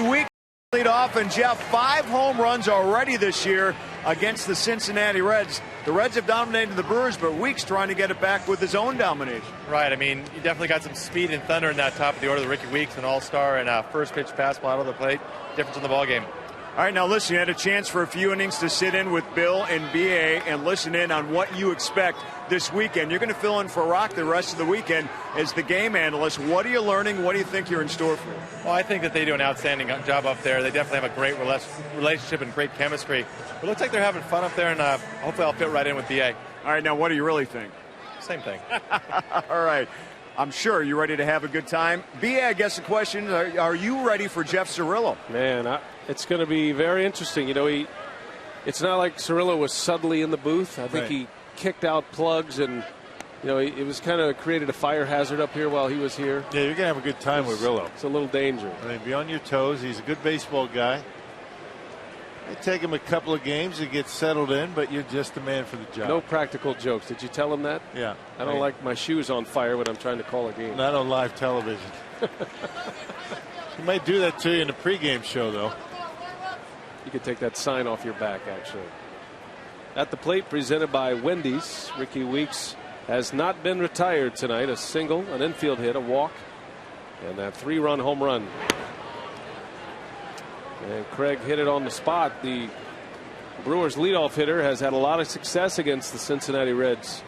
S1: Week lead off, and Jeff, 5 home runs already this year against the Cincinnati Reds. The Reds have dominated the Brewers, but Weeks trying to get it back with his own domination.
S9: Right. I mean, you definitely got some speed and thunder in that top of the order. The Ricky Weeks, an all-star, and first pitch fastball out of the plate. Difference in the ball game.
S1: All right, now listen, you had a chance for a few innings to sit in with Bill and BA and listen in on what you expect this weekend. You're going to fill in for Rock the rest of the weekend as the game analyst. What are you learning? What do you think you're in store for?
S9: Well, I think that they do an outstanding job up there. They definitely have a great relationship and great chemistry. It looks like they're having fun up there, and hopefully I'll fit right in with BA.
S1: All right, now what do you really think?
S9: Same thing.
S1: All right. I'm sure you're ready to have a good time. BA, I guess the question is, are you ready for Jeff Cirillo?
S2: Man, it's going to be very interesting. You know, it's not like Cirillo was suddenly in the booth. I think he kicked out plugs, and you know, it was kind of created a fire hazard up here while he was here.
S10: Yeah, you're going to have a good time with Rillo.
S2: It's a little danger.
S10: I mean, be on your toes. He's a good baseball guy. It take him a couple of games to get settled in, but you're just the man for the job.
S2: No practical jokes. Did you tell him that?
S10: Yeah.
S2: I don't like my shoes on fire when I'm trying to call a game.
S10: Not on live television. He might do that to you in the pregame show, though.
S2: You could take that sign off your back, actually. At the plate, presented by Wendy's, Ricky Weeks has not been retired tonight. A single, an infield hit, a walk, and that 3-run home run. And Craig hit it on the spot. The Brewers leadoff hitter has had a lot of success against the Cincinnati Reds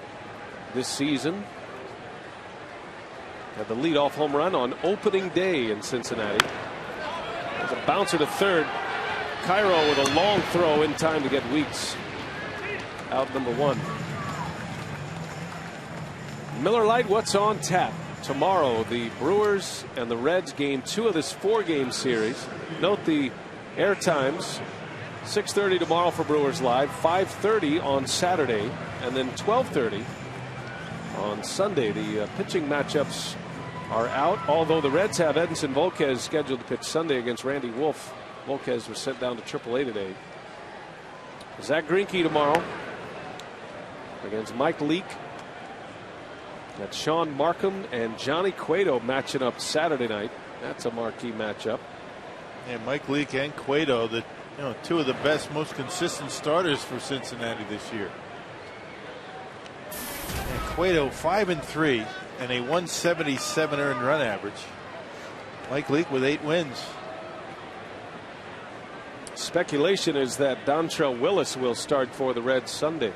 S2: this season. Had the leadoff home run on opening day in Cincinnati. There's a bouncer to third. Cairo with a long throw in time to get Weeks out number 1. Miller Lite, what's on tap? Tomorrow, the Brewers and the Reds game 2 of this 4-game series. Note the air times: 6:30 tomorrow for Brewers Live, 5:30 on Saturday, and then 12:30 on Sunday. The pitching matchups are out, although the Reds have Edinson Volquez scheduled to pitch Sunday against Randy Wolf. Volquez was sent down to AAA today. Zach Greinke tomorrow against Mike Leake. Got Sean Markham and Johnny Cueto matching up Saturday night. That's a marquee matchup.
S10: And Mike Leake and Cueto, two of the best, most consistent starters for Cincinnati this year. And Cueto 5-3 and a 177 earned run average. Mike Leake with 8 wins.
S2: Speculation is that Dontrell Willis will start for the Reds Sunday.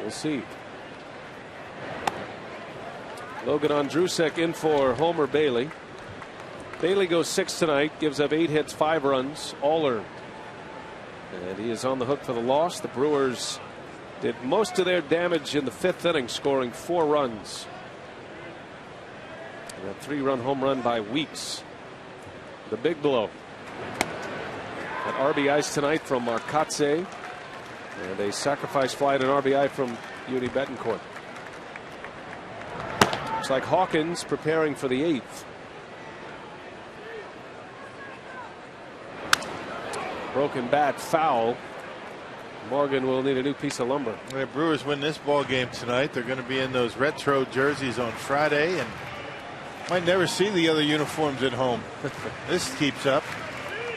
S2: We'll see. Logan Andrusek in for Homer Bailey. Bailey goes 6 tonight, gives up 8 hits, 5 runs, all earned. And he is on the hook for the loss. The Brewers did most of their damage in the 5th inning, scoring 4 runs. And a 3-run home run by Weeks. The big blow. At RBIs tonight from Marcotte. And a sacrifice fly and an RBI from Yudi Betancourt. Looks like Hawkins preparing for the 8th. Broken bat, foul. Morgan will need a new piece of lumber.
S10: The Brewers win this ball game tonight. They're going to be in those retro jerseys on Friday, and might never see the other uniforms at home. This keeps up.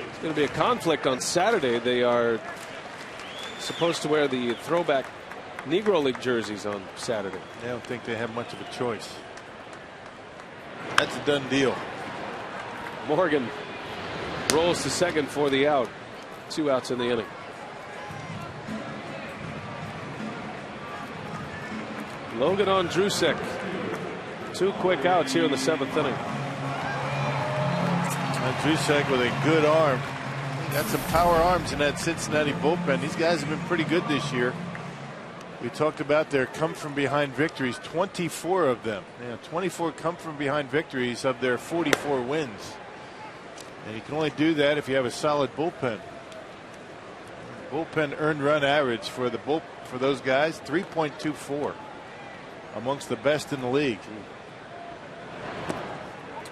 S2: It's going to be a conflict on Saturday. They are supposed to wear the throwback Negro League jerseys on Saturday.
S10: I don't think they have much of a choice. That's a done deal.
S2: Morgan rolls to second for the out. 2 outs in the inning. Logan Andrusek. 2 quick outs here in the 7th inning.
S10: Andrusek with a good arm. Got some power arms in that Cincinnati bullpen. These guys have been pretty good this year. We talked about their come from behind victories, 24 of them. 24 come from behind victories of their 44 wins. And you can only do that if you have a solid bullpen. Bullpen earned run average for those guys, 3.24, amongst the best in the league.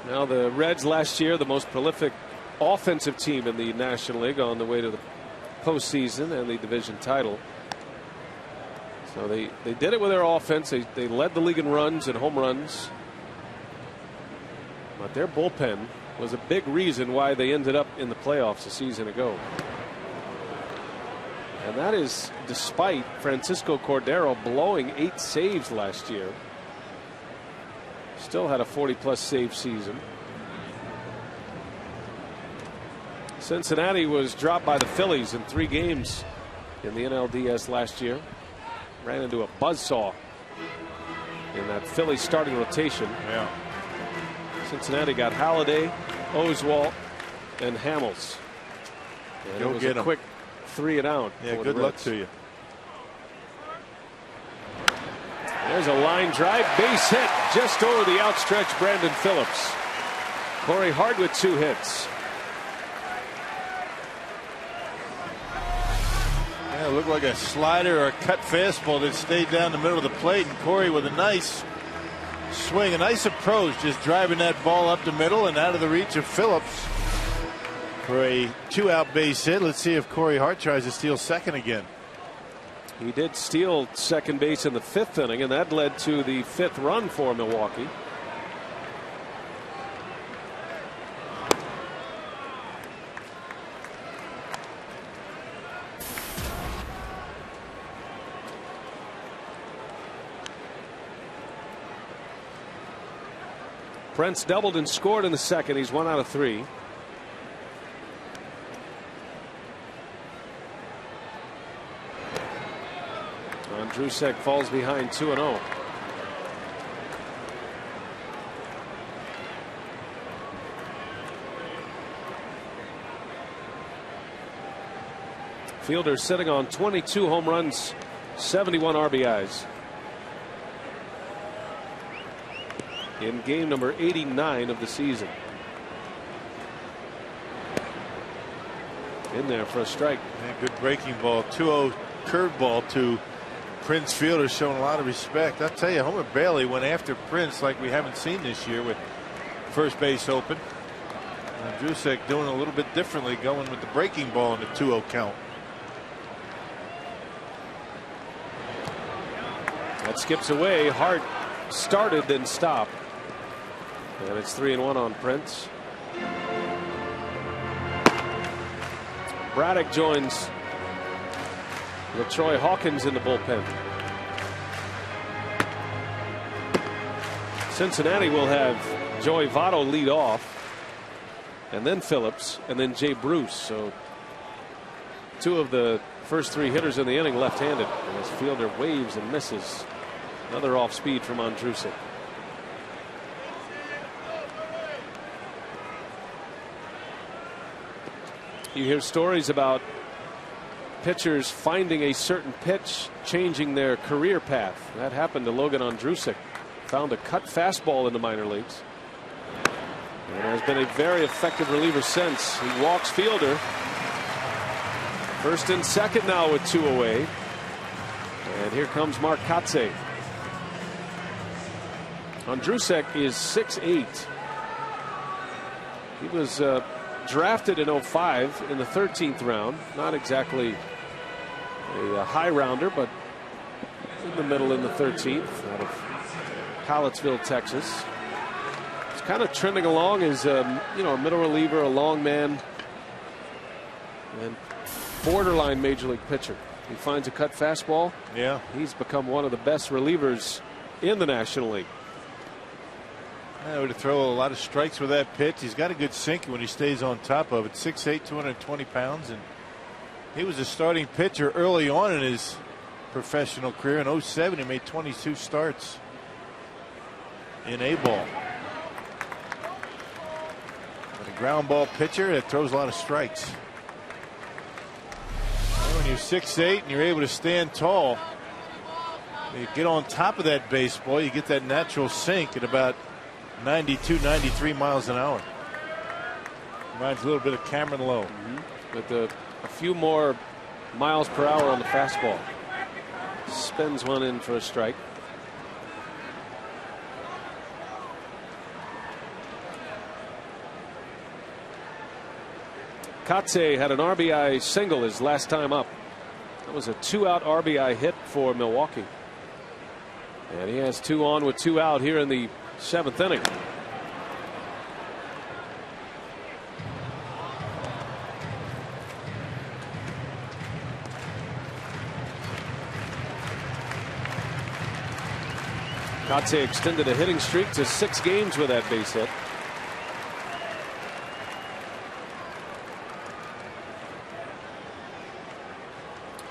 S2: Now the Reds last year, the most prolific offensive team in the National League, on the way to the postseason and the division title. So they did it with their offense. They led the league in runs and home runs. But their bullpen was a big reason why they ended up in the playoffs a season ago. And that is despite Francisco Cordero blowing 8 saves last year. Still had a 40-plus save season. Cincinnati was dropped by the Phillies in 3 games in the NLDS last year. Ran into a buzzsaw in that Phillies starting rotation.
S10: Yeah.
S2: Cincinnati got Halladay, Oswalt, and Hamels. And it was a quick 3 and out.
S10: Yeah, good luck to you.
S2: There's a line drive, base hit just over the outstretched Brandon Phillips. Corey Hart with 2 hits.
S10: Yeah, it looked like a slider or a cut fastball that stayed down the middle of the plate, and Corey with a nice swing, a nice approach, just driving that ball up the middle and out of the reach of Phillips for a 2-out base hit. Let's see if Corey Hart tries to steal second again.
S2: He did steal second base in the 5th inning, and that led to the 5th run for Milwaukee. Brent's doubled and scored in the 2nd. He's 1 out of 3. Andrusek falls behind 2-0. Fielder sitting on 22 home runs, 71 RBIs. In game number 89 of the season. In there for a strike.
S10: Yeah, good breaking ball. 2-0 curveball to Prince Fielder, showing a lot of respect. I'll tell you, Homer Bailey went after Prince like we haven't seen this year with first base open. Andrusek doing a little bit differently, going with the breaking ball in the 2-0 count.
S2: That skips away. Hart started, then stopped. And it's 3-1 on Prince. Braddock joins LaTroy Hawkins in the bullpen. Cincinnati will have Joey Votto lead off, and then Phillips, and then Jay Bruce. So 2 of the first 3 hitters in the inning left-handed. And his fielder waves and misses. Another off speed from Andrusek. You hear stories about pitchers finding a certain pitch, changing their career path. That happened to Logan Andrusek. Found a cut fastball in the minor leagues, and has been a very effective reliever since. He walks fielder. First and second now with 2 away. And here comes Mark Kotsay. Andrusek is 6'8". He was drafted in 05 in the 13th round. Not exactly a high rounder, but in the middle in the 13th out of Collettsville, Texas. He's kind of trending along as a middle reliever, a long man, and borderline major league pitcher. He finds a cut fastball.
S10: Yeah,
S2: he's become one of the best relievers in the National League.
S10: I would throw a lot of strikes with that pitch. He's got a good sink when he stays on top of it. 6'8", 220 pounds, and he was a starting pitcher early on in his professional career. In 07, he made 22 starts in A-ball. But a ground ball pitcher that throws a lot of strikes. And when you're 6'8" and you're able to stand tall, you get on top of that baseball, you get that natural sink at about 92, 93 miles an hour. Reminds a little bit of Cameron Lowe.
S2: With a few more miles per hour on the fastball. Spins one in for a strike. Kotsay had an RBI single his last time up. That was a 2-out RBI hit for Milwaukee. And he has 2 on with 2 out here in the 7th inning. Kotsay extended a hitting streak to 6 games with that base hit.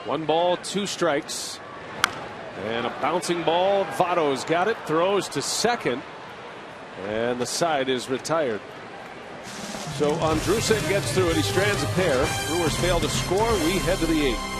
S2: One ball, 2 strikes. And a bouncing ball. Votto's got it. Throws to second. And the side is retired. So Andrusek gets through it. He strands a pair. Brewers fail to score. We head to the 8th.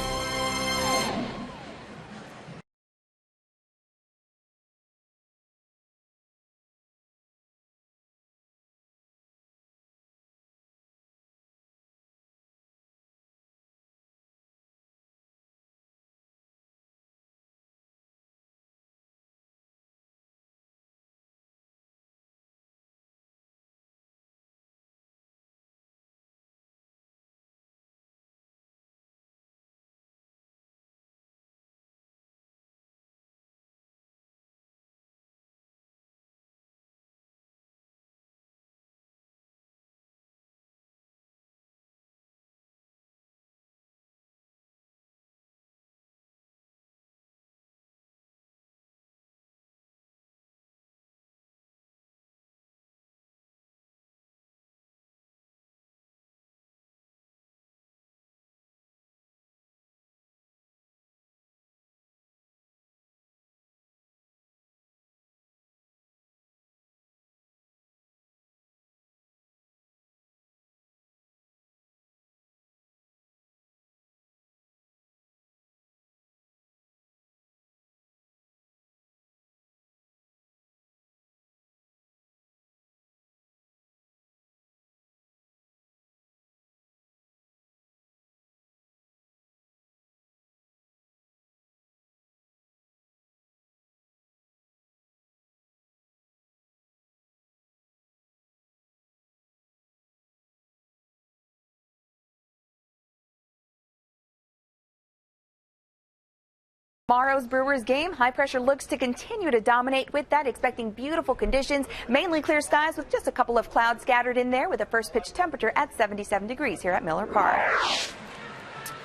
S11: Tomorrow's Brewers game, high pressure looks to continue to dominate with that, expecting beautiful conditions, mainly clear skies with just a couple of clouds scattered in there with a first pitch temperature at 77 degrees here at Miller Park.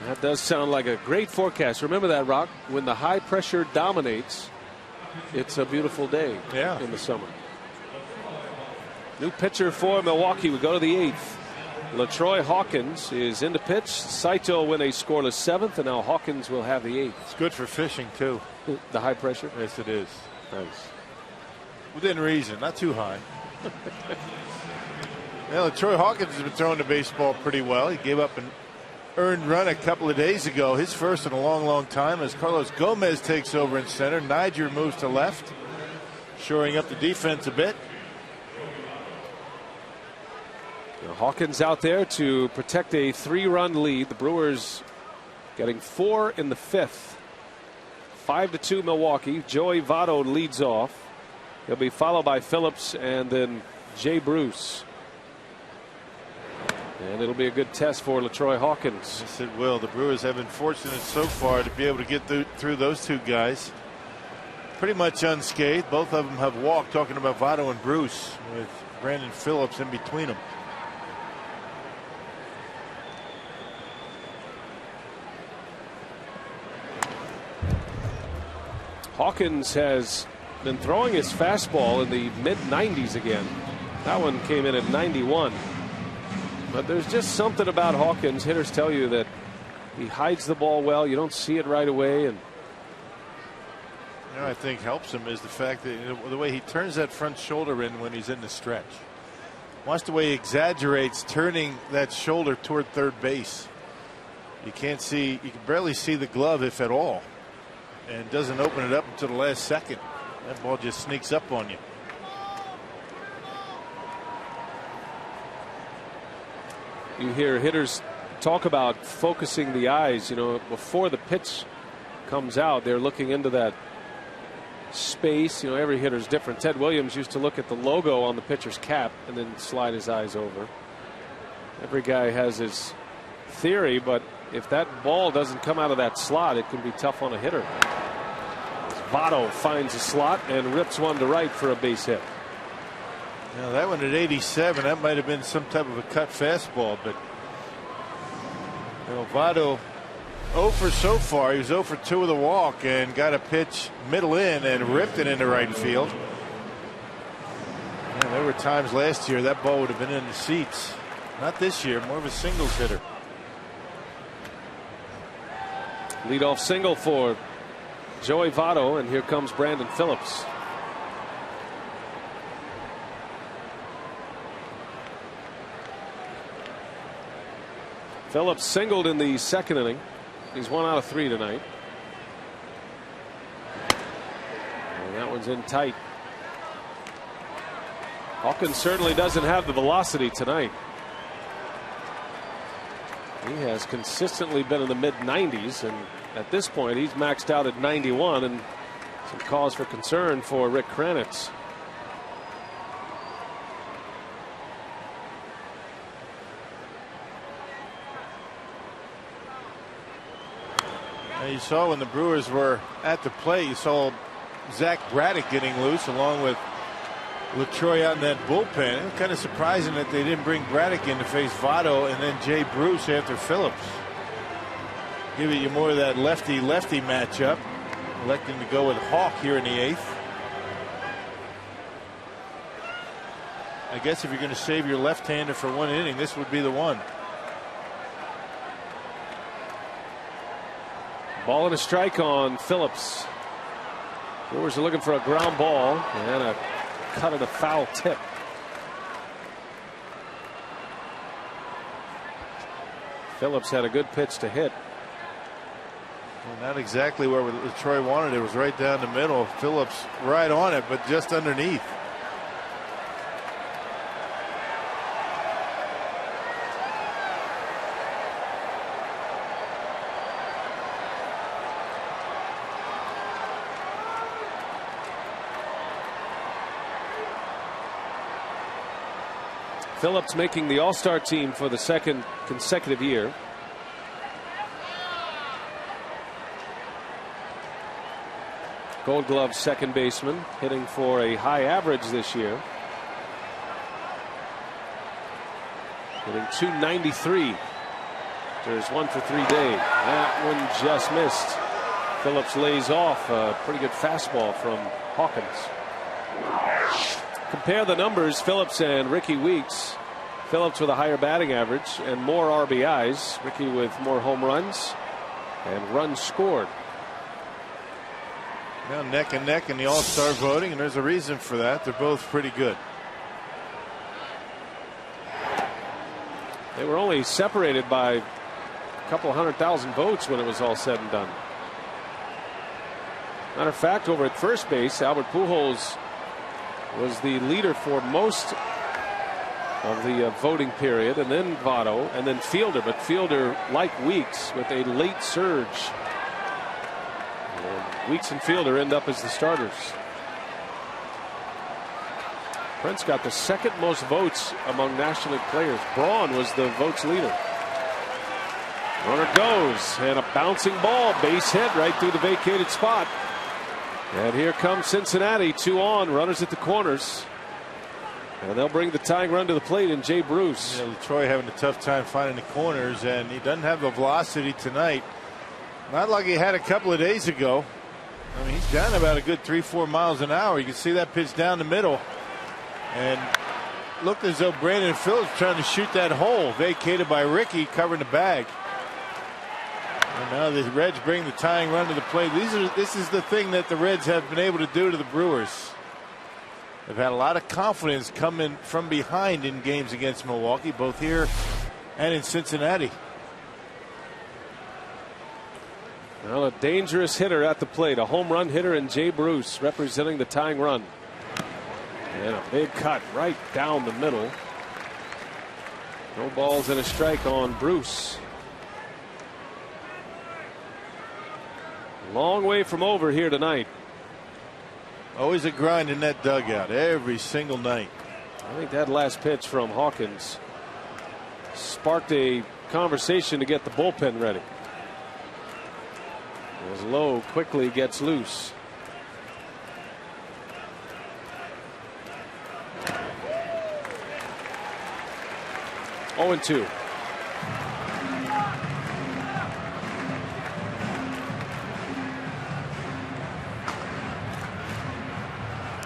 S2: That does sound like a great forecast. Remember that, Rock. When the high pressure dominates, it's a beautiful day in the summer. New pitcher for Milwaukee. We go to the 8th. LaTroy Hawkins is in the pitch. Saito win a scoreless 7th, and now Hawkins will have the 8th.
S10: It's good for fishing, too.
S2: The high pressure?
S10: Yes, it is.
S2: Nice.
S10: Within reason, not too high. Well, LaTroy Hawkins has been throwing the baseball pretty well. He gave up an earned run a couple of days ago, his first in a long, long time, as Carlos Gomez takes over in center. Niger moves to left, shoring up the defense a bit.
S2: Hawkins out there to protect a 3-run lead. The Brewers getting 4 in the 5th. 5-2 Milwaukee. Joey Votto leads off. He'll be followed by Phillips and then Jay Bruce. And it'll be a good test for LaTroy Hawkins.
S10: Yes, it will. The Brewers have been fortunate so far to be able to get through those two guys pretty much unscathed. Both of them have walked, talking about Votto and Bruce, with Brandon Phillips in between them.
S2: Hawkins has been throwing his fastball in the mid-90s again. That one came in at 91. But there's just something about Hawkins. Hitters tell you that he hides the ball well. You don't see it right away. And
S10: you know, I think helps him is the fact that the way he turns that front shoulder in when he's in the stretch. Watch the way he exaggerates turning that shoulder toward third base. You can barely see the glove, if at all, and doesn't open it up until the last second. That ball just sneaks up on you.
S2: You hear hitters talk about focusing the eyes, you know, before the pitch comes out. They're looking into that space. You know, every hitter's different. Ted Williams used to look at the logo on the pitcher's cap and then slide his eyes over. Every guy has his theory, but if that ball doesn't come out of that slot, it can be tough on a hitter. Votto finds a slot and rips one to right for a base hit.
S10: Now that one at 87, that might have been some type of a cut fastball, but you know, Votto 0 for so far. He was 0 for 2 with a walk and got a pitch middle in and ripped it into right field. Man, there were times last year that ball would have been in the seats. Not this year, more of a singles hitter.
S2: Leadoff single for Joey Votto, and here comes Brandon Phillips. Phillips singled in the second inning. He's 1 out of 3 tonight. And that one's in tight. Hawkins certainly doesn't have the velocity tonight. He has consistently been in the mid-90s, and at this point he's maxed out at 91, and some cause for concern for Rick Kranitz.
S10: Now you saw when the Brewers were at the plate, you saw Zach Braddock getting loose along with LaTroy out in that bullpen. It was kind of surprising that they didn't bring Braddock in to face Votto and then Jay Bruce after Phillips. Giving you more of that lefty-lefty matchup. Electing to go with Hawk here in the 8th. I guess if you're going to save your left-hander for one inning, this would be the one.
S2: Ball and a strike on Phillips. Brewers are looking for a ground ball and a cut at a foul tip. Phillips had a good pitch to hit.
S10: Well, not exactly where LaTroy wanted it. It was right down the middle. Phillips right on it, but just underneath.
S2: Phillips making the All-Star team for the second consecutive year. Gold Glove second baseman, hitting for a high average this year. Hitting .293. There's one for 3 days. That one just missed. Phillips lays off a pretty good fastball from Hawkins. Compare the numbers, Phillips and Ricky Weeks. Phillips with a higher batting average and more RBIs. Ricky with more home runs and runs scored.
S10: Now neck and neck in the All-Star voting, and there's a reason for that. They're both pretty good.
S2: They were only separated by a couple 100,000 votes when it was all said and done. Matter of fact, over at first base, Albert Pujols was the leader for most of the voting period, and then Votto, and then Fielder. But Fielder, like Weeks, with a late surge. And Weeks and Fielder end up as the starters. Prince got the second most votes among National League players. Braun was the votes leader. Runner goes, and a bouncing ball, base hit right through the vacated spot. And here comes Cincinnati, 2 on, runners at the corners. And they'll bring the tying run to the plate in Jay Bruce.
S10: Yeah, Troy having a tough time finding the corners, and he doesn't have the velocity tonight. Not like he had a couple of days ago. I mean, he's down about a good 3-4 miles an hour. You can see that pitch down the middle. And looked as though Brandon Phillips trying to shoot that hole, vacated by Ricky covering the bag. And now the Reds bring the tying run to the plate. This is the thing that the Reds have been able to do to the Brewers. They've had a lot of confidence coming from behind in games against Milwaukee, both here and in Cincinnati.
S2: Well, a dangerous hitter at the plate, a home run hitter in Jay Bruce, representing the tying run. And a big cut right down the middle. No balls and a strike on Bruce. Long way from over here tonight.
S10: Always a grind in that dugout every single night.
S2: I think that last pitch from Hawkins sparked a conversation to get the bullpen ready. As Lowe quickly gets loose. Oh, 0-2.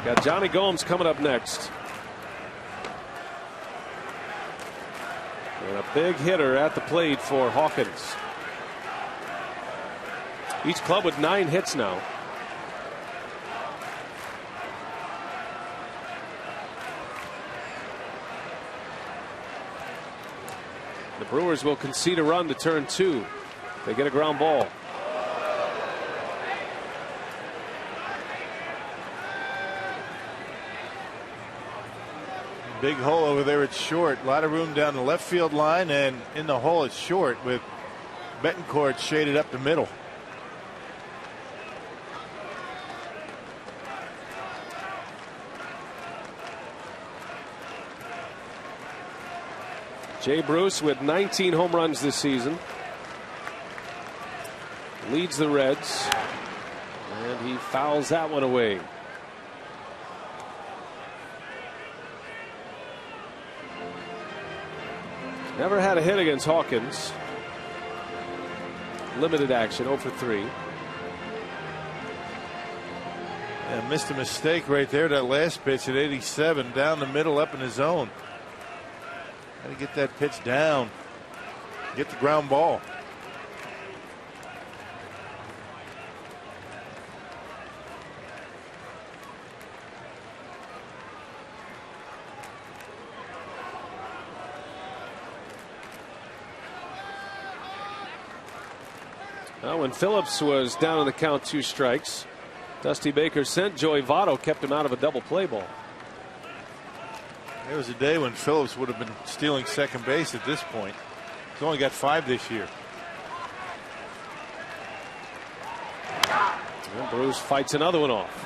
S2: Got Johnny Gomes coming up next. And a big hitter at the plate for Hawkins. Each club with 9 hits now. The Brewers will concede a run to turn 2. They get a ground ball.
S10: Big hole over there at short. A lot of room down the left field line, and in the hole at short with Betancourt shaded up the middle.
S2: Jay Bruce with 19 home runs this season. Leads the Reds. And he fouls that one away. Never had a hit against Hawkins. Limited action, 0 for 3.
S10: And missed a mistake right there. That last pitch at 87, down the middle, up in the zone. Got to get that pitch down. Get the ground ball.
S2: Well, when Phillips was down on the count, 2 strikes, Dusty Baker sent Joey Votto, kept him out of a double play ball.
S10: There was a day when Phillips would have been stealing second base at this point. He's only got 5 this year.
S2: And Bruce fights another one off.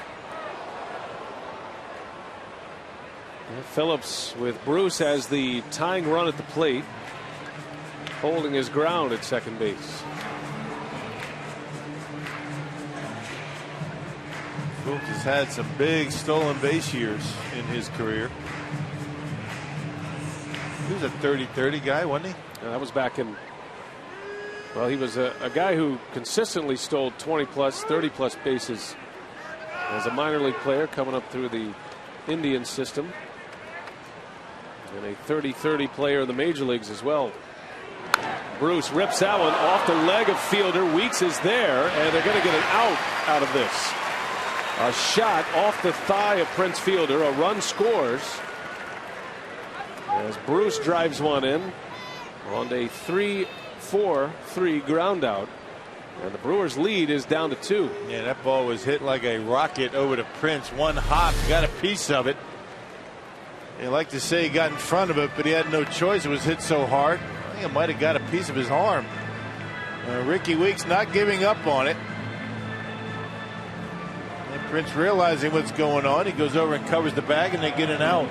S2: And Phillips with Bruce as the tying run at the plate, holding his ground at second base.
S10: Phillips has had some big stolen base years in his career. He was a 30-30 guy, wasn't he?
S2: That was back in Well, he was a guy who consistently stole 20-plus, 30-plus bases as a minor league player coming up through the Indian system. And a 30-30 player in the major leagues as well. Bruce rips that one off the leg of fielder. Weeks is there, and they're going to get an out of this. A shot off the thigh of Prince Fielder. A run scores as Bruce drives one in on a 3-4-3 ground out. And the Brewers lead is down to 2.
S10: Yeah, that ball was hit like a rocket over to Prince. One hop, got a piece of it. They like to say he got in front of it, but he had no choice. It was hit so hard. I think it might have got a piece of his arm. Ricky Weeks not giving up on it. And Prince realizing what's going on, he goes over and covers the bag, and they get an out.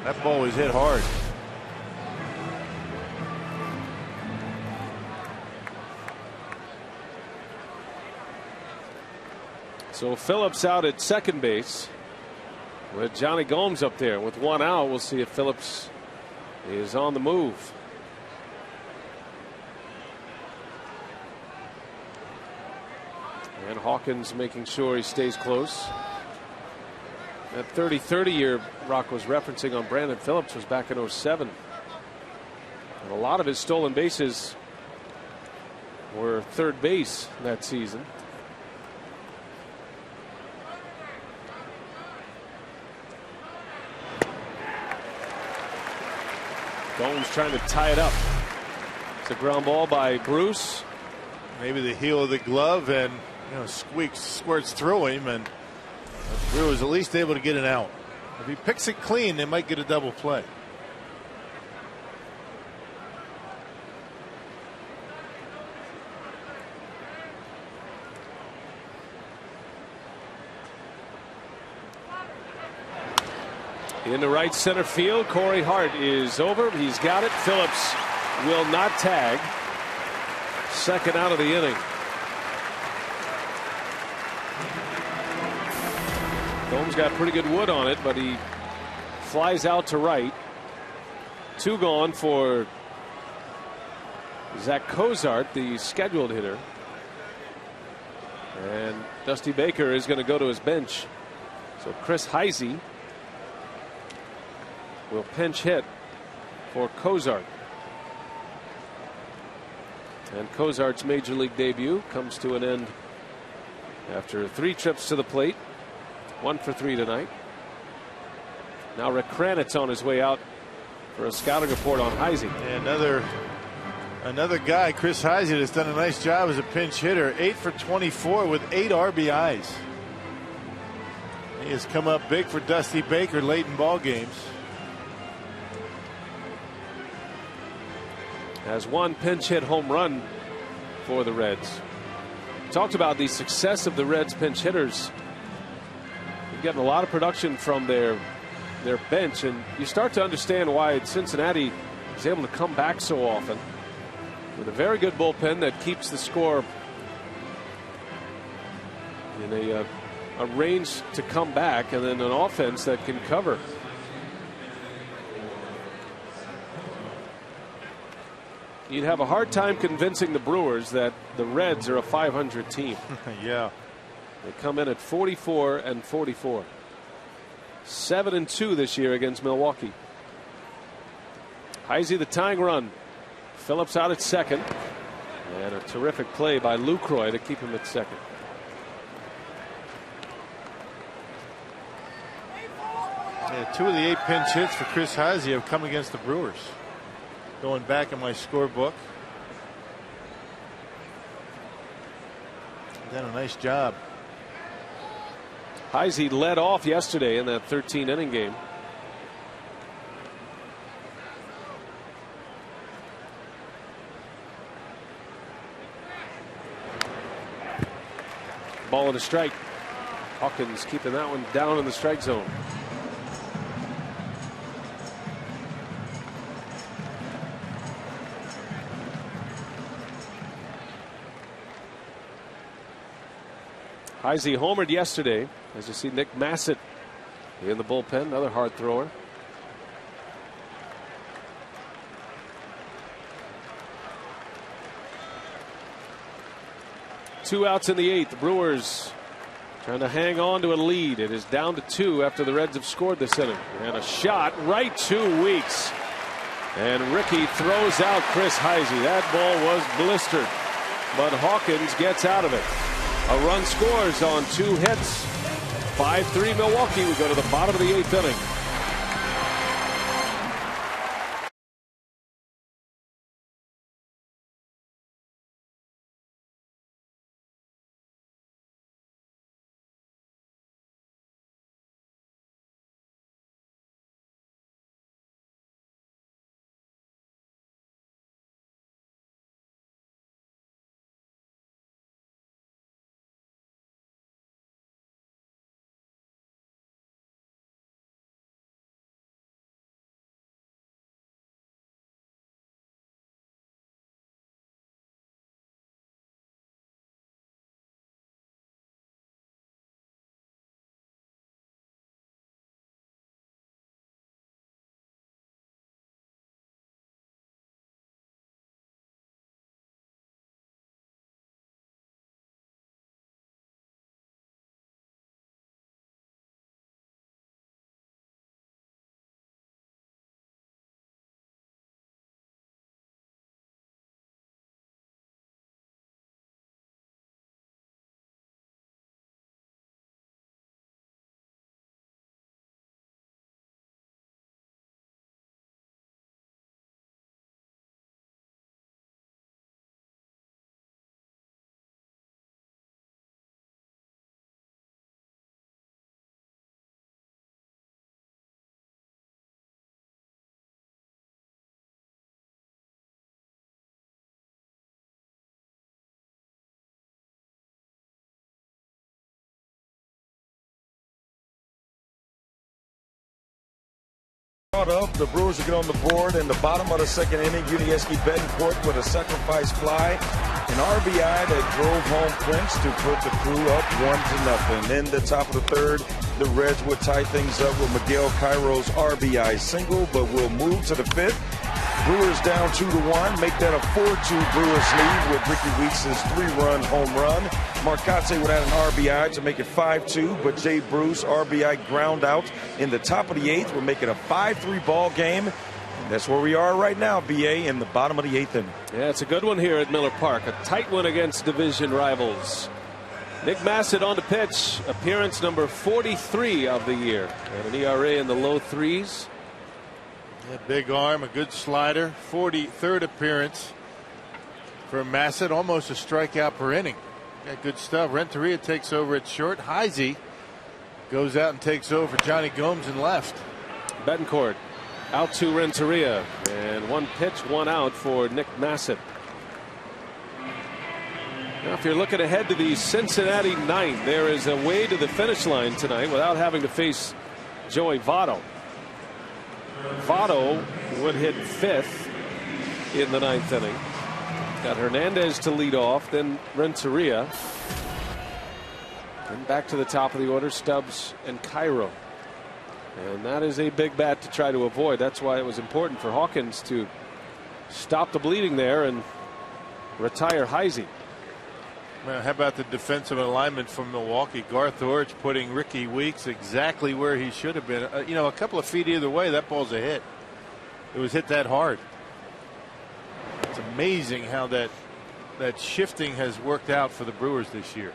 S10: That ball was hit hard.
S2: So Phillips out at second base with Johnny Gomes up there. With one out, we'll see if Phillips is on the move. And Hawkins making sure he stays close. That 30-30 year Rock was referencing on Brandon Phillips was back in 07. And a lot of his stolen bases were third base that season. Gomes trying to tie it up. It's a ground ball by Bruce.
S10: Maybe the heel of the glove, and squirts through him, and the Brewers at least able to get it out. If he picks it clean, they might get a double play.
S2: In the right center field, Corey Hart is over. He's got it. Phillips will not tag. Second out of the inning. Gomes got pretty good wood on it, but he flies out to right. 2 gone for Zach Cozart, the scheduled hitter. And Dusty Baker is going to go to his bench. So Chris Heisey will pinch hit for Cozart. And Cozart's major league debut comes to an end after 3 trips to the plate. 1 for 3 tonight. Now Rick Kranitz on his way out for a scouting report on Heisey.
S10: And another guy, Chris Heisey, has done a nice job as a pinch hitter. 8 for 24 with 8 RBIs. He has come up big for Dusty Baker late in ball games.
S2: Has 1 pinch hit home run for the Reds. Talked about the success of the Reds pinch hitters. They're getting a lot of production from their bench, and you start to understand why Cincinnati is able to come back so often with a very good bullpen that keeps the score in a range to come back, and then an offense that can cover. You'd have a hard time convincing the Brewers that the Reds are a 500 team.
S10: Yeah.
S2: They come in at 44 and 44. 7-2 this year against Milwaukee. Heisey the tying run. Phillips out at second. And a terrific play by Lucroy to keep him at second.
S10: Yeah, 2 of the 8 pinch hits for Chris Heisey have come against the Brewers. Going back in my scorebook. Done a nice job.
S2: Heisey led off yesterday in that 13-inning game. Ball and a strike. Hawkins keeping that one down in the strike zone. Heisey homered yesterday. As you see, Nick Massett in the bullpen, another hard thrower. 2 outs in the 8th. The Brewers trying to hang on to a lead. It is down to 2 after the Reds have scored this inning. And a shot right to Weeks. And Rickey throws out Chris Heisey. That ball was blistered, but Hawkins gets out of it. A run scores on 2 hits. 5-3 Milwaukee. We go to the bottom of the 8th inning.
S7: Up, the Brewers will get on the board in the bottom of the 2nd inning. Yuniesky Betancourt with a sacrifice fly, an RBI that drove home Prince to put the Crew up 1-0. Then the top of the 3rd, the Reds would tie things up with Miguel Cairo's RBI single, but will move to the 5th. Brewers down 2-1, make that a 4-2 Brewers lead with Ricky Weeks' 3-run home run. Marcotte would add an RBI to make it 5-2, but Jay Bruce RBI ground out in the top of the 8th will make it a 5-3 ball game. And that's where we are right now, BA, in the bottom of the 8th inning.
S2: Yeah, it's a good one here at Miller Park. A tight one against division rivals. Nick Massett on the pitch, appearance number 43 of the year, and an ERA in the low 3s.
S10: Yeah, big arm, a good slider. 43rd appearance for Massett, almost a strikeout per inning. Yeah, good stuff. Renteria takes over at short. Heisey goes out and takes over Johnny Gomes in left.
S2: Betancourt out to Renteria, and 1 pitch, 1 out for Nick Massett. Now, if you're looking ahead to the Cincinnati 9th, there is a way to the finish line tonight without having to face Joey Votto. Votto would hit 5th in the 9th inning. Got Hernandez to lead off, then Renteria. And back to the top of the order, Stubbs and Cairo. And that is a big bat to try to avoid. That's why it was important for Hawkins to stop the bleeding there and retire Heisey.
S10: Well, how about the defensive alignment from Milwaukee? Garth Orich putting Ricky Weeks exactly where he should have been. You know, a couple of feet either way, that ball's a hit. It was hit that hard. It's amazing how that shifting has worked out for the Brewers this year.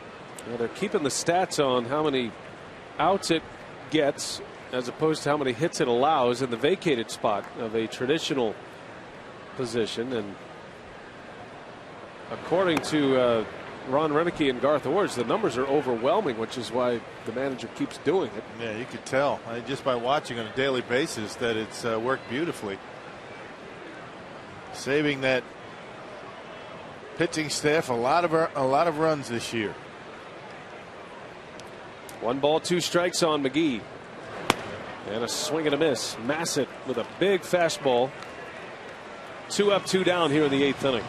S2: Well, they're keeping the stats on how many outs it gets as opposed to how many hits it allows in the vacated spot of a traditional position. And according to Ron Renicky and Garth Orich, the numbers are overwhelming, which is why the manager keeps doing it.
S10: Yeah, you could tell just by watching on a daily basis that it's worked beautifully. Saving that pitching staff a lot of runs this year.
S2: 1 ball, 2 strikes on McGee. And a swing and a miss. Massett with a big fastball. 2 up, 2 down here in the 8th inning.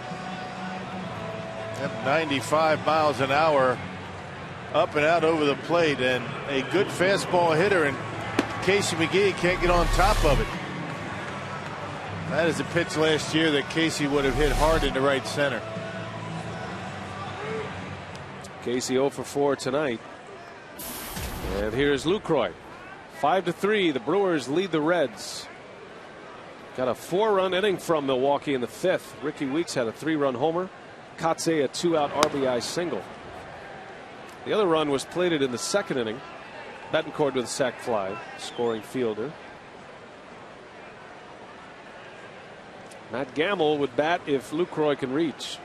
S10: 95 miles an hour up and out over the plate, and a good fastball hitter, and Casey McGee can't get on top of it. That is a pitch last year that Casey would have hit hard into right center.
S2: Casey 0 for 4 tonight. And here's Lucroy. 5-3. The Brewers lead the Reds. Got a 4-run inning from Milwaukee in the 5th. Ricky Weeks had a 3-run homer. Kotze a 2-out RBI single. The other run was plated in the 2nd inning. Betancourt with a sac fly, scoring fielder. Matt Gamble would bat if Lucroy can reach.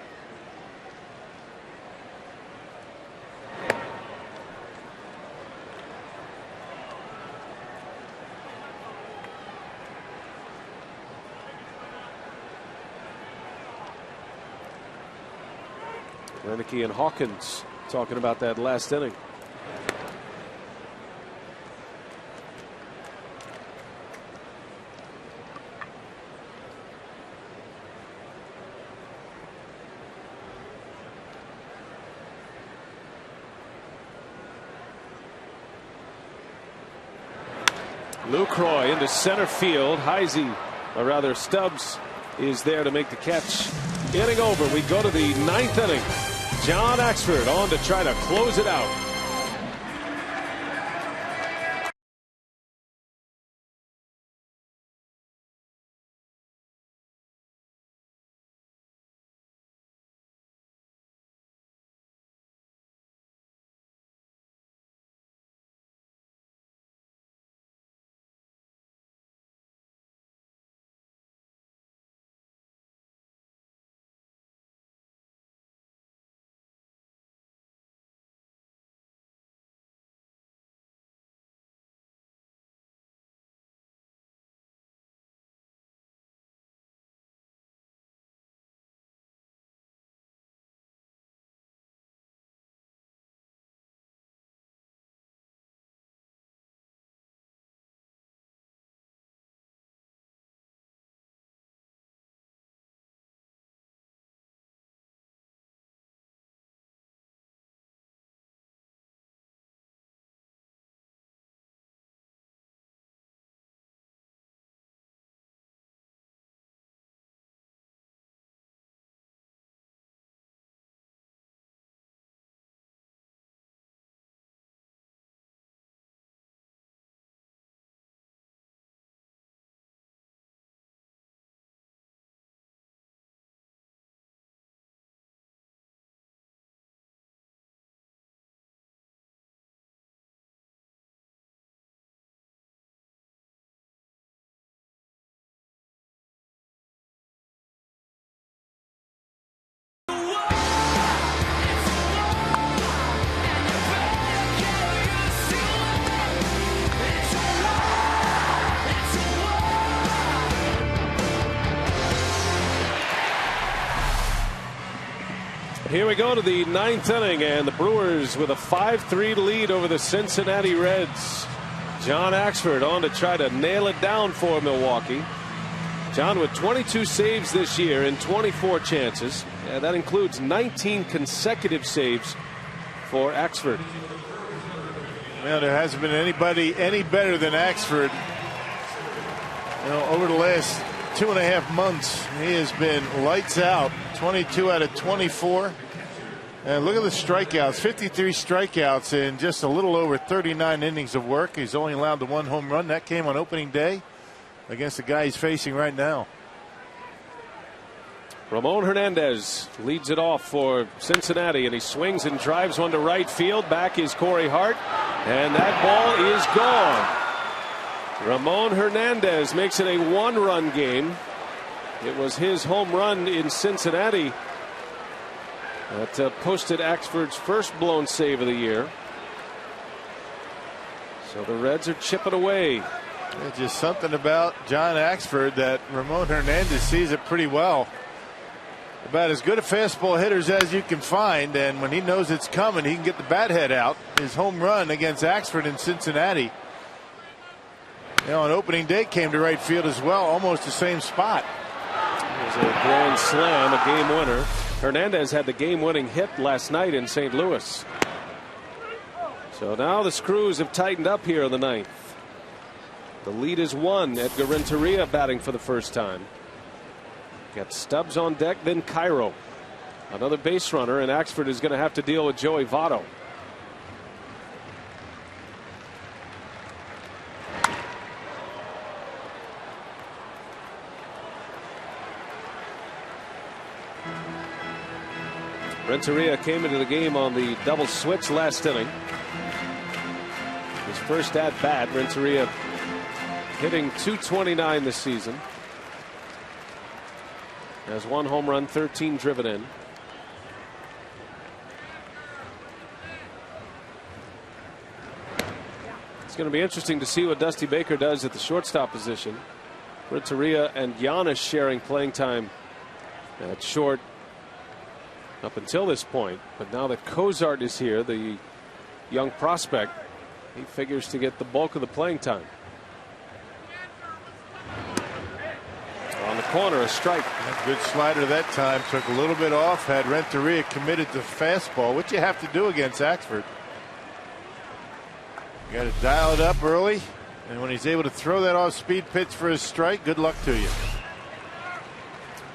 S2: Renicky and Hawkins talking about that last inning. Lucroy into center field. Heisey, or rather Stubbs, is there to make the catch. Inning over. We go to the 9th inning. John Axford on to try to close it out. Here we go to the 9th inning, and the Brewers with a 5-3 lead over the Cincinnati Reds. John Axford on to try to nail it down for Milwaukee. John with 22 saves this year in 24 chances. That includes 19 consecutive saves for Axford.
S10: Well, there hasn't been anybody any better than Axford. You know, over the last 2.5 months, he has been lights out. 22 out of 24. And look at the strikeouts. 53 strikeouts in just a little over 39 innings of work. He's only allowed the 1 home run. That came on opening day against the guy he's facing right now.
S2: Ramon Hernandez leads it off for Cincinnati, and he swings and drives one to right field. Back is Corey Hart, and that ball is gone. Ramon Hernandez makes it a 1-run game. It was his home run in Cincinnati that posted Axford's first blown save of the year. So the Reds are chipping away.
S10: There's just something about John Axford that Ramon Hernandez sees it pretty well. About as good a fastball hitters as you can find, and when he knows it's coming, he can get the bat head out. His home run against Axford in Cincinnati, you know, on opening day came to right field as well, almost the same spot.
S2: There's a grand slam, a game winner. Hernandez had the game-winning hit last night in St. Louis. So now the screws have tightened up here in the 9th. The lead is 1. Edgar Renteria batting for the first time. Got Stubbs on deck, then Cairo. Another base runner, and Axford is going to have to deal with Joey Votto. Renteria came into the game on the double switch last inning. His first at bat. Renteria hitting .229 this season. Has 1 home run, 13 driven in. It's going to be interesting to see what Dusty Baker does at the shortstop position. Renteria and Giannis sharing playing time at short up until this point, but now that Cozart is here, the young prospect, he figures to get the bulk of the playing time. On the corner, a strike.
S10: A good slider that time. Took a little bit off. Had Renteria committed to fastball, which you have to do against Axford. You got to dial it up early, and when he's able to throw that off-speed pitch for his strike, good luck to you.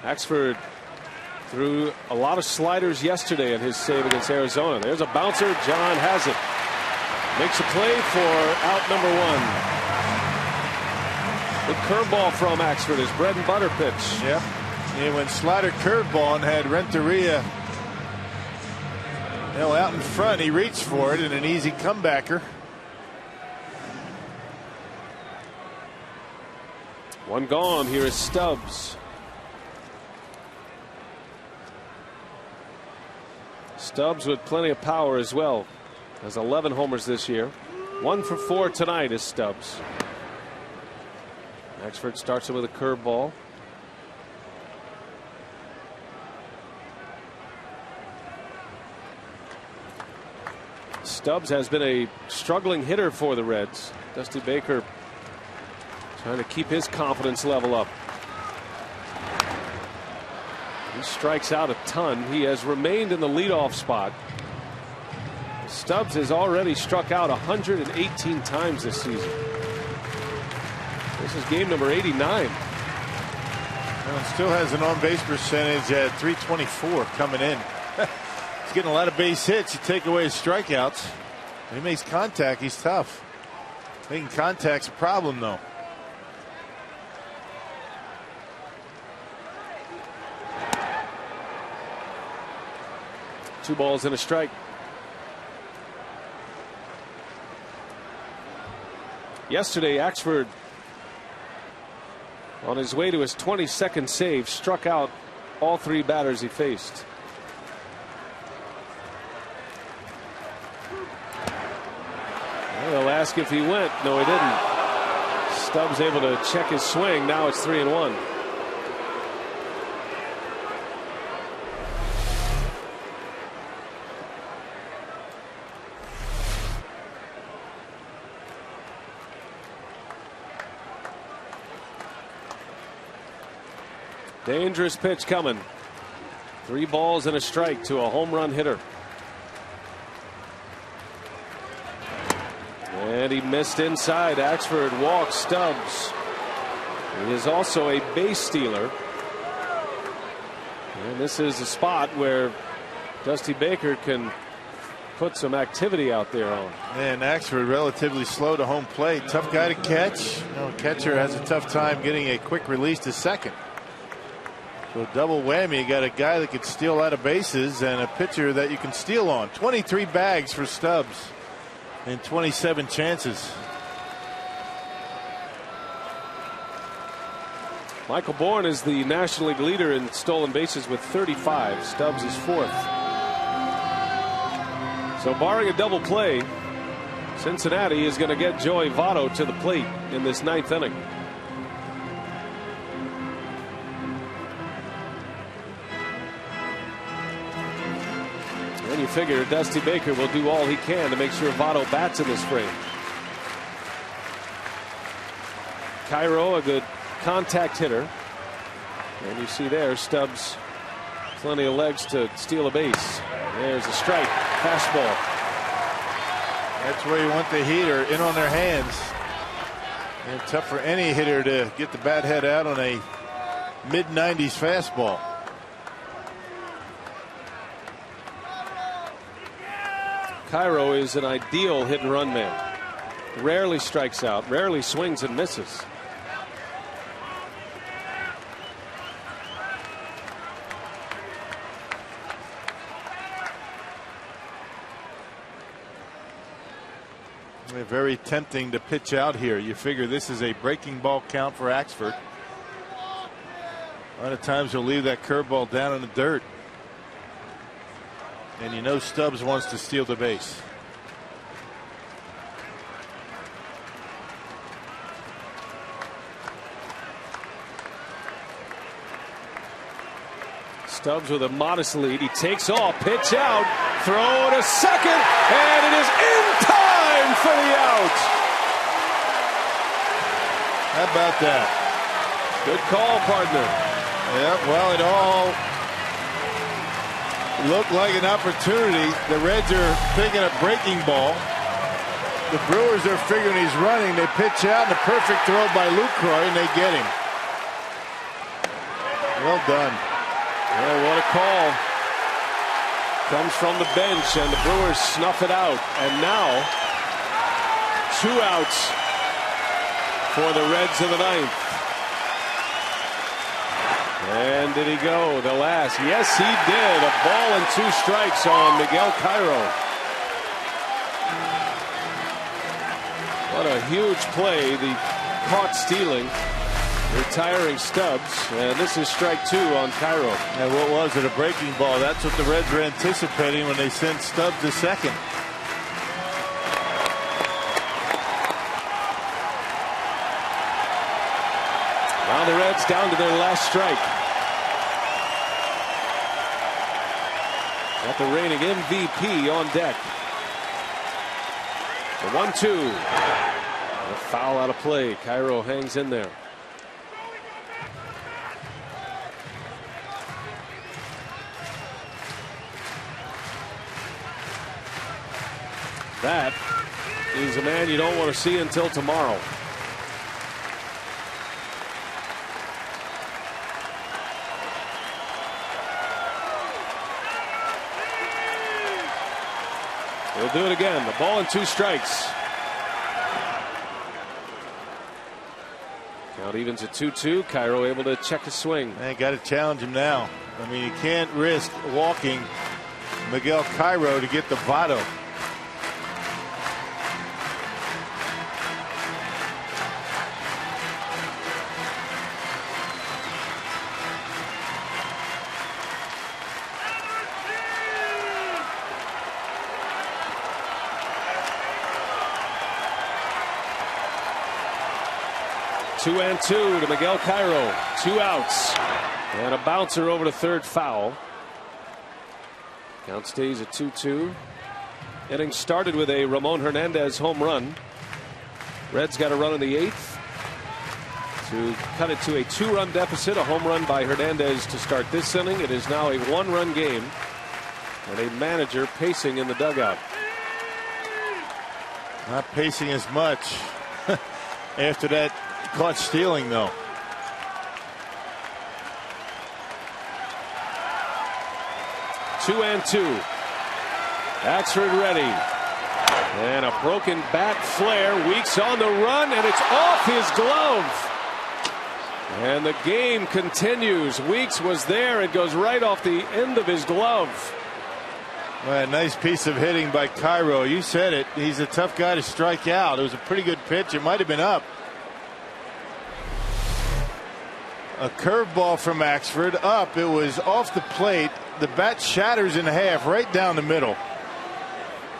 S2: Axford threw a lot of sliders yesterday in his save against Arizona. There's a bouncer. John has it. Makes a play for out number 1. The curveball from Axford, his bread and butter pitch.
S10: Yep. He went slider curveball and had Renteria out in front. He reached for it in an easy comebacker.
S2: 1 gone. Here is Stubbs. Stubbs with plenty of power as well. Has 11 homers this year. 1 for 4 tonight is Stubbs. Axford starts him with a curveball. Stubbs has been a struggling hitter for the Reds. Dusty Baker trying to keep his confidence level up. He strikes out a ton. He has remained in the leadoff spot. Stubbs has already struck out 118 times this season. This is game number 89.
S10: Well, still has an on-base percentage at .324 coming in. He's getting a lot of base hits. You take away his strikeouts. When he makes contact, he's tough. Making contact's a problem, though.
S2: Two balls and a strike. Yesterday, Axford, on his way to his 22nd save, struck out all 3 batters he faced. Well, they'll ask if he went. No, he didn't. Stubbs able to check his swing. Now it's 3-1. Dangerous pitch coming. 3 balls and a strike to a home run hitter. And he missed inside. Axford walks Stubbs. He is also a base stealer. And this is a spot where Dusty Baker can put some activity out there on.
S10: And Axford relatively slow to home plate. Tough guy to catch. Catcher has a tough time getting a quick release to second. So double whammy. You got a guy that could steal out of bases and a pitcher that you can steal on. 23 bags for Stubbs in 27 chances.
S2: Michael Bourne is the National League leader in stolen bases with 35. Stubbs is 4th. So barring a double play, Cincinnati is going to get Joey Votto to the plate in this 9th inning. And you figure Dusty Baker will do all he can to make sure Votto bats in this frame. Cairo, a good contact hitter. And you see there Stubbs, plenty of legs to steal a base. There's a strike. Fastball.
S10: That's where you want the heater in on their hands. And tough for any hitter to get the bat head out on a mid-90s fastball.
S2: Cairo is an ideal hit and run man. Rarely strikes out, rarely swings and misses.
S10: Very tempting to pitch out here. You figure this is a breaking ball count for Axford. A lot of times he'll leave that curveball down in the dirt. And you know Stubbs wants to steal the base.
S2: Stubbs with a modest lead. He takes off, pitch out, throw to second, and it is in time for the out.
S10: How about that?
S2: Good call, partner.
S10: Yeah, well, it all looked like an opportunity. The Reds are thinking a breaking ball. The Brewers are figuring he's running. They pitch out, and a perfect throw by Lucroy, and they get him. Well done.
S2: Oh, what a call. Comes from the bench, and the Brewers snuff it out. And now, 2 outs for the Reds in the 9th. And did he go the last? Yes, he did. A ball and 2 strikes on Miguel Cairo. What a huge play. The caught stealing, retiring Stubbs, and this is strike 2 on Cairo.
S10: And what was it? A breaking ball. That's what the Reds were anticipating when they sent Stubbs to second.
S2: Now the Reds down to their last strike. Got the reigning MVP on deck. The 1-2. A foul out of play. Cairo hangs in there. That is a man you don't want to see until tomorrow. He'll do it again. The ball and 2 strikes. Count evens at 2-2. Cairo able to check his swing.
S10: Man, got to challenge him now. I mean, you can't risk walking Miguel Cairo to get the Votto.
S2: Two and 2 to Miguel Cairo. 2 outs. And a bouncer over to third, foul. Count stays at 2-2. Inning started with a Ramon Hernandez home run. Reds got a run in the 8th to cut it to a 2-run deficit. A home run by Hernandez to start this inning. It is now a 1-run game. And a manager pacing in the dugout.
S10: Not pacing as much after that caught stealing, though.
S2: Two and 2. Axford ready. And a broken bat flare. Weeks on the run, and it's off his glove. And the game continues. Weeks was there. It goes right off the end of his glove.
S10: Well, a nice piece of hitting by Cairo. You said it. He's a tough guy to strike out. It was a pretty good pitch. It might have been up. A curveball from Axford up. It was off the plate. The bat shatters in half right down the middle.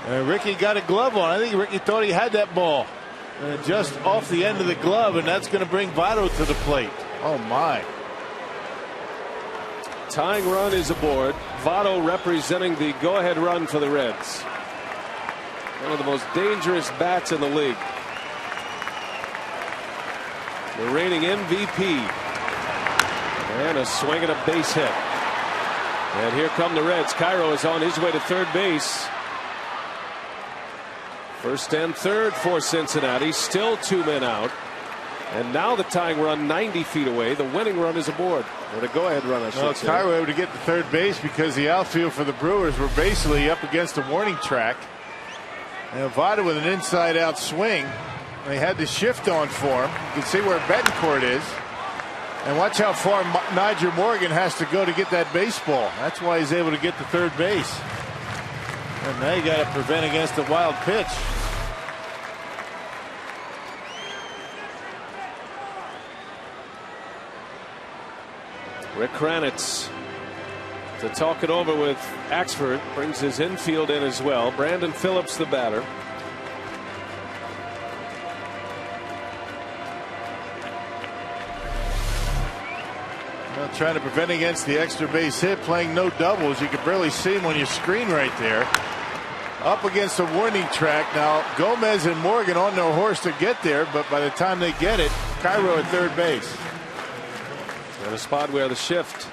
S10: Ricky got a glove on. I think Ricky thought he had that ball. Just off the end of the glove, and that's going to bring Votto to the plate. Oh, my.
S2: Tying run is aboard. Votto representing the go-ahead run for the Reds. One of the most dangerous bats in the league. The reigning MVP. And a swing and a base hit. And here come the Reds. Cairo is on his way to third base. First and third for Cincinnati. Still 2 men out. And now the tying run 90 feet away. The winning run is aboard. Or the go-ahead run, I should say.
S10: Cairo able to get to third base because the outfield for the Brewers were basically up against the warning track.
S3: And Vada with an inside-out swing. They had the shift on for him. You can see where Betancourt is. And watch how far Nigel Morgan has to go to get that baseball. That's why he's able to get to third base. And now you got to prevent against the wild pitch.
S2: Rick Kranitz to talk it over with Axford. Brings his infield in as well. Brandon Phillips, the batter.
S3: Well, trying to prevent against the extra base hit, playing no doubles. You can barely see him on your screen right there. Up against the warning track. Now Gomez and Morgan on their horse to get there, but by the time they get it, Cairo at third base.
S2: And a spot where the shift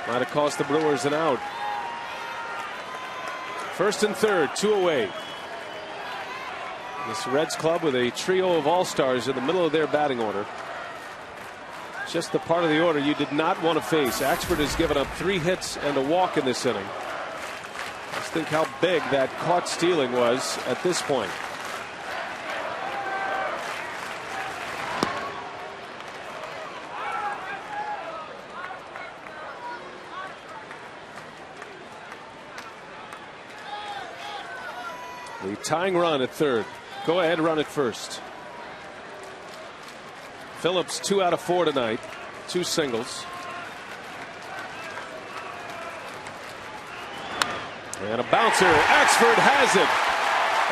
S2: might have cost the Brewers an out. First and third, 2 away. This Reds club with a trio of all-stars in the middle of their batting order. Just the part of the order you did not want to face. Axford has given up 3 hits and a walk in this inning. Let's think how big that caught stealing was at this point. The tying run at third. Go ahead, run at first. Phillips 2 out of 4 tonight. 2 singles. And a bouncer. Axford has it.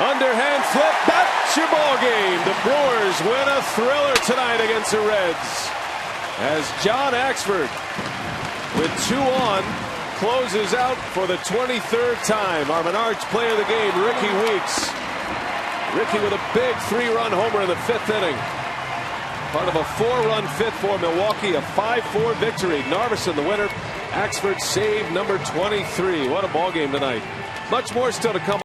S2: Underhand flip. That's your ball game. The Brewers win a thriller tonight against the Reds. As John Axford, with 2 on, closes out for the 23rd time. Our Menards player of the game, Ricky Weeks. Ricky with a big 3-run homer in the 5th inning. Part of a 4-run fifth for Milwaukee, a 5-4 victory. Narveson the winner. Axford save number 23. What a ball game tonight. Much more still to come.